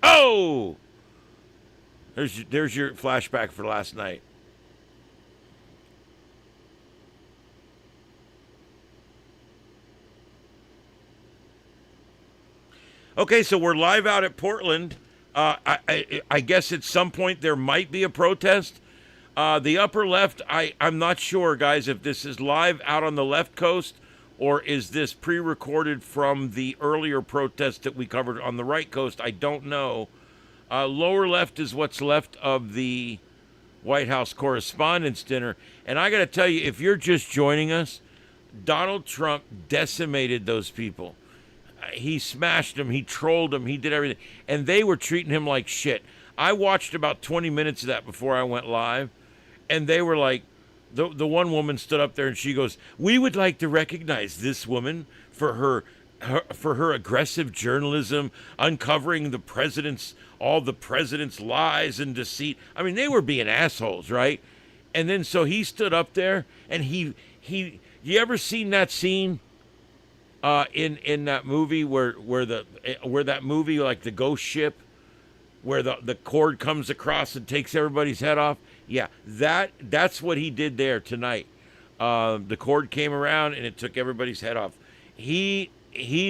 Oh! There's your flashback for last night. Okay, so we're live out at Portland. I guess at some point there might be a protest. The upper left, I'm not sure, guys, if this is live out on the left coast or is this pre-recorded from the earlier protest that we covered on the right coast. I don't know. Lower left is what's left of the White House Correspondents Dinner. And I got to tell you, if you're just joining us, Donald Trump decimated those people. He smashed them, he trolled them, he did everything. And they were treating him like shit. I watched about 20 minutes of that before I went live. And they were like, the one woman stood up there and she goes, "We would like to recognize this woman for her aggressive journalism, uncovering all the president's lies and deceit." I mean, they were being assholes, right? And then so he stood up there and you ever seen that scene in that movie where that movie, like the ghost ship, where the cord comes across and takes everybody's head off? Yeah, that's what he did there tonight. The cord came around and it took everybody's head off. He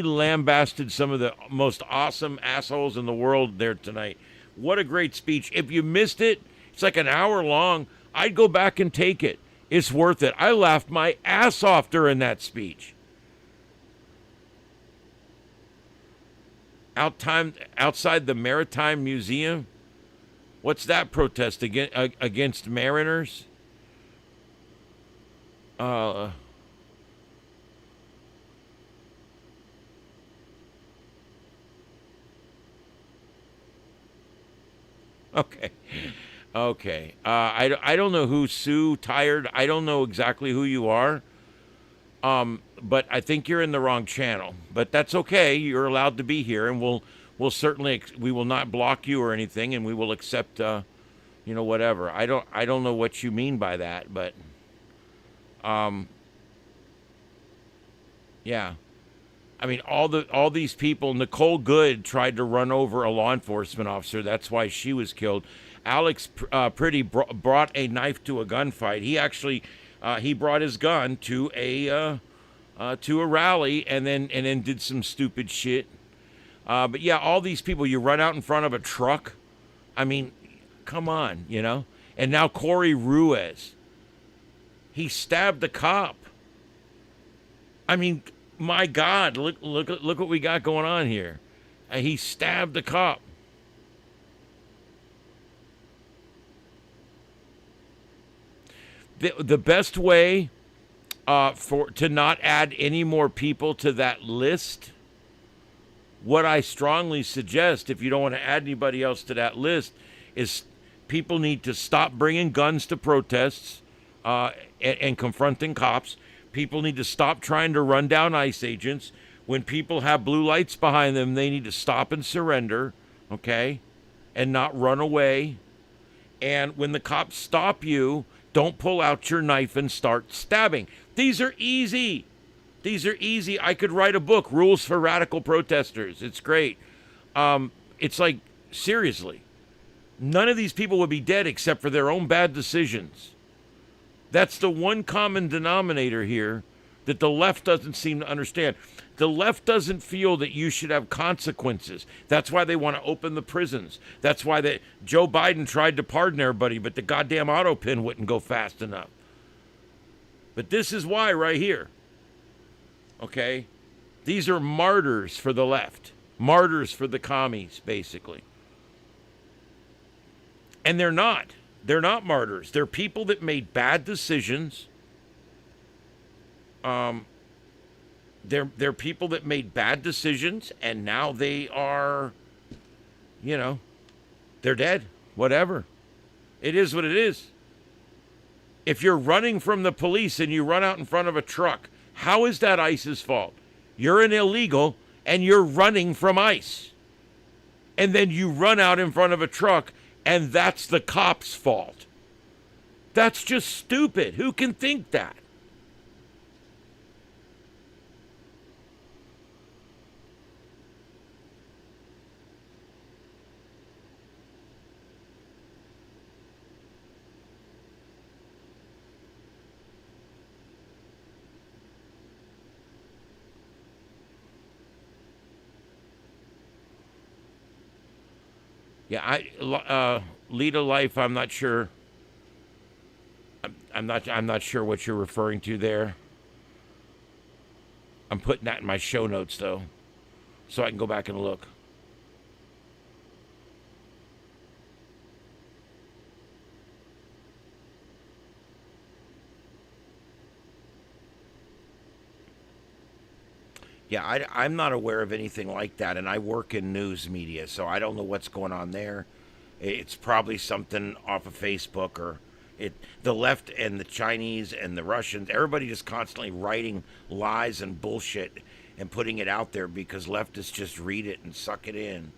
lambasted some of the most awesome assholes in the world there tonight. What a great speech. If you missed it, it's like an hour long. I'd go back and take it. It's worth it. I laughed my ass off during that speech. Outside the Maritime Museum, what's that protest against mariners? Okay. I don't know who's Sue Tired. I don't know exactly who you are. But I think you're in the wrong channel. But that's okay. You're allowed to be here, and we'll certainly we will not block you or anything, and we will accept whatever. I don't know what you mean by that, but yeah. I mean, all these people. Nicole Good tried to run over a law enforcement officer. That's why she was killed. Alex Pretty brought a knife to a gunfight. He actually he brought his gun to a rally and then did some stupid shit. But yeah, all these people, you run out in front of a truck. I mean, come on, you know? And now Corey Ruiz, he stabbed the cop. I mean, my God, look what we got going on here. He stabbed the cop. The best way to not add any more people to that list, what I strongly suggest, if you don't want to add anybody else to that list, is people need to stop bringing guns to protests and confronting cops. People need to stop trying to run down ICE agents. When people have blue lights behind them, they need to stop and surrender, okay, and not run away. And when the cops stop you, don't pull out your knife and start stabbing. These are easy. These are easy. I could write a book, Rules for Radical Protesters. It's great. It's like, seriously, none of these people would be dead except for their own bad decisions. That's the one common denominator here that the left doesn't seem to understand. The left doesn't feel that you should have consequences. That's why they want to open the prisons. That's why Joe Biden tried to pardon everybody, but the goddamn auto pin wouldn't go fast enough. But this is why right here. Okay? These are martyrs for the left. Martyrs for the commies, basically. And they're not. They're not martyrs. They're people that made bad decisions. They're people that made bad decisions, and now they are, you know, they're dead. Whatever. It is what it is. If you're running from the police and you run out in front of a truck, how is that ICE's fault? You're an illegal, and you're running from ICE. And then you run out in front of a truck, and that's the cop's fault. That's just stupid. Who can think that? Yeah, lead a life. I'm not sure. I'm not sure what you're referring to there. I'm putting that in my show notes though, so I can go back and look. Yeah, I'm not aware of anything like that, and I work in news media, so I don't know what's going on there. It's probably something off of Facebook, or the left and the Chinese and the Russians, everybody just constantly writing lies and bullshit and putting it out there because leftists just read it and suck it in.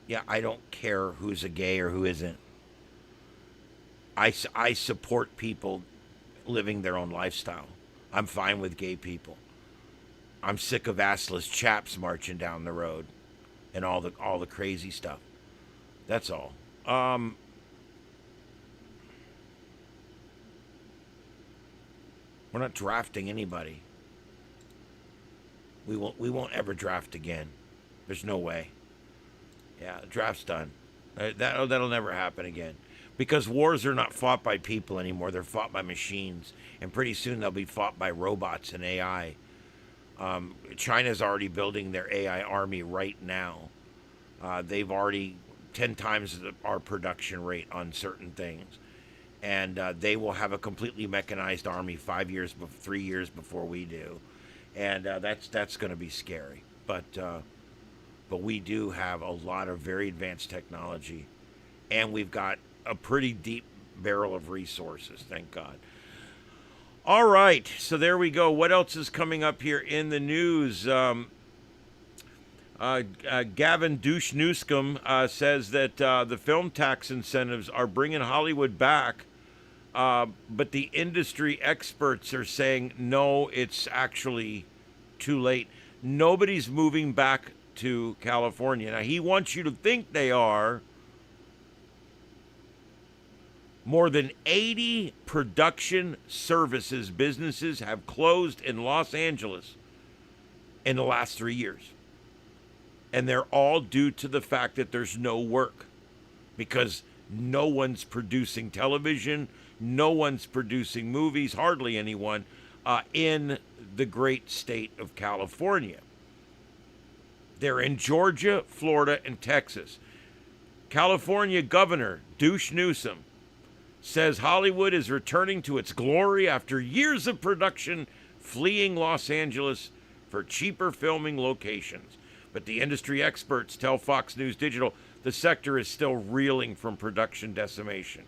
Yeah, I don't care who's a gay or who isn't. I support people living their own lifestyle. I'm fine with gay people. I'm sick of assless chaps marching down the road and all the crazy stuff. That's all. We're not drafting anybody. We won't ever draft again. There's no way. Yeah, the draft's done. That'll never happen again. Because wars are not fought by people anymore. They're fought by machines. And pretty soon they'll be fought by robots and AI. China's already building their AI army right now. They've already 10 times our production rate on certain things. And they will have a completely mechanized army 3 years before we do. And that's going to be scary. But we do have a lot of very advanced technology, and we've got a pretty deep barrel of resources, thank God. All right, so there we go. What else is coming up here in the news? Gavin Newsom says that the film tax incentives are bringing Hollywood back, but the industry experts are saying, no, it's actually too late. Nobody's moving back to California. Now, he wants you to think they are, More than 80 production services businesses have closed in Los Angeles in the last 3 years. And they're all due to the fact that there's no work, because no one's producing television, no one's producing movies, hardly anyone, in the great state of California. They're in Georgia, Florida, and Texas. California Governor Newsom says Hollywood is returning to its glory after years of production fleeing Los Angeles for cheaper filming locations. But the industry experts tell Fox News Digital the sector is still reeling from production decimation.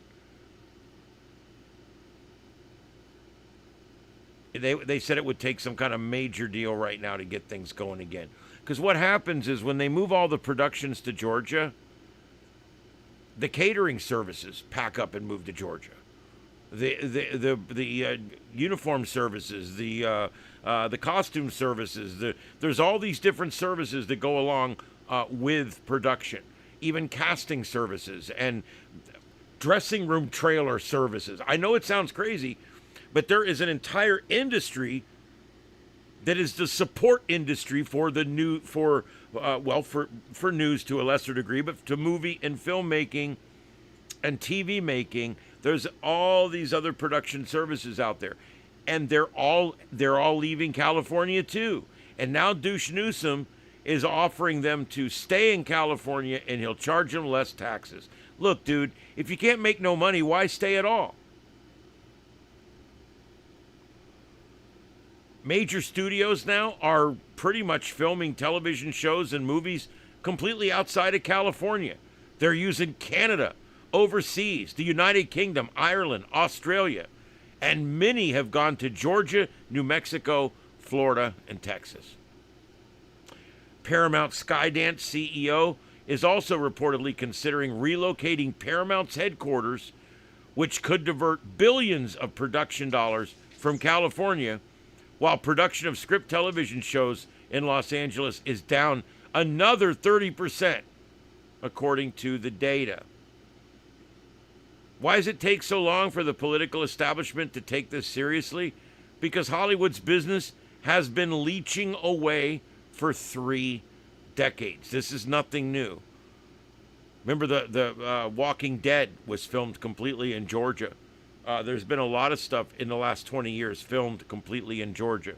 They said it would take some kind of major deal right now to get things going again. Because what happens is when they move all the productions to Georgia, the catering services pack up and move to Georgia. The uniform services, the costume services, there's all these different services that go along with production. Even casting services and dressing room trailer services. I know it sounds crazy, but there is an entire industry that is the support industry for the new for news to a lesser degree, but to movie and filmmaking and TV making. There's all these other production services out there, and they're all leaving California too. And now Newsom is offering them to stay in California, and he'll charge them less taxes. Look, dude, if you can't make no money, why stay at all? Major studios now are pretty much filming television shows and movies completely outside of California. They're using Canada, overseas, the United Kingdom, Ireland, Australia, and many have gone to Georgia, New Mexico, Florida, and Texas. Paramount Skydance CEO is also reportedly considering relocating Paramount's headquarters, which could divert billions of production dollars from California, while production of script television shows in Los Angeles is down another 30%, according to the data. Why does it take so long for the political establishment to take this seriously? Because Hollywood's business has been leeching away for 3 decades. This is nothing new. Remember the Walking Dead was filmed completely in Georgia. There's been a lot of stuff in the last 20 years filmed completely in Georgia.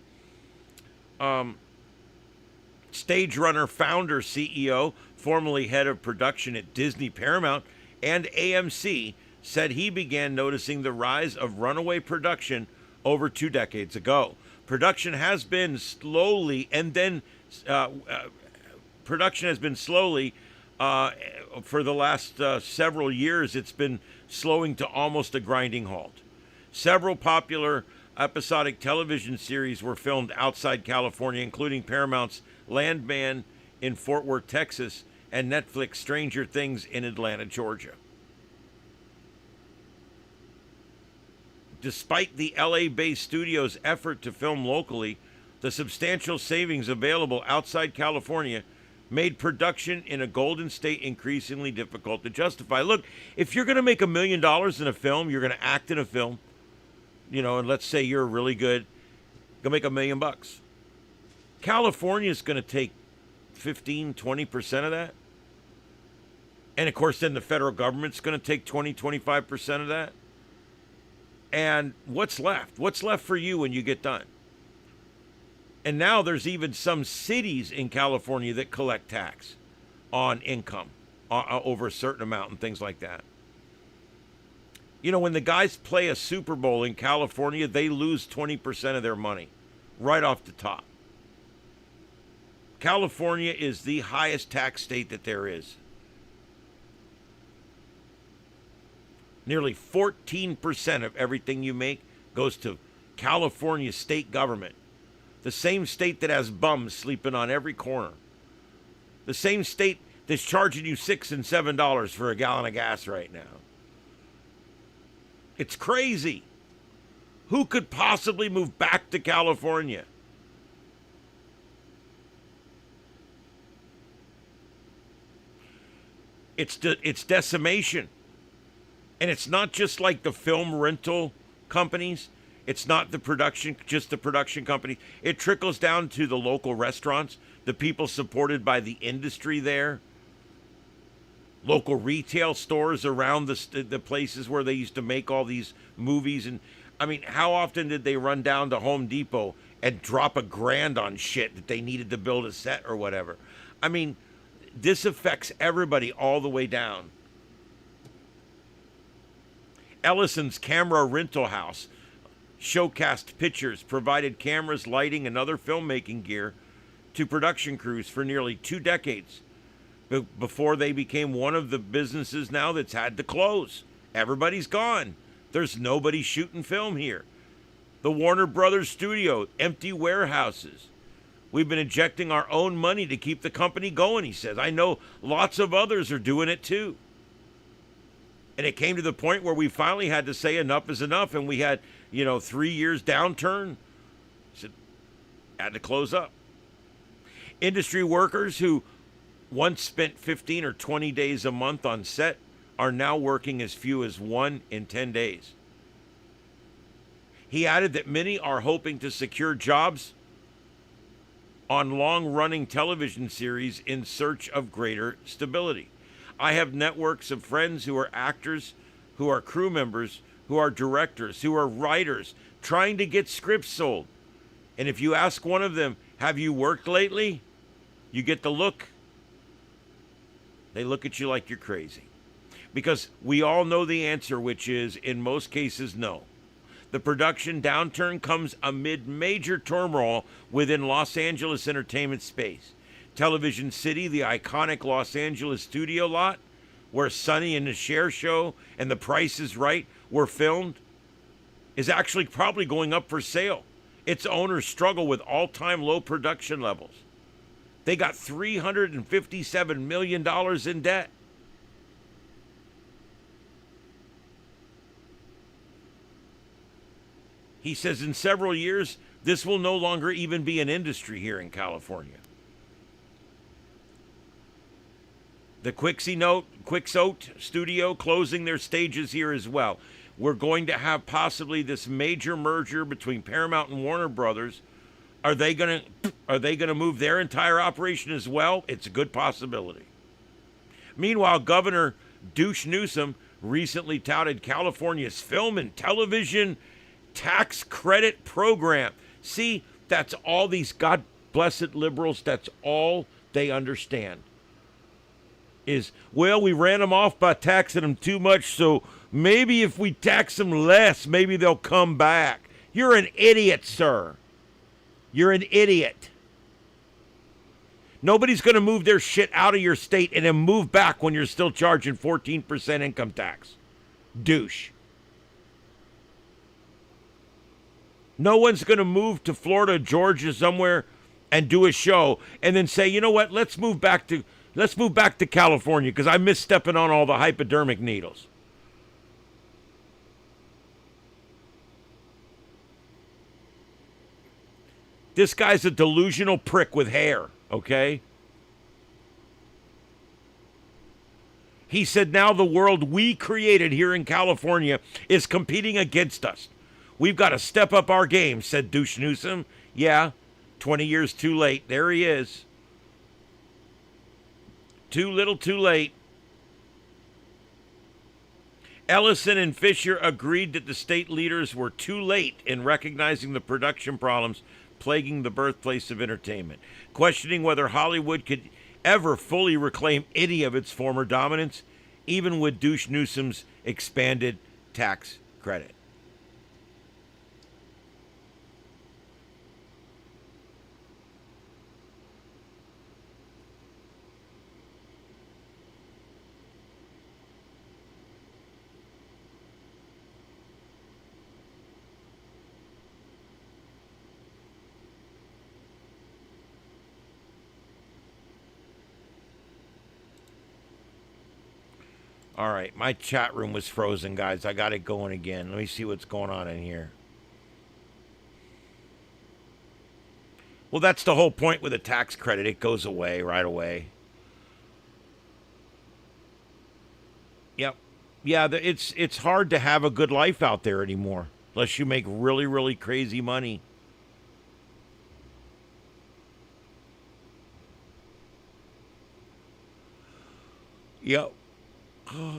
Stage Runner founder, CEO, formerly head of production at Disney, Paramount, and AMC, said he began noticing the rise of runaway production over 2 decades ago. Production has been slowly, for the last several years, it's been slowing to almost a grinding halt. Several popular episodic television series were filmed outside California, including Paramount's Landman in Fort Worth, Texas, and Netflix Stranger Things in Atlanta, Georgia. Despite the LA-based studio's effort to film locally, the substantial savings available outside California made production in a Golden State increasingly difficult to justify. Look, if you're going to make $1 million in a film, you're going to act in a film, and let's say you're really good, going to make $1 million. California is going to take 15-20% of that. And of course, then the federal government's going to take 20-25% of that. And what's left? What's left for you when you get done? And now there's even some cities in California that collect tax on income over a certain amount and things like that. When the guys play a Super Bowl in California, they lose 20% of their money right off the top. California is the highest tax state that there is. Nearly 14% of everything you make goes to California state government. The same state that has bums sleeping on every corner. The same state that's charging you $6 and $7 for a gallon of gas right now. It's crazy. Who could possibly move back to California? It's decimation. And it's not just like the film rental companies. It's not just the production company. It trickles down to the local restaurants, the people supported by the industry there, local retail stores around the places where they used to make all these movies. And I mean, how often did they run down to Home Depot and drop $1,000 on shit that they needed to build a set or whatever? I mean, this affects everybody all the way down. Ellison's camera rental house showcased pictures, provided cameras, lighting, and other filmmaking gear to production crews for nearly 2 decades before they became one of the businesses now that's had to close. Everybody's gone. There's nobody shooting film here. The Warner Brothers studio, empty warehouses. We've been injecting our own money to keep the company going, he says. I know lots of others are doing it too. And it came to the point where we finally had to say enough is enough, and we had, 3 years downturn. So had to close up. Industry workers who once spent 15 or 20 days a month on set are now working as few as 1 in 10 days. He added that many are hoping to secure jobs on long-running television series in search of greater stability. I have networks of friends who are actors, who are crew members, who are directors, who are writers, trying to get scripts sold. And if you ask one of them, have you worked lately? You get the look. They look at you like you're crazy. Because we all know the answer, which is, in most cases, no. The production downturn comes amid major turmoil within Los Angeles entertainment space. Television City, the iconic Los Angeles studio lot, where Sonny and the Cher Show and The Price is Right were filmed, is actually probably going up for sale. Its owners struggle with all-time low production levels. They got $357 million in debt. He says in several years, this will no longer even be an industry here in California. The Quixote studio closing their stages here as well. We're going to have possibly this major merger between Paramount and Warner Brothers. Are they going to move their entire operation as well? It's a good possibility. Meanwhile, Governor Newsom recently touted California's film and television tax credit program. See, that's all these God blessed liberals, that's all they understand. Is, well, we ran them off by taxing them too much, so maybe if we tax them less, maybe they'll come back. You're an idiot, sir. You're an idiot. Nobody's going to move their shit out of your state and then move back when you're still charging 14% income tax. Douche. No one's going to move to Florida, Georgia, somewhere and do a show and then say, you know what, let's move back to California because I miss stepping on all the hypodermic needles. This guy's a delusional prick with hair, okay? He said now the world we created here in California is competing against us. We've got to step up our game, said Douche Newsom. Yeah, 20 years too late. There he is. Too little, too late. Ellison and Fisher agreed that the state leaders were too late in recognizing the production problems plaguing the birthplace of entertainment, questioning whether Hollywood could ever fully reclaim any of its former dominance, even with Douche Newsom's expanded tax credit. All right, my chat room was frozen, guys. I got it going again. Let me see what's going on in here. Well, that's the whole point with a tax credit. It goes away right away. Yep. Yeah, it's hard to have a good life out there anymore unless you make really, really crazy money. Yep.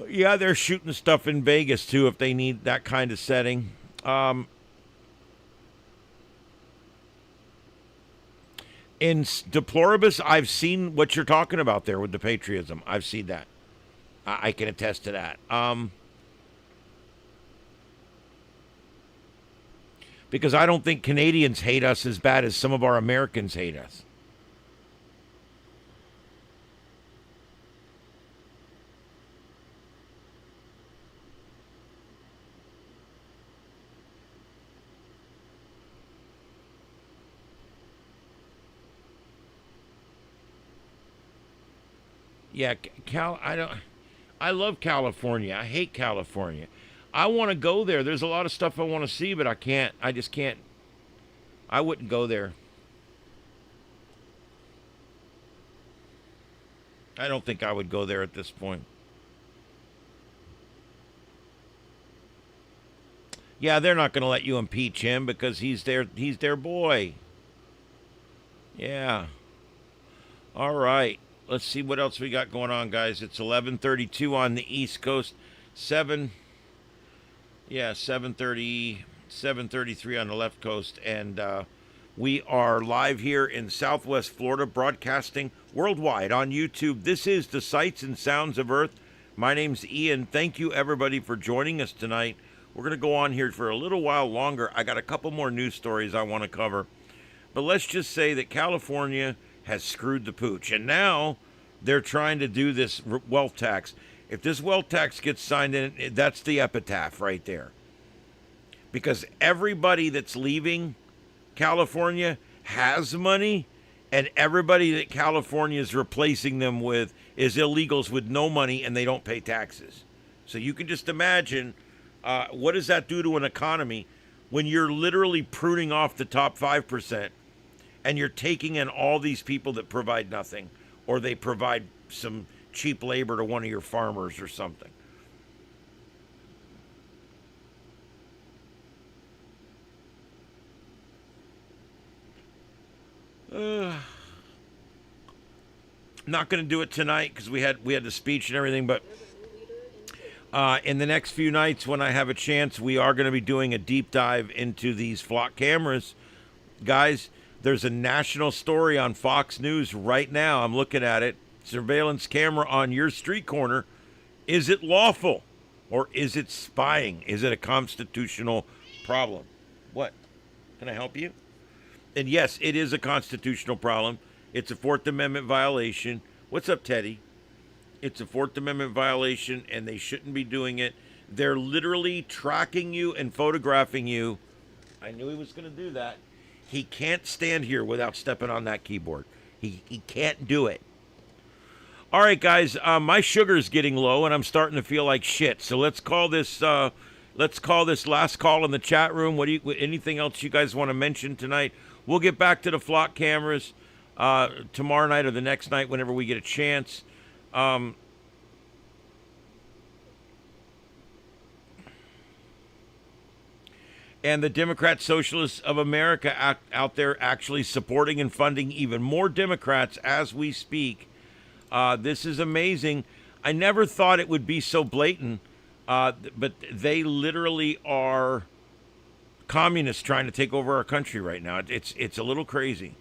Yeah, they're shooting stuff in Vegas too if they need that kind of setting. In Deploribus, I've seen what you're talking about there with the patriotism. I've seen that. I can attest to that. Because I don't think Canadians hate us as bad as some of our Americans hate us. Yeah, I love California. I hate California. I want to go there. There's a lot of stuff I want to see, but I can't. I just can't. I wouldn't go there. I don't think I would go there at this point. Yeah, they're not going to let you impeach him because he's their boy. Yeah. All right. Let's see what else we got going on, guys. It's 11:32 on the East Coast. 7:33 on the left coast, and we are live here in Southwest Florida, broadcasting worldwide on YouTube. This is the Sights and Sounds of Earth. My name's Ian. Thank you, everybody, for joining us tonight. We're going to go on here for a little while longer. I got a couple more news stories I want to cover, but let's just say that California has screwed the pooch, and now they're trying to do this wealth tax. If this wealth tax gets signed in, that's the epitaph right there. Because everybody that's leaving California has money, and everybody that California is replacing them with is illegals with no money, and they don't pay taxes. So you can just imagine what does that do to an economy when you're literally pruning off the top 5%, and you're taking in all these people that provide nothing, or they provide some cheap labor to one of your farmers or something. Not going to do it tonight because we had the speech and everything, but in the next few nights when I have a chance, we are going to be doing a deep dive into these flock cameras. Guys, there's a national story on Fox News right now. I'm looking at it. Surveillance camera on your street corner. Is it lawful or is it spying? Is it a constitutional problem? What? Can I help you? And yes, it is a constitutional problem. It's a Fourth Amendment violation. What's up, Teddy? It's a Fourth Amendment violation, and they shouldn't be doing it. They're literally tracking you and photographing you. I knew he was going to do that. He can't stand here without stepping on that keyboard. He can't do it. All right, guys, my sugar's getting low, and I'm starting to feel like shit. So let's call this last call in the chat room. Anything else you guys want to mention tonight? We'll get back to the flock cameras tomorrow night or the next night whenever we get a chance. And the Democrat Socialists of America out there actually supporting and funding even more Democrats as we speak. This is amazing. I never thought it would be so blatant, but they literally are communists trying to take over our country right now. It's a little crazy.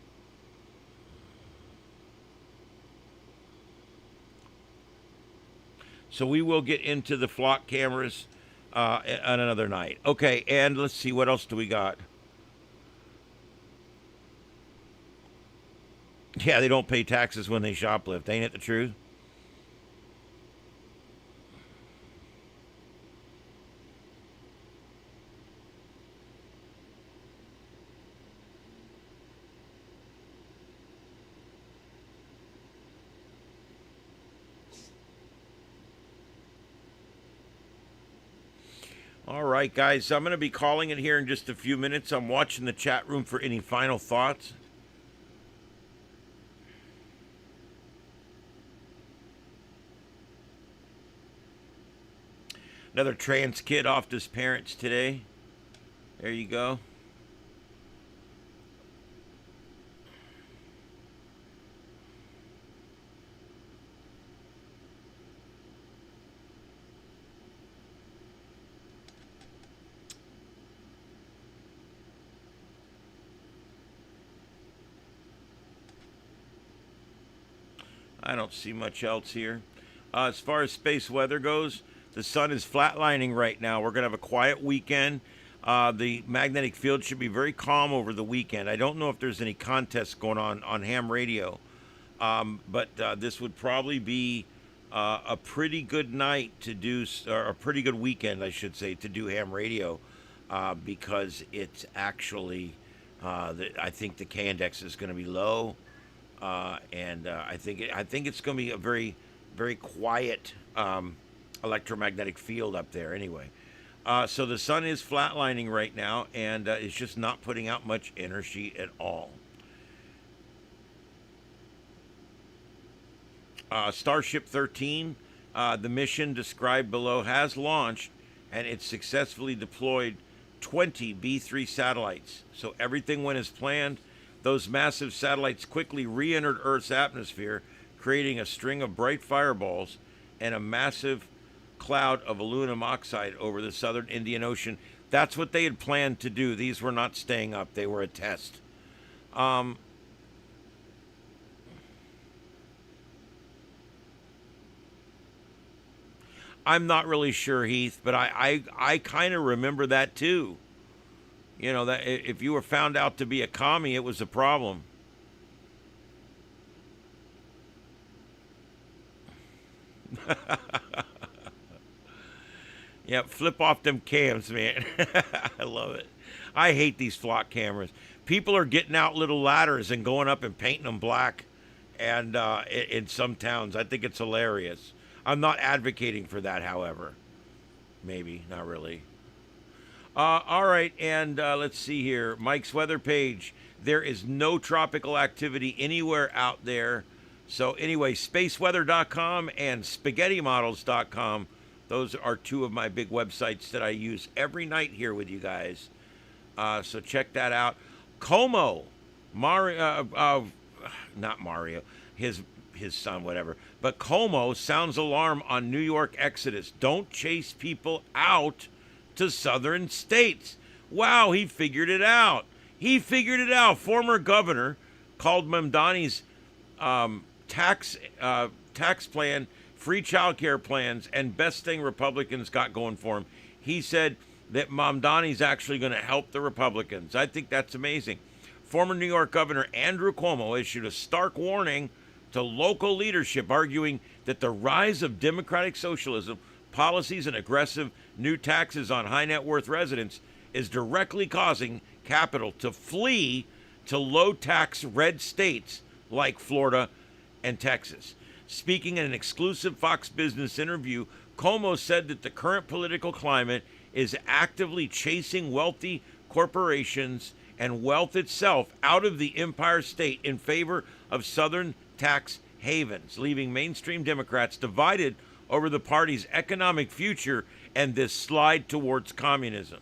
So we will get into the flock cameras on another night. Okay, and let's see, what else do we got? Yeah, they don't pay taxes when they shoplift. Ain't it the truth? All right, guys, I'm going to be calling it here in just a few minutes. I'm watching the chat room for any final thoughts. Another trans kid off to his parents today. There you go. I don't see much else here. As far as space weather goes, the sun is flatlining right now. We're going to have a quiet weekend. The magnetic field should be very calm over the weekend. I don't know if there's any contests going on ham radio, but this would probably be a pretty good night to do, or a pretty good weekend, I should say, to do ham radio, because it's actually, I think the K index is going to be low. And I think it's going to be a very, very quiet electromagnetic field up there. Anyway, so the sun is flatlining right now, and it's just not putting out much energy at all. Starship 13, the mission described below, has launched, and it successfully deployed 20 B-3 satellites. So everything went as planned. Those massive satellites quickly re-entered Earth's atmosphere, creating a string of bright fireballs and a massive cloud of aluminum oxide over the southern Indian Ocean. That's what they had planned to do. These were not staying up. They were a test. I'm not really sure, Heath, but I kind of remember that too. You know, that if you were found out to be a commie, it was a problem. Yeah, flip off them cams, man. I love it. I hate these flock cameras. People are getting out little ladders and going up and painting them black, and in some towns. I think it's hilarious. I'm not advocating for that, however. Maybe, not really. All right, and let's see here. Mike's weather page. There is no tropical activity anywhere out there. So anyway, spaceweather.com and spaghettymodels.com. Those are two of my big websites that I use every night here with you guys. So check that out. Como, not Mario, his son, whatever. But Como sounds alarm on New York exodus. Don't chase people out to southern states. Wow, he figured it out. He figured it out. Former governor called Mamdani's tax plan, free child care plans, and best thing Republicans got going for him. He said that Mamdani's actually going to help the Republicans. I think that's amazing. Former New York Governor Andrew Cuomo issued a stark warning to local leadership, arguing that the rise of democratic socialism policies and aggressive new taxes on high net worth residents is directly causing capital to flee to low tax red states like Florida and Texas. Speaking in an exclusive Fox Business interview, Cuomo said that the current political climate is actively chasing wealthy corporations and wealth itself out of the Empire State in favor of southern tax havens, leaving mainstream Democrats divided over the party's economic future and this slide towards communism.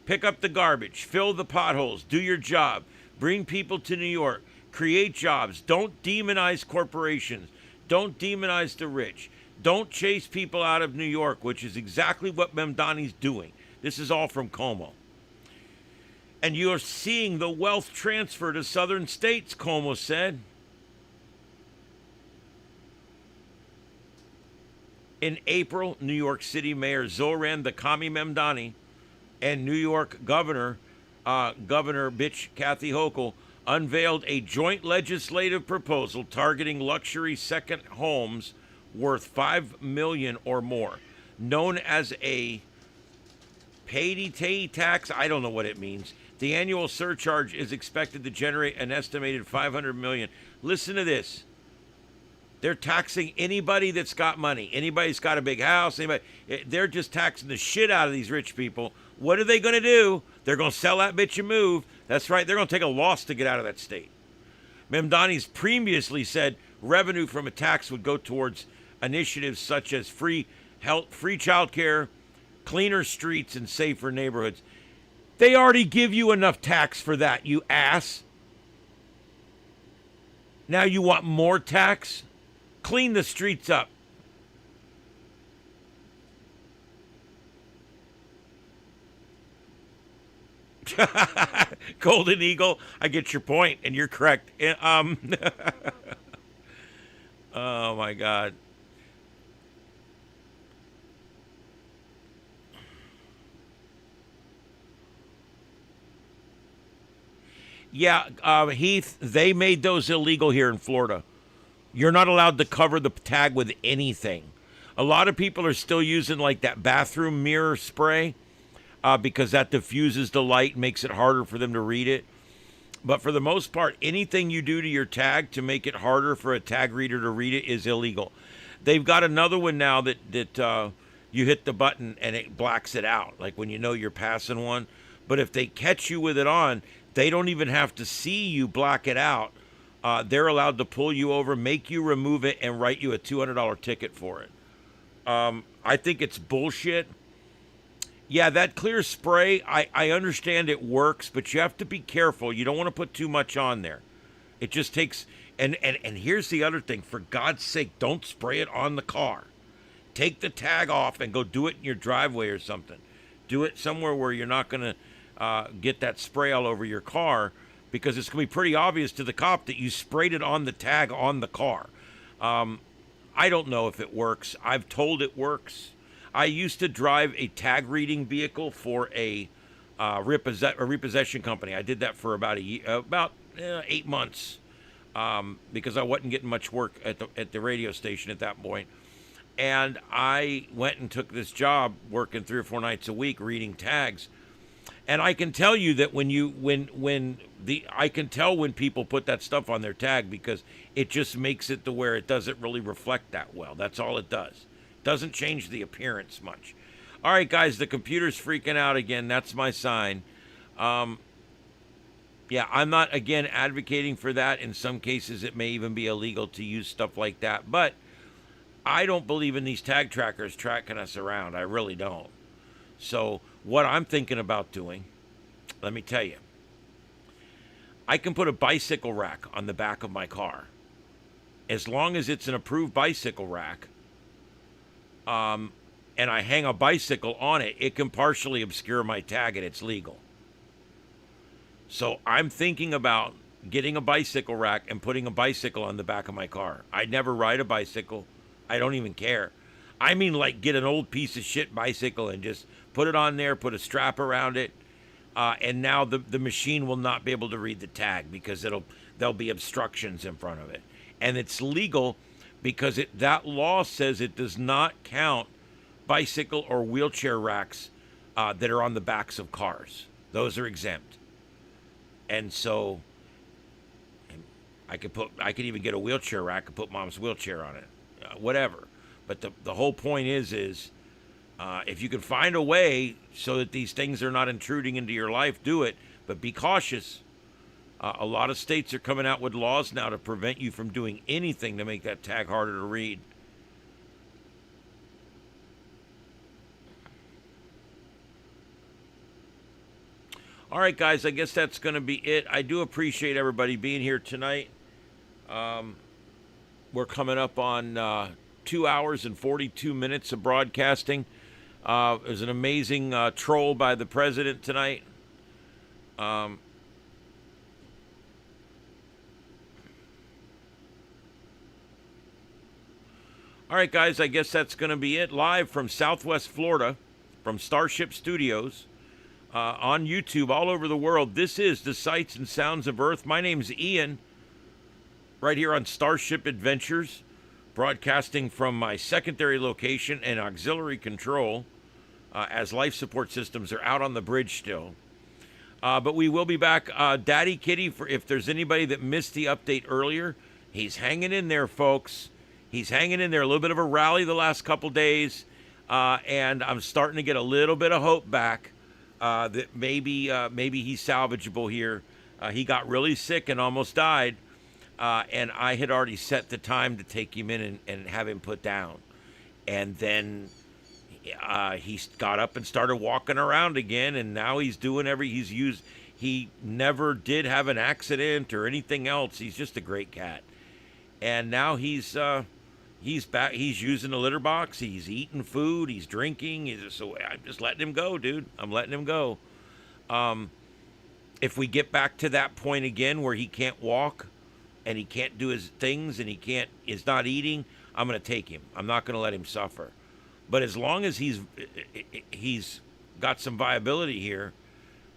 Pick up the garbage, fill the potholes, do your job, bring people to New York, create jobs. Don't demonize corporations. Don't demonize the rich. Don't chase people out of New York, which is exactly what Mamdani's doing. This is all from Cuomo. And you're seeing the wealth transfer to southern states, Cuomo said. In April, New York City Mayor Zoran the Commie Mamdani and New York Governor bitch Kathy Hochul unveiled a joint legislative proposal targeting luxury second homes worth $5 million or more, known as a pay-to-pay tax. I don't know what it means. The annual surcharge is expected to generate an estimated $500 million. Listen to this. They're taxing anybody that's got money. Anybody that's got a big house. Anybody. They're just taxing the shit out of these rich people. What are they going to do? They're going to sell that bitch and move. That's right. They're going to take a loss to get out of that state. Mamdani's previously said revenue from a tax would go towards initiatives such as free health, free childcare, cleaner streets, and safer neighborhoods. They already give you enough tax for that, you ass. Now you want more tax? Clean the streets up. Golden Eagle, I get your point, and you're correct. Oh my God. Yeah, Heath, they made those illegal here in Florida. You're not allowed to cover the tag with anything. A lot of people are still using like that bathroom mirror spray because that diffuses the light and makes it harder for them to read it. But for the most part, anything you do to your tag to make it harder for a tag reader to read it is illegal. They've got another one now that you hit the button and it blacks it out, like when you know you're passing one. But if they catch you with it on, they don't even have to see you black it out. They're allowed to pull you over, make you remove it, and write you a $200 ticket for it. I think it's bullshit. Yeah, that clear spray, I understand it works, but you have to be careful. You don't want to put too much on there. It just takes... And here's the other thing. For God's sake, don't spray it on the car. Take the tag off and go do it in your driveway or something. Do it somewhere where you're not going to get that spray all over your car, because it's going to be pretty obvious to the cop that you sprayed it on the tag on the car. I don't know if it works. I've told it works. I used to drive a tag reading vehicle for a repossession company. I did that for about 8 months because I wasn't getting much work at the radio station at that point. And I went and took this job working 3 or 4 nights a week reading tags. And I can tell you that I can tell when people put that stuff on their tag, because it just makes it to where it doesn't really reflect that well. That's all it does. Doesn't change the appearance much. All right, guys, the computer's freaking out again. That's my sign. Yeah, I'm not, again, advocating for that. In some cases, it may even be illegal to use stuff like that. But I don't believe in these tag trackers tracking us around. I really don't. So what I'm thinking about doing, let me tell you. I can put a bicycle rack on the back of my car. As long as it's an approved bicycle rack, and I hang a bicycle on it, it can partially obscure my tag and it's legal. So I'm thinking about getting a bicycle rack and putting a bicycle on the back of my car. I never ride a bicycle. I don't even care. I mean, like, get an old piece of shit bicycle and just put it on there, put a strap around it, and now the machine will not be able to read the tag because there'll be obstructions in front of it. And it's legal because that law says it does not count bicycle or wheelchair racks that are on the backs of cars. Those are exempt. And so I could even get a wheelchair rack and put Mom's wheelchair on it, whatever. But the whole point is if you can find a way so that these things are not intruding into your life, do it. But be cautious. A lot of states are coming out with laws now to prevent you from doing anything to make that tag harder to read. All right, guys, I guess that's going to be it. I do appreciate everybody being here tonight. We're coming up on 2 hours and 42 minutes of broadcasting. It was an amazing troll by the president tonight. All right, guys, I guess that's going to be it. Live from Southwest Florida, from Starship Studios, on YouTube all over the world. This is the Sights and Sounds of Earth. My name's Ian, right here on Starship Adventures, broadcasting from my secondary location and auxiliary control, as life support systems are out on the bridge still. But we will be back. Daddy Kitty, if there's anybody that missed the update earlier, he's hanging in there, folks. He's hanging in there. A little bit of a rally the last couple days, and I'm starting to get a little bit of hope back that maybe he's salvageable here. He got really sick and almost died, And I had already set the time to take him in and have him put down. And then he got up and started walking around again, and now he's doing he never did have an accident or anything else. He's just a great cat. And now he's back. He's using the litter box. He's eating food. He's drinking. So I'm just letting him go, dude. I'm letting him go. If we get back to that point again where he can't walk and he can't do his things and is not eating, I'm going to take him. I'm not going to let him suffer. But as long as he's got some viability here,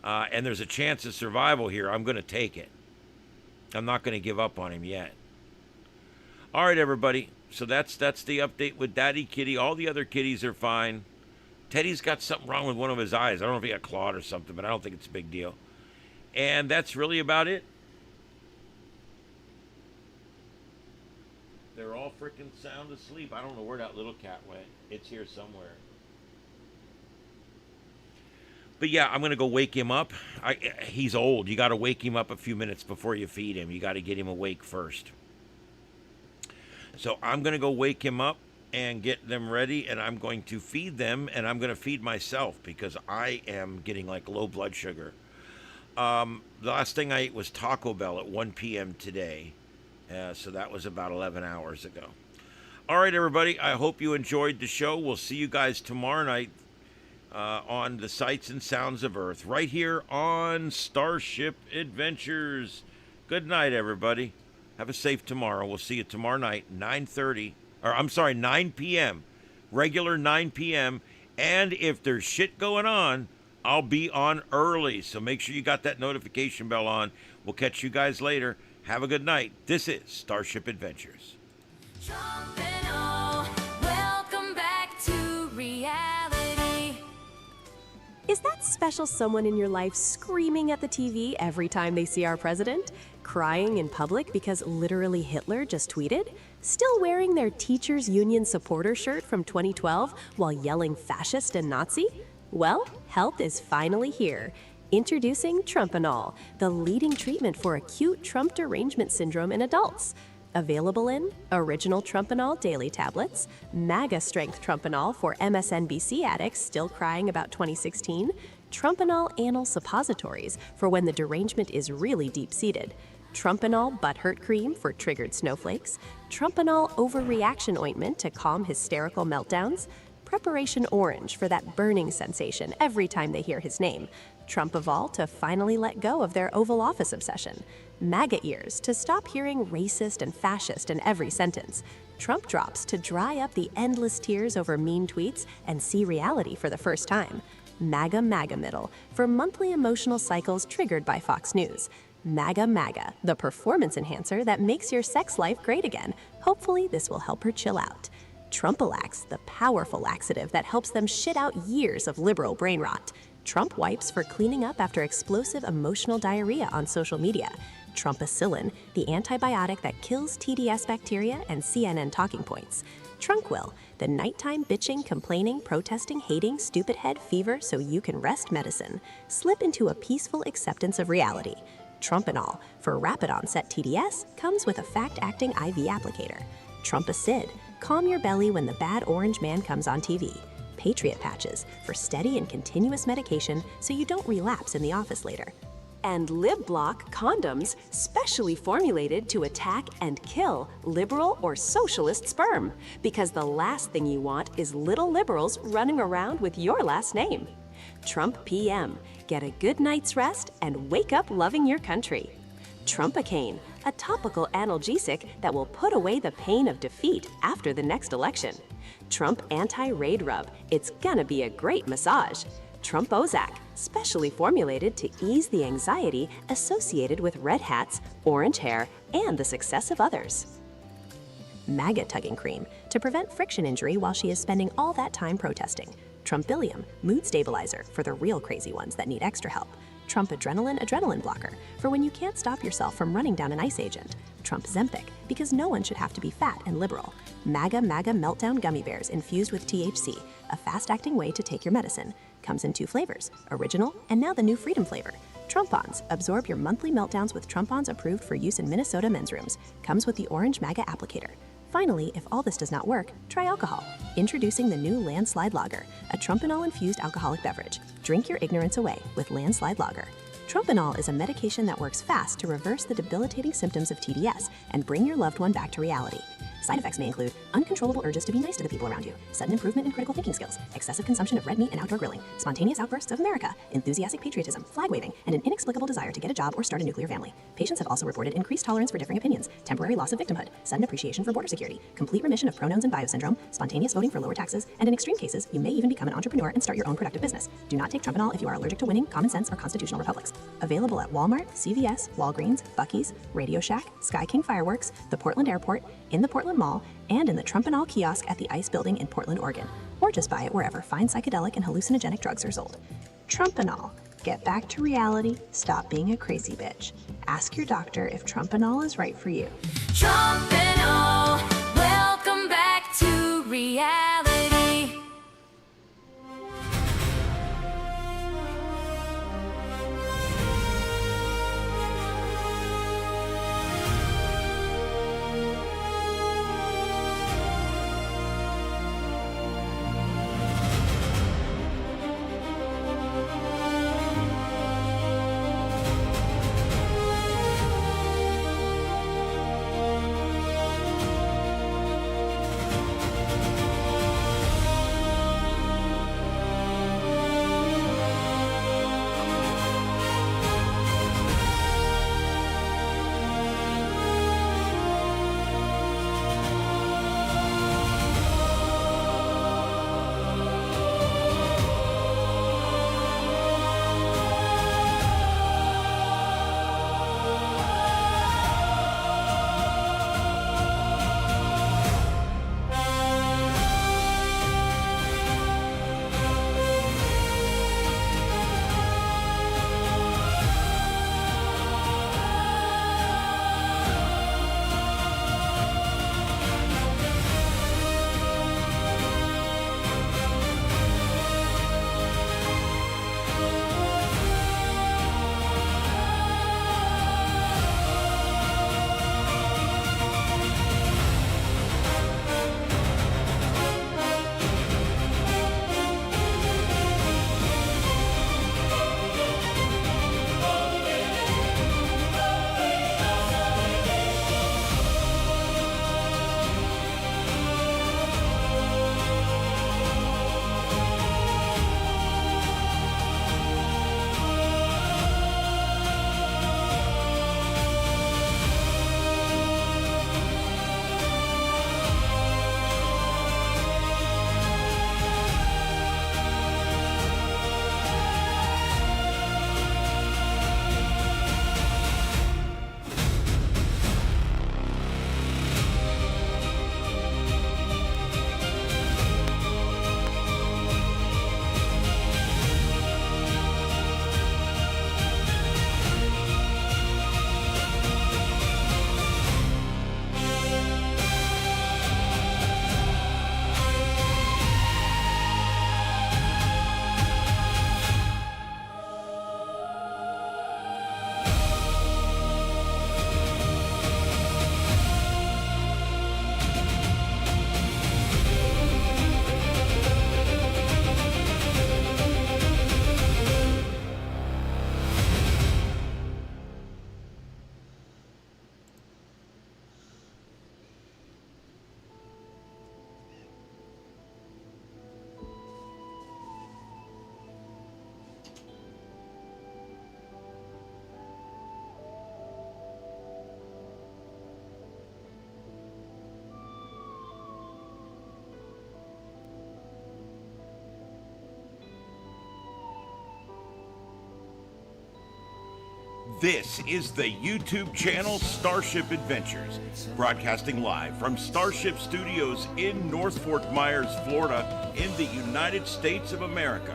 and there's a chance of survival here, I'm going to take it. I'm not going to give up on him yet. All right, everybody. So that's the update with Daddy Kitty. All the other kitties are fine. Teddy's got something wrong with one of his eyes. I don't know if he got clawed or something, but I don't think it's a big deal. And that's really about it. They're all freaking sound asleep. I don't know where that little cat went. It's here somewhere. But yeah, I'm going to go wake him up. He's old. You got to wake him up a few minutes before you feed him. You got to get him awake first. So I'm going to go wake him up and get them ready, and I'm going to feed them, and I'm going to feed myself because I am getting like low blood sugar. The last thing I ate was Taco Bell at 1 p.m. today. So that was about 11 hours ago. All right, everybody. I hope you enjoyed the show. We'll see you guys tomorrow night on the Sights and Sounds of Earth, right here on Starship Adventures. Good night, everybody. Have a safe tomorrow. We'll see you tomorrow night, 9 p.m. Regular 9 p.m. And if there's shit going on, I'll be on early. So make sure you got that notification bell on. We'll catch you guys later. Have a good night. This is Starship Adventures. Welcome back to reality. Is that special someone in your life screaming at the TV every time they see our president? Crying in public because literally Hitler just tweeted? Still wearing their Teachers Union supporter shirt from 2012 while yelling fascist and Nazi? Well, help is finally here. Introducing Trumpanol, the leading treatment for acute Trump derangement syndrome in adults. Available in original Trumpanol daily tablets, MAGA strength Trumpanol for MSNBC addicts still crying about 2016, Trumpanol anal suppositories for when the derangement is really deep-seated, Trumpanol butthurt cream for triggered snowflakes, Trumpanol overreaction ointment to calm hysterical meltdowns, Preparation Orange for that burning sensation every time they hear his name, Trumpavol to finally let go of their Oval Office obsession, MAGA ears to stop hearing racist and fascist in every sentence, Trump drops to dry up the endless tears over mean tweets and see reality for the first time, MAGA middle for monthly emotional cycles triggered by Fox News, MAGA, the performance enhancer that makes your sex life great again. Hopefully this will help her chill out. Trumpalax, the powerful laxative that helps them shit out years of liberal brain rot. Trump wipes for cleaning up after explosive emotional diarrhea on social media. Trumpicillin, the antibiotic that kills TDS bacteria and CNN talking points. Trunquil, the nighttime bitching, complaining, protesting, hating, stupid head fever so you can rest medicine. Slip into a peaceful acceptance of reality. Trumpanol, for rapid onset TDS, comes with a fact-acting IV applicator. Trumpacid, calm your belly when the bad orange man comes on TV. Patriot patches, for steady and continuous medication so you don't relapse in the office later. And LibBlock condoms, specially formulated to attack and kill liberal or socialist sperm. Because the last thing you want is little liberals running around with your last name. Trump PM, get a good night's rest and wake up loving your country. Trumpacaine, a topical analgesic that will put away the pain of defeat after the next election. Trump Anti-Raid Rub, it's gonna be a great massage. Trump-Ozac, specially formulated to ease the anxiety associated with red hats, orange hair, and the success of others. MAGA tugging cream, to prevent friction injury while she is spending all that time protesting. Trumpilium, mood stabilizer for the real crazy ones that need extra help. Trump adrenaline blocker, for when you can't stop yourself from running down an ICE agent. Trump Zempic, because no one should have to be fat and liberal. MAGA Meltdown Gummy Bears infused with THC, a fast-acting way to take your medicine. Comes in 2 flavors, original and now the new Freedom flavor. Trumpons. Absorb your monthly meltdowns with Trumpons approved for use in Minnesota men's rooms. Comes with the orange MAGA applicator. Finally, if all this does not work, try alcohol. Introducing the new Landslide Lager, a Trumpinol-infused alcoholic beverage. Drink your ignorance away with Landslide Lager. Trumpinol is a medication that works fast to reverse the debilitating symptoms of TDS and bring your loved one back to reality. Side effects may include uncontrollable urges to be nice to the people around you, sudden improvement in critical thinking skills, excessive consumption of red meat and outdoor grilling, spontaneous outbursts of America, enthusiastic patriotism, flag waving, and an inexplicable desire to get a job or start a nuclear family. Patients have also reported increased tolerance for differing opinions, temporary loss of victimhood, sudden appreciation for border security, complete remission of pronouns and bio syndrome, spontaneous voting for lower taxes, and in extreme cases, you may even become an entrepreneur and start your own productive business. Do not take Trumpinol if you are allergic to winning, common sense, or constitutional republics. Available at Walmart, CVS, Walgreens, Buc-ee's, Radio Shack, Sky King Fireworks, the Portland Airport, in the Portland Mall, and in the Trumpinol kiosk at the ICE building in Portland, Oregon. Or just buy it wherever fine psychedelic and hallucinogenic drugs are sold. Trumpinol. Get back to reality. Stop being a crazy bitch. Ask your doctor if Trumpinol is right for you. Trumpinol, welcome back to reality. This is the YouTube channel Starship Adventures, broadcasting live from Starship Studios in North Fort Myers, Florida, in the United States of America.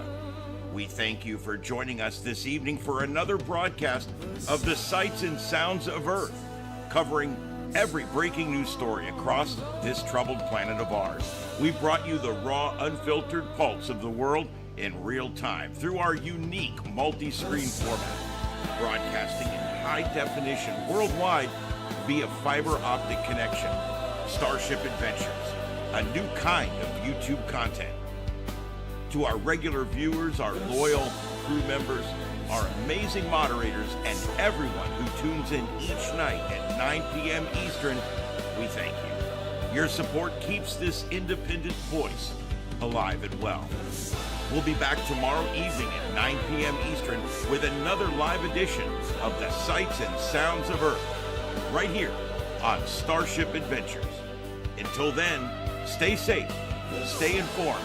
We thank you for joining us this evening for another broadcast of the Sights and Sounds of Earth, covering every breaking news story across this troubled planet of ours. We brought you the raw, unfiltered pulse of the world in real time through our unique multi-screen format. broadcasting in high definition worldwide via fiber optic connection. Starship Adventures, a new kind of YouTube content. To our regular viewers, our loyal crew members, our amazing moderators, and everyone who tunes in each night at 9 p.m. Eastern, we thank you. Your support keeps this independent voice alive and well. We'll be back tomorrow evening at 9 p.m. Eastern with another live edition of the Sights and Sounds of Earth, right here on Starship Adventures. Until then, stay safe, stay informed,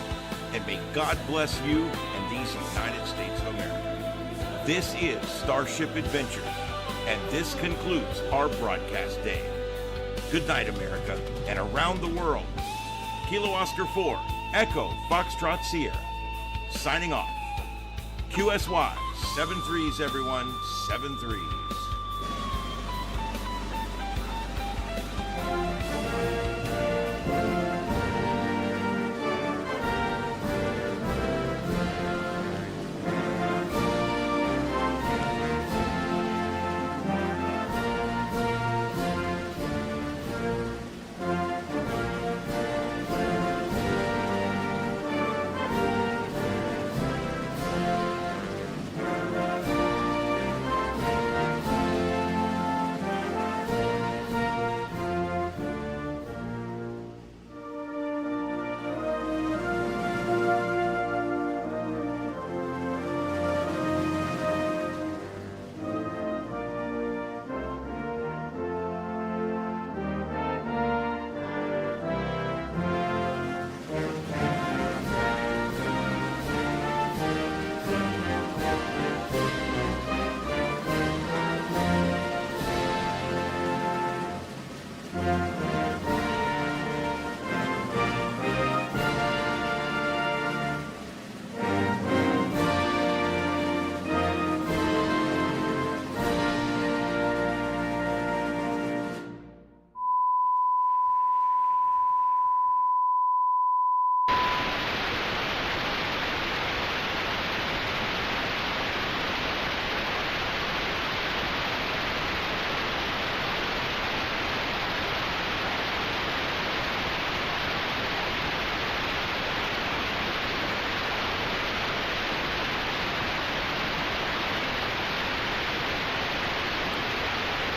and may God bless you and these United States of America. This is Starship Adventures, and this concludes our broadcast day. Good night, America, and around the world. Kilo Oscar 4, Echo Foxtrot Sierra, signing off. QSY, 7-3s, everyone, 7-3s.